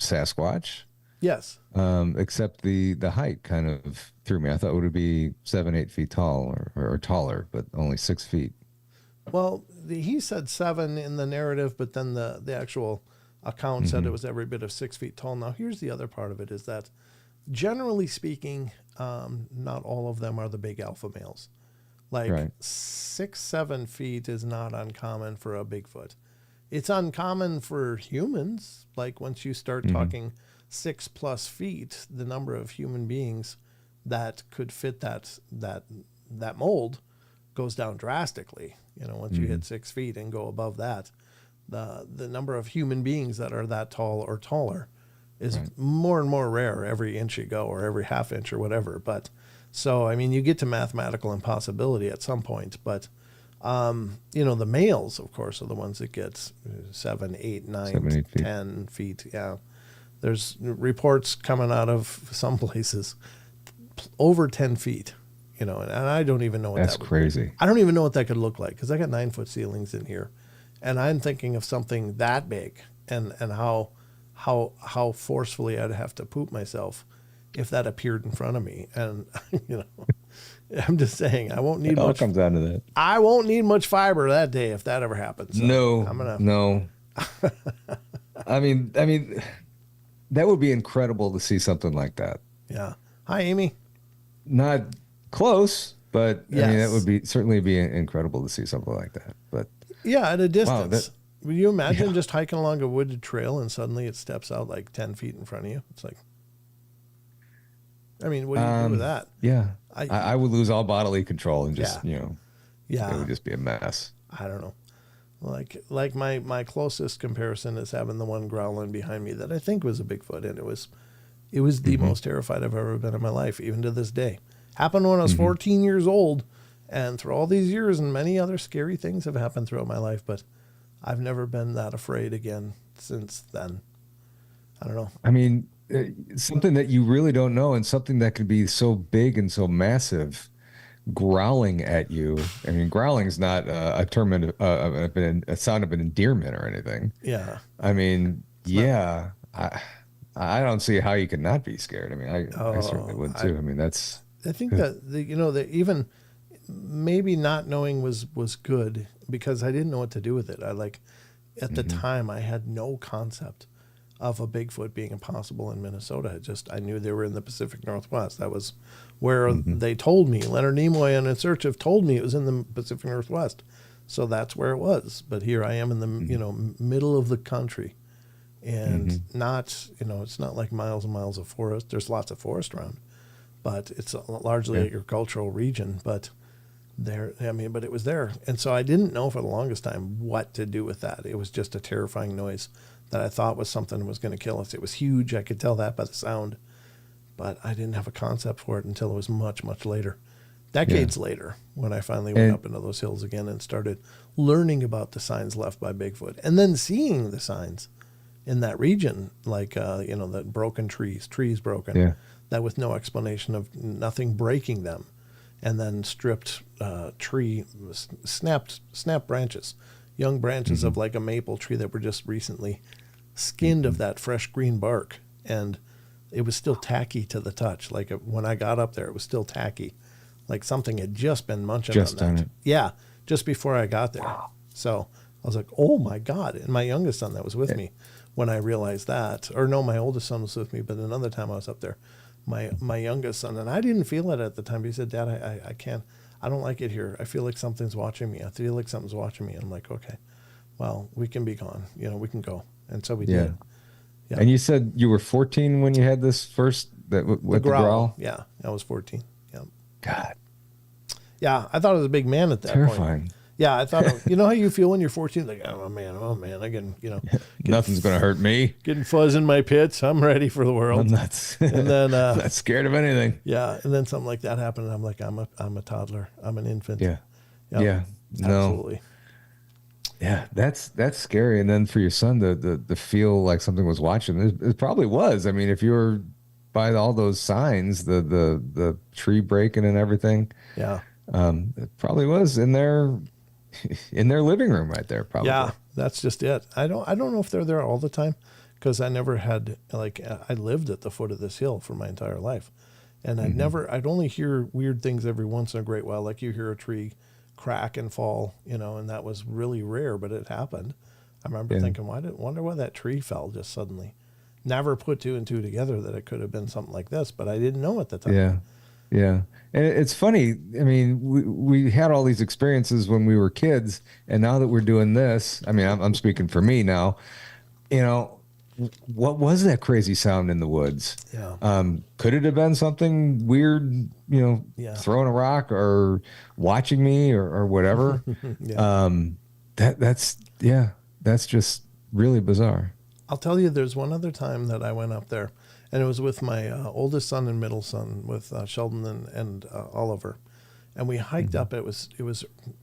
Speaker 2: Sasquatch.
Speaker 1: Yes.
Speaker 2: Except the height kind of threw me. I thought it would be 7-8 feet tall or taller, but only 6 feet.
Speaker 1: Well, he said 7 in the narrative, but then the actual account said it was every bit of 6 feet tall. Now, here's the other part of it, is that generally speaking, not all of them are the big alpha males. Like 6-7 feet is not uncommon for a Bigfoot. It's uncommon for humans. Like once you start talking 6+ feet, the number of human beings that could fit that mold goes down drastically. Once you hit 6 feet and go above that, the number of human beings that are that tall or taller is more and more rare every inch you go, or every half inch or whatever. But so, I mean, you get to mathematical impossibility at some point, but the males, of course, are the ones that get 7, 8, 9,
Speaker 2: 7, 8 feet.
Speaker 1: 10 feet. Yeah. There's reports coming out of some places over 10 feet, and I don't even know what
Speaker 2: That's crazy.
Speaker 1: I don't even know what that could look like, because I got 9-foot ceilings in here, and I'm thinking of something that big, and how forcefully I'd have to poop myself if that appeared in front of me. And I'm just saying, I won't need
Speaker 2: It all
Speaker 1: much.
Speaker 2: comes down to that.
Speaker 1: I won't need much fiber that day if that ever happens. So
Speaker 2: No. I mean, that would be incredible to see something like that.
Speaker 1: Yeah. Hi, Amy.
Speaker 2: Not close, but I mean,
Speaker 1: Yes.
Speaker 2: that would certainly be incredible to see something like that. But
Speaker 1: Yeah, at a distance. Would you imagine
Speaker 2: Yeah.
Speaker 1: just hiking along a wooded trail and suddenly it steps out like 10 feet in front of you? It's like, I mean, what do you do with that?
Speaker 2: Yeah,
Speaker 1: I-
Speaker 2: I would lose all bodily control and just
Speaker 1: Yeah.
Speaker 2: it would just be a mess.
Speaker 1: I don't know. Like my closest comparison is having the one growling behind me that I think was a Bigfoot, and it was the most terrified I've ever been in my life, even to this day. Happened when I was 14 years old, and through all these years, and many other scary things have happened throughout my life, but I've never been that afraid again since then. I don't know.
Speaker 2: I mean, something that you really don't know, and something that could be so big and so massive, growling at you. I mean, growling is not a term, a sound of an endearment or anything.
Speaker 1: Yeah.
Speaker 2: I mean, I don't see how you could not be scared. I mean, I certainly would too. I mean, that's.
Speaker 1: I think that that even maybe not knowing was good, because I didn't know what to do with it. At the time I had no concept of a Bigfoot being impossible in Minnesota. I knew they were in the Pacific Northwest. That was where they told me. Leonard Nimoy and In Search of told me it was in the Pacific Northwest. So that's where it was. But here I am in the middle of the country, and not it's not like miles and miles of forest. There's lots of forest around, but it's largely an agricultural region. But but it was there. And so I didn't know for the longest time what to do with that. It was just a terrifying noise that I thought was something that was going to kill us. It was huge. I could tell that by the sound, but I didn't have a concept for it until it was much, much later. Decades later, when I finally went up into those hills again and started learning about the signs left by Bigfoot, and then seeing the signs in that region, like, that broken trees broken, that with no explanation of nothing breaking them, and then stripped snapped branches, young branches of like a maple tree that were just recently skinned of that fresh green bark, and it was still tacky to the touch. Like when I got up there, it was still tacky, like something had just been munching
Speaker 2: Just
Speaker 1: on
Speaker 2: on
Speaker 1: that.
Speaker 2: it.
Speaker 1: Yeah, just before I got there. So I was like, oh my God. And my youngest son that was with me when I realized that, or no, my oldest son was with me, but another time I was up there, my youngest son, and I didn't feel it at the time. He said, Dad, I don't like it here. I feel like something's watching me. I feel like something's watching me. And I'm like, okay, well, we can be gone. We can go. And so we did. Yeah.
Speaker 2: And you said you were 14 when you had this first, with the growl?
Speaker 1: Yeah, I was 14. Yeah.
Speaker 2: God.
Speaker 1: Yeah, I thought I was a big man at that
Speaker 2: Terrifying.
Speaker 1: point. Yeah, I thought, how you feel when you're 14? Like, oh man, I can,
Speaker 2: Nothing's going to hurt me.
Speaker 1: getting fuzz in my pits. I'm ready for the world.
Speaker 2: I'm not,
Speaker 1: And then,
Speaker 2: not scared of anything.
Speaker 1: yeah, and then something like that happened, and I'm like, I'm a toddler. I'm an infant.
Speaker 2: Yeah.
Speaker 1: Yep,
Speaker 2: Yeah. No.
Speaker 1: absolutely.
Speaker 2: Yeah, that's scary. And then for your son to feel like something was watching, it probably was. I mean, if you were by all those signs, the tree breaking and everything,
Speaker 1: Yeah.
Speaker 2: it probably was in their living room right there. Probably.
Speaker 1: Yeah, that's just it. I don't know if they're there all the time, because I never had, I lived at the foot of this hill for my entire life, and I'd only hear weird things every once in a great while, like you hear a tree crack and fall, and that was really rare, but it happened. I remember thinking, wonder why that tree fell just suddenly. Never put two and two together that it could have been something like this, but I didn't know at the time.
Speaker 2: Yeah. Yeah. And it's funny. I mean, we had all these experiences when we were kids, and now that we're doing this, I mean, I'm speaking for me now, what was that crazy sound in the woods?
Speaker 1: Yeah.
Speaker 2: Could it have been something weird,
Speaker 1: Yeah.
Speaker 2: throwing a rock or watching me or whatever?
Speaker 1: Yeah.
Speaker 2: That's just really bizarre.
Speaker 1: I'll tell you, there's one other time that I went up there, and it was with my oldest son and middle son, with Sheldon and Oliver, and we hiked up. It was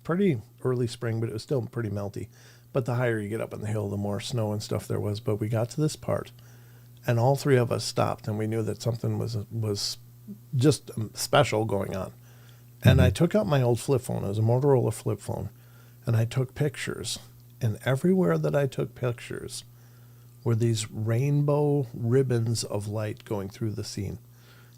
Speaker 1: pretty early spring, but it was still pretty melty. But the higher you get up on the hill, the more snow and stuff there was. But we got to this part, and all three of us stopped, and we knew that something was just special going on. And I took out my old flip phone. It was a Motorola flip phone, and I took pictures. And everywhere that I took pictures were these rainbow ribbons of light going through the scene,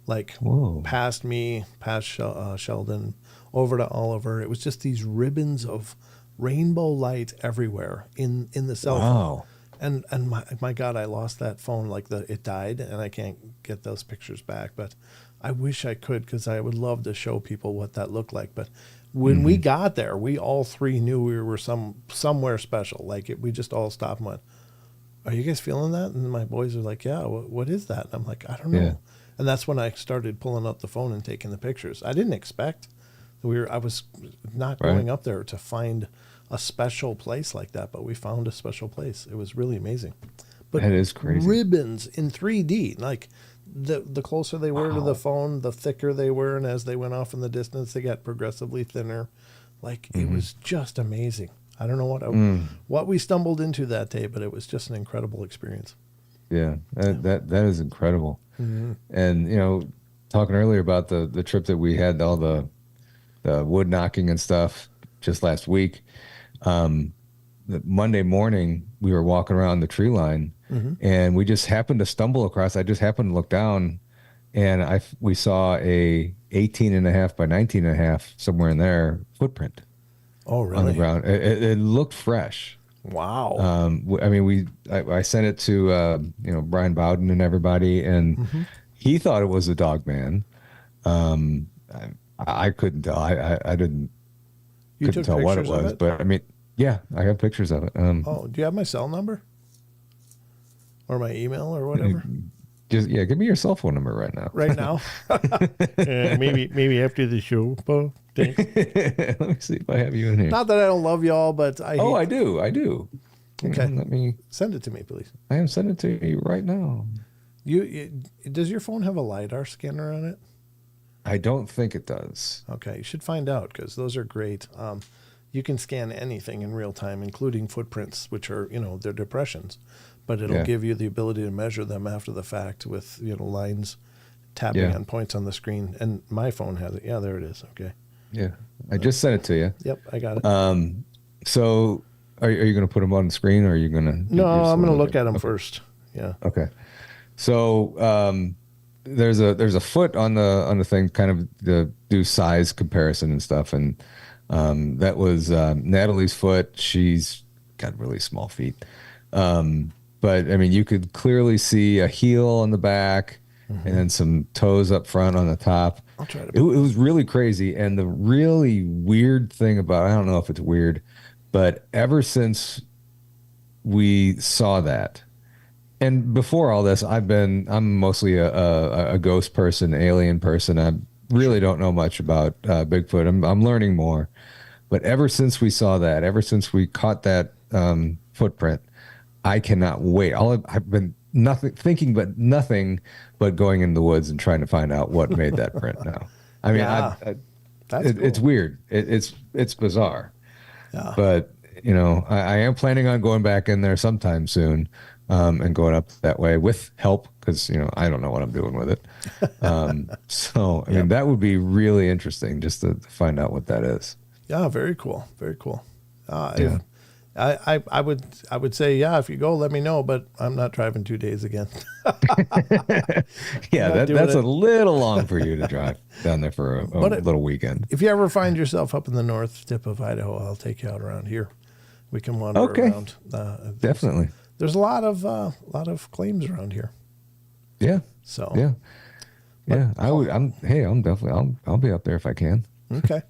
Speaker 1: like
Speaker 2: Whoa.
Speaker 1: past me, past Sheldon, over to Oliver. It was just these ribbons of rainbow light everywhere in the cell
Speaker 2: Wow.
Speaker 1: phone. And my God, I lost that phone. Like it died, and I can't get those pictures back. But I wish I could, because I would love to show people what that looked like. But when we got there, we all three knew we were somewhere special. Like we just all stopped and went, "Are you guys feeling that?" And my boys are like, "Yeah, what is that?" And I'm like, "I don't know."
Speaker 2: Yeah.
Speaker 1: And that's when I started pulling up the phone and taking the pictures. I didn't expect I was not
Speaker 2: Right.
Speaker 1: going up there to find a special place like that, but we found a special place. It was really amazing. But
Speaker 2: That is crazy.
Speaker 1: ribbons in 3D, like the closer they were to the
Speaker 2: Wow.
Speaker 1: phone, the thicker they were, and as they went off in the distance, they got progressively thinner. Like it was just amazing. I don't know what we stumbled into that day, but it was just an incredible experience.
Speaker 2: Yeah, that is incredible. And talking earlier about the trip that we had, all the wood knocking and stuff just last week. The Monday morning, we were walking around the tree line, and we just happened to stumble across. I just happened to look down, and we saw a 18.5 by 19.5, somewhere in there, footprint
Speaker 1: Oh,
Speaker 2: on the
Speaker 1: really?
Speaker 2: ground. It looked fresh.
Speaker 1: Wow.
Speaker 2: I mean, I sent it to Brian Bowden and everybody, and he thought it was a dog man. I couldn't tell. I didn't
Speaker 1: You
Speaker 2: couldn't
Speaker 1: took
Speaker 2: tell what it
Speaker 1: pictures of
Speaker 2: was,
Speaker 1: it?
Speaker 2: but I mean, yeah, I have pictures of it.
Speaker 1: Oh, do you have my cell number? Or my email or whatever?
Speaker 2: Give me your cell phone number right now.
Speaker 1: Right now? Maybe after the show, Paul. Thanks.
Speaker 2: Let me see if I have you in here.
Speaker 1: Not that I don't love y'all, but I
Speaker 2: I do.
Speaker 1: Okay.
Speaker 2: Hang on, let me.
Speaker 1: Send it to me, please.
Speaker 2: I am sending it to you right now.
Speaker 1: Does your phone have a LiDAR scanner on it?
Speaker 2: I don't think it does.
Speaker 1: Okay, you should find out, because those are great. You can scan anything in real time, including footprints, which are, they're depressions. But it'll give you the ability to measure them after the fact with, lines tapping on points on the screen. And my phone has it. Yeah, there it is. Okay.
Speaker 2: Yeah, I just sent it to you.
Speaker 1: Yep, I got it.
Speaker 2: So, are you going to put them on the screen, or are you going to?
Speaker 1: No, I'm going to look at them first. Yeah.
Speaker 2: Okay. So, there's a foot on the thing, kind of to do size comparison and stuff, and that was Natalie's foot. She's got really small feet, but I mean, you could clearly see a heel on the back and then some toes up front on the top.
Speaker 1: I'll try to.
Speaker 2: It was really crazy, and the really weird thing about, I don't know if it's weird, but ever since we saw that. And before all this, I'm mostly a ghost person, alien person. I really don't know much about Bigfoot. I'm learning more. But ever since we saw that, ever since we caught that footprint, I cannot wait. I've been thinking nothing but going in the woods and trying to find out what made that print now. I mean,
Speaker 1: Yeah.
Speaker 2: it's weird. It's bizarre.
Speaker 1: Yeah.
Speaker 2: But, I am planning on going back in there sometime soon. And going up that way with help, because I don't know what I'm doing with it. So I mean, that would be really interesting just to find out what that is.
Speaker 1: Yeah, very cool. Very cool.
Speaker 2: Yeah.
Speaker 1: I would say, yeah, if you go, let me know, but I'm not driving 2 days again.
Speaker 2: Yeah,
Speaker 1: Not doing
Speaker 2: that's
Speaker 1: it.
Speaker 2: a little long for you to drive down there for a little weekend.
Speaker 1: If you ever find yourself up in the north tip of Idaho, I'll take you out around here. We can wander
Speaker 2: Okay.
Speaker 1: around.
Speaker 2: Definitely.
Speaker 1: There's a lot of claims around here.
Speaker 2: Yeah.
Speaker 1: So
Speaker 2: Yeah. Yeah. I'll be up there if I can.
Speaker 1: Okay.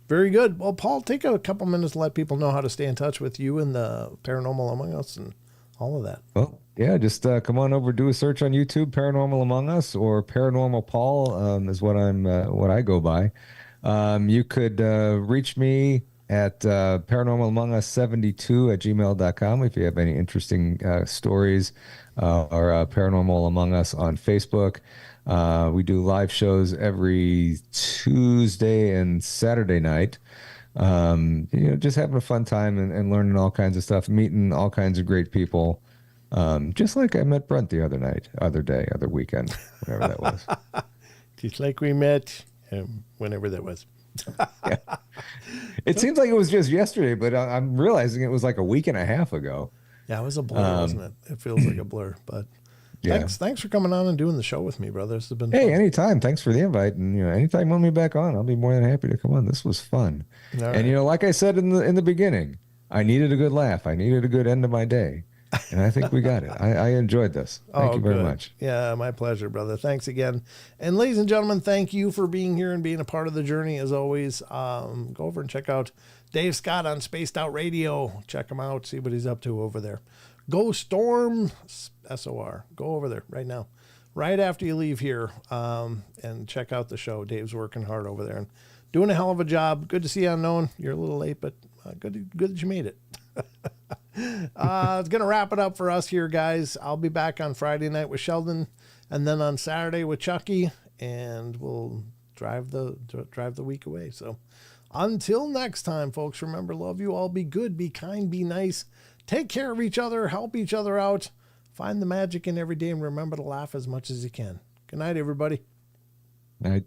Speaker 1: Very good. Well, Paul, take a couple minutes to let people know how to stay in touch with you and the Paranormal Among Us and all of that.
Speaker 2: Well, yeah, just come on over, do a search on YouTube, Paranormal Among Us, or Paranormal Paul is what I go by. You could reach me at paranormalamongus72@gmail.com if you have any interesting stories, or Paranormal Among Us on Facebook. We do live shows every Tuesday and Saturday night. Just having a fun time and learning all kinds of stuff, meeting all kinds of great people. Just like I met Brent the other weekend, whatever that was.
Speaker 1: Just like we met whenever that was.
Speaker 2: Yeah. It seems like it was just yesterday, but I'm realizing it was like a week and a half ago.
Speaker 1: Yeah, it was a blur, wasn't it? It feels like a blur, but
Speaker 2: Yeah.
Speaker 1: thanks for coming on and doing the show with me, brother. This has been
Speaker 2: Hey,
Speaker 1: fun.
Speaker 2: anytime. Thanks for the invite. And anytime you want me back on, I'll be more than happy to come on. This was fun.
Speaker 1: All
Speaker 2: And
Speaker 1: right.
Speaker 2: like I said in the beginning, I needed a good laugh. I needed a good end of my day. And I think we got it. I enjoyed this. Thank you very
Speaker 1: good.
Speaker 2: much.
Speaker 1: Yeah, my pleasure, brother. Thanks again. And ladies and gentlemen, thank you for being here and being a part of the journey as always. Go over and check out Dave Scott on Spaced Out Radio. Check him out. See what he's up to over there. Go Storm SOR. Go over there right now. Right after you leave here, and check out the show. Dave's working hard over there and doing a hell of a job. Good to see you, Unknown. You're a little late, but good that you made it. It's going to wrap it up for us here, guys. I'll be back on Friday night with Sheldon, and then on Saturday with Chucky, and we'll drive the week away. So until next time, folks, remember, love you all, be good, be kind, be nice, take care of each other, help each other out, find the magic in every day, and remember to laugh as much as you can. Good night, everybody.
Speaker 2: Night.